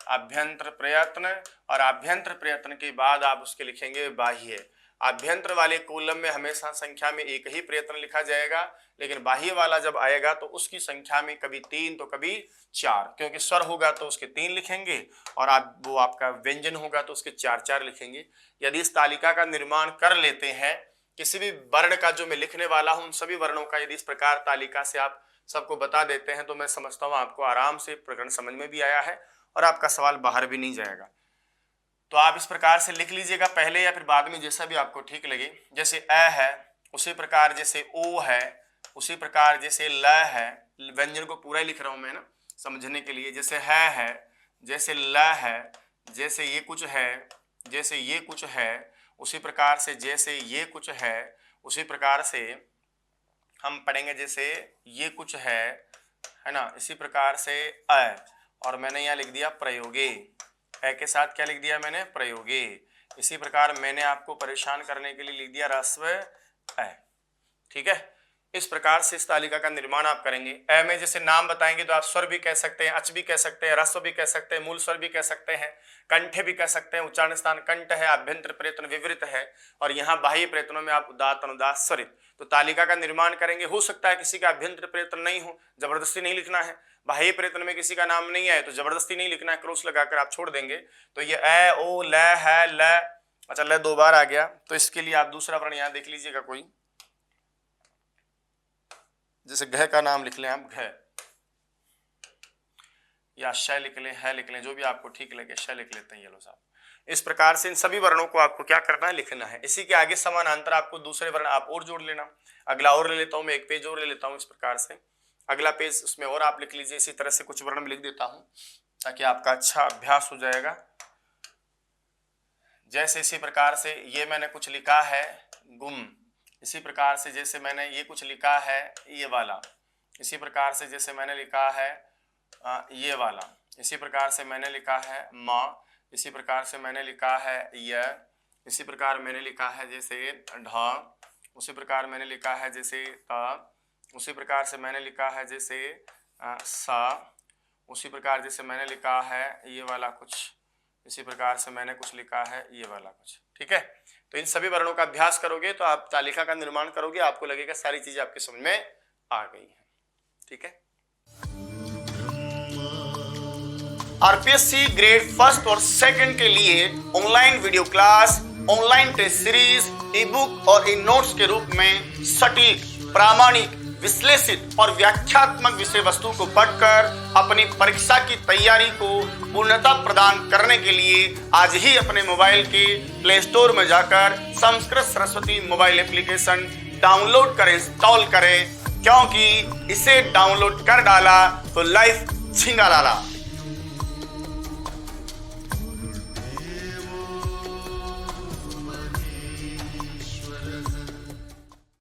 आभ्यंतर प्रयत्न, और आभ्यंतर प्रयत्न के बाद आप उसके लिखेंगे बाह्य। आभ्यंतर वाले कॉलम में हमेशा संख्या में एक ही प्रयत्न लिखा जाएगा, लेकिन बाह्य वाला जब आएगा तो उसकी संख्या में कभी 3 तो कभी 4, क्योंकि स्वर होगा तो उसके 3 लिखेंगे और वो आपका व्यंजन होगा तो उसके 4 लिखेंगे। यदि इस तालिका का निर्माण कर लेते हैं, किसी भी वर्ण का जो मैं लिखने वाला हूं उन सभी वर्णों का यदि इस प्रकार तालिका से आप सबको बता देते हैं, तो मैं समझता हूं आपको आराम से प्रकरण समझ में भी आया है और आपका सवाल बाहर भी नहीं जाएगा। तो आप इस प्रकार से लिख लीजिएगा पहले या फिर बाद में, जैसा भी आपको ठीक लगे। जैसे अ है उसी प्रकार जैसे ओ है, उसी प्रकार जैसे ल है, व्यंजन को पूरा ही लिख रहा हूं मैं ना समझने के लिए। जैसे है, जैसे ल है, जैसे ये कुछ है, जैसे ये कुछ है, उसी प्रकार से जैसे ये कुछ है, उसी प्रकार से हम पढ़ेंगे जैसे ये कुछ है ना। इसी प्रकार से अ, और मैंने यहाँ लिख दिया प्रयोगे, ए के साथ क्या लिख दिया मैंने, प्रयोगे। इसी प्रकार मैंने आपको परेशान करने के लिए लिख दिया ह्रस्व अ। ठीक है, इस प्रकार से इस तालिका का निर्माण आप करेंगे। अ में जैसे नाम बताएंगे तो आप स्वर भी कह सकते हैं, अच भी कह सकते हैं, ह्रस्व भी कह सकते हैं, मूल स्वर भी कह सकते हैं, कंठ भी कह सकते हैं, उच्चारण स्थान कंठ है, आभ्यंतर प्रयत्न विवृत है, और यहाँ बाह्य प्रयत्नों में आप उदात्त अनुदात स्वरित। तो तालिका का निर्माण करेंगे। हो सकता है किसी का आभ्यंतर प्रयत्न नहीं हो, जबरदस्ती नहीं लिखना है। बाह्य प्रयत्न में किसी का नाम नहीं आए तो जबरदस्ती नहीं लिखना है, क्रॉस लगाकर आप छोड़ देंगे। तो ये अ ओ ल है ल, अच्छा ल 2 बार आ गया, तो इसके लिए आप दूसरा वर्ण यहाँ देख लीजिएगा कोई, जैसे घ का नाम लिख लें आप, घ, या श लिख लें, है लिख लें, जो भी आपको ठीक लगे, श लिख लेते हैं ये लो साहब। इस प्रकार से इन सभी वर्णों को आपको क्या करना है, लिखना है। इसी के आगे समानांतर आपको दूसरे वर्ण आप और जोड़ लेना। अगला और ले लेता हूं मैं, एक पेज और ले लेता हूं इस प्रकार से, अगला पेज उसमें और आप लिख लीजिए। इसी तरह से कुछ वर्ण में लिख देता हूं ताकि आपका अच्छा अभ्यास हो जाएगा। जैसे इसी प्रकार से ये मैंने कुछ लिखा है गुम, इसी प्रकार से जैसे मैंने ये कुछ लिखा है ये वाला, इसी प्रकार से जैसे मैंने लिखा है ये वाला, इसी प्रकार से मैंने लिखा है माँ, इसी प्रकार से मैंने लिखा है य, इसी प्रकार मैंने लिखा है जैसे ढ, उसी प्रकार मैंने लिखा है जैसे त, उसी प्रकार से मैंने लिखा है जैसे सा, उसी प्रकार जैसे मैंने लिखा है ये वाला कुछ, इसी प्रकार से मैंने कुछ लिखा है ये वाला कुछ। ठीक है, तो इन सभी वर्णों का अभ्यास करोगे तो आप तालिका का निर्माण करोगे, आपको लगेगा सारी चीजें आपकी समझ में आ गई हैं। ठीक है, आरपीएससी ग्रेड 1 और 2 के लिए online video class, online test series, e book और ई नोट्स के रूप में सटीक, प्रामाणिक, विश्लेषित और व्याख्यात्मक विषय वस्तु को पढ़कर अपनी परीक्षा की तैयारी को पूर्णता प्रदान करने के लिए आज ही अपने मोबाइल के प्ले स्टोर में जाकर Sanskrit Saraswati mobile application download करें, इंस्टॉल करें, क्योंकि इसे डाउनलोड कर डाला तो लाइफ झिंगा डाला।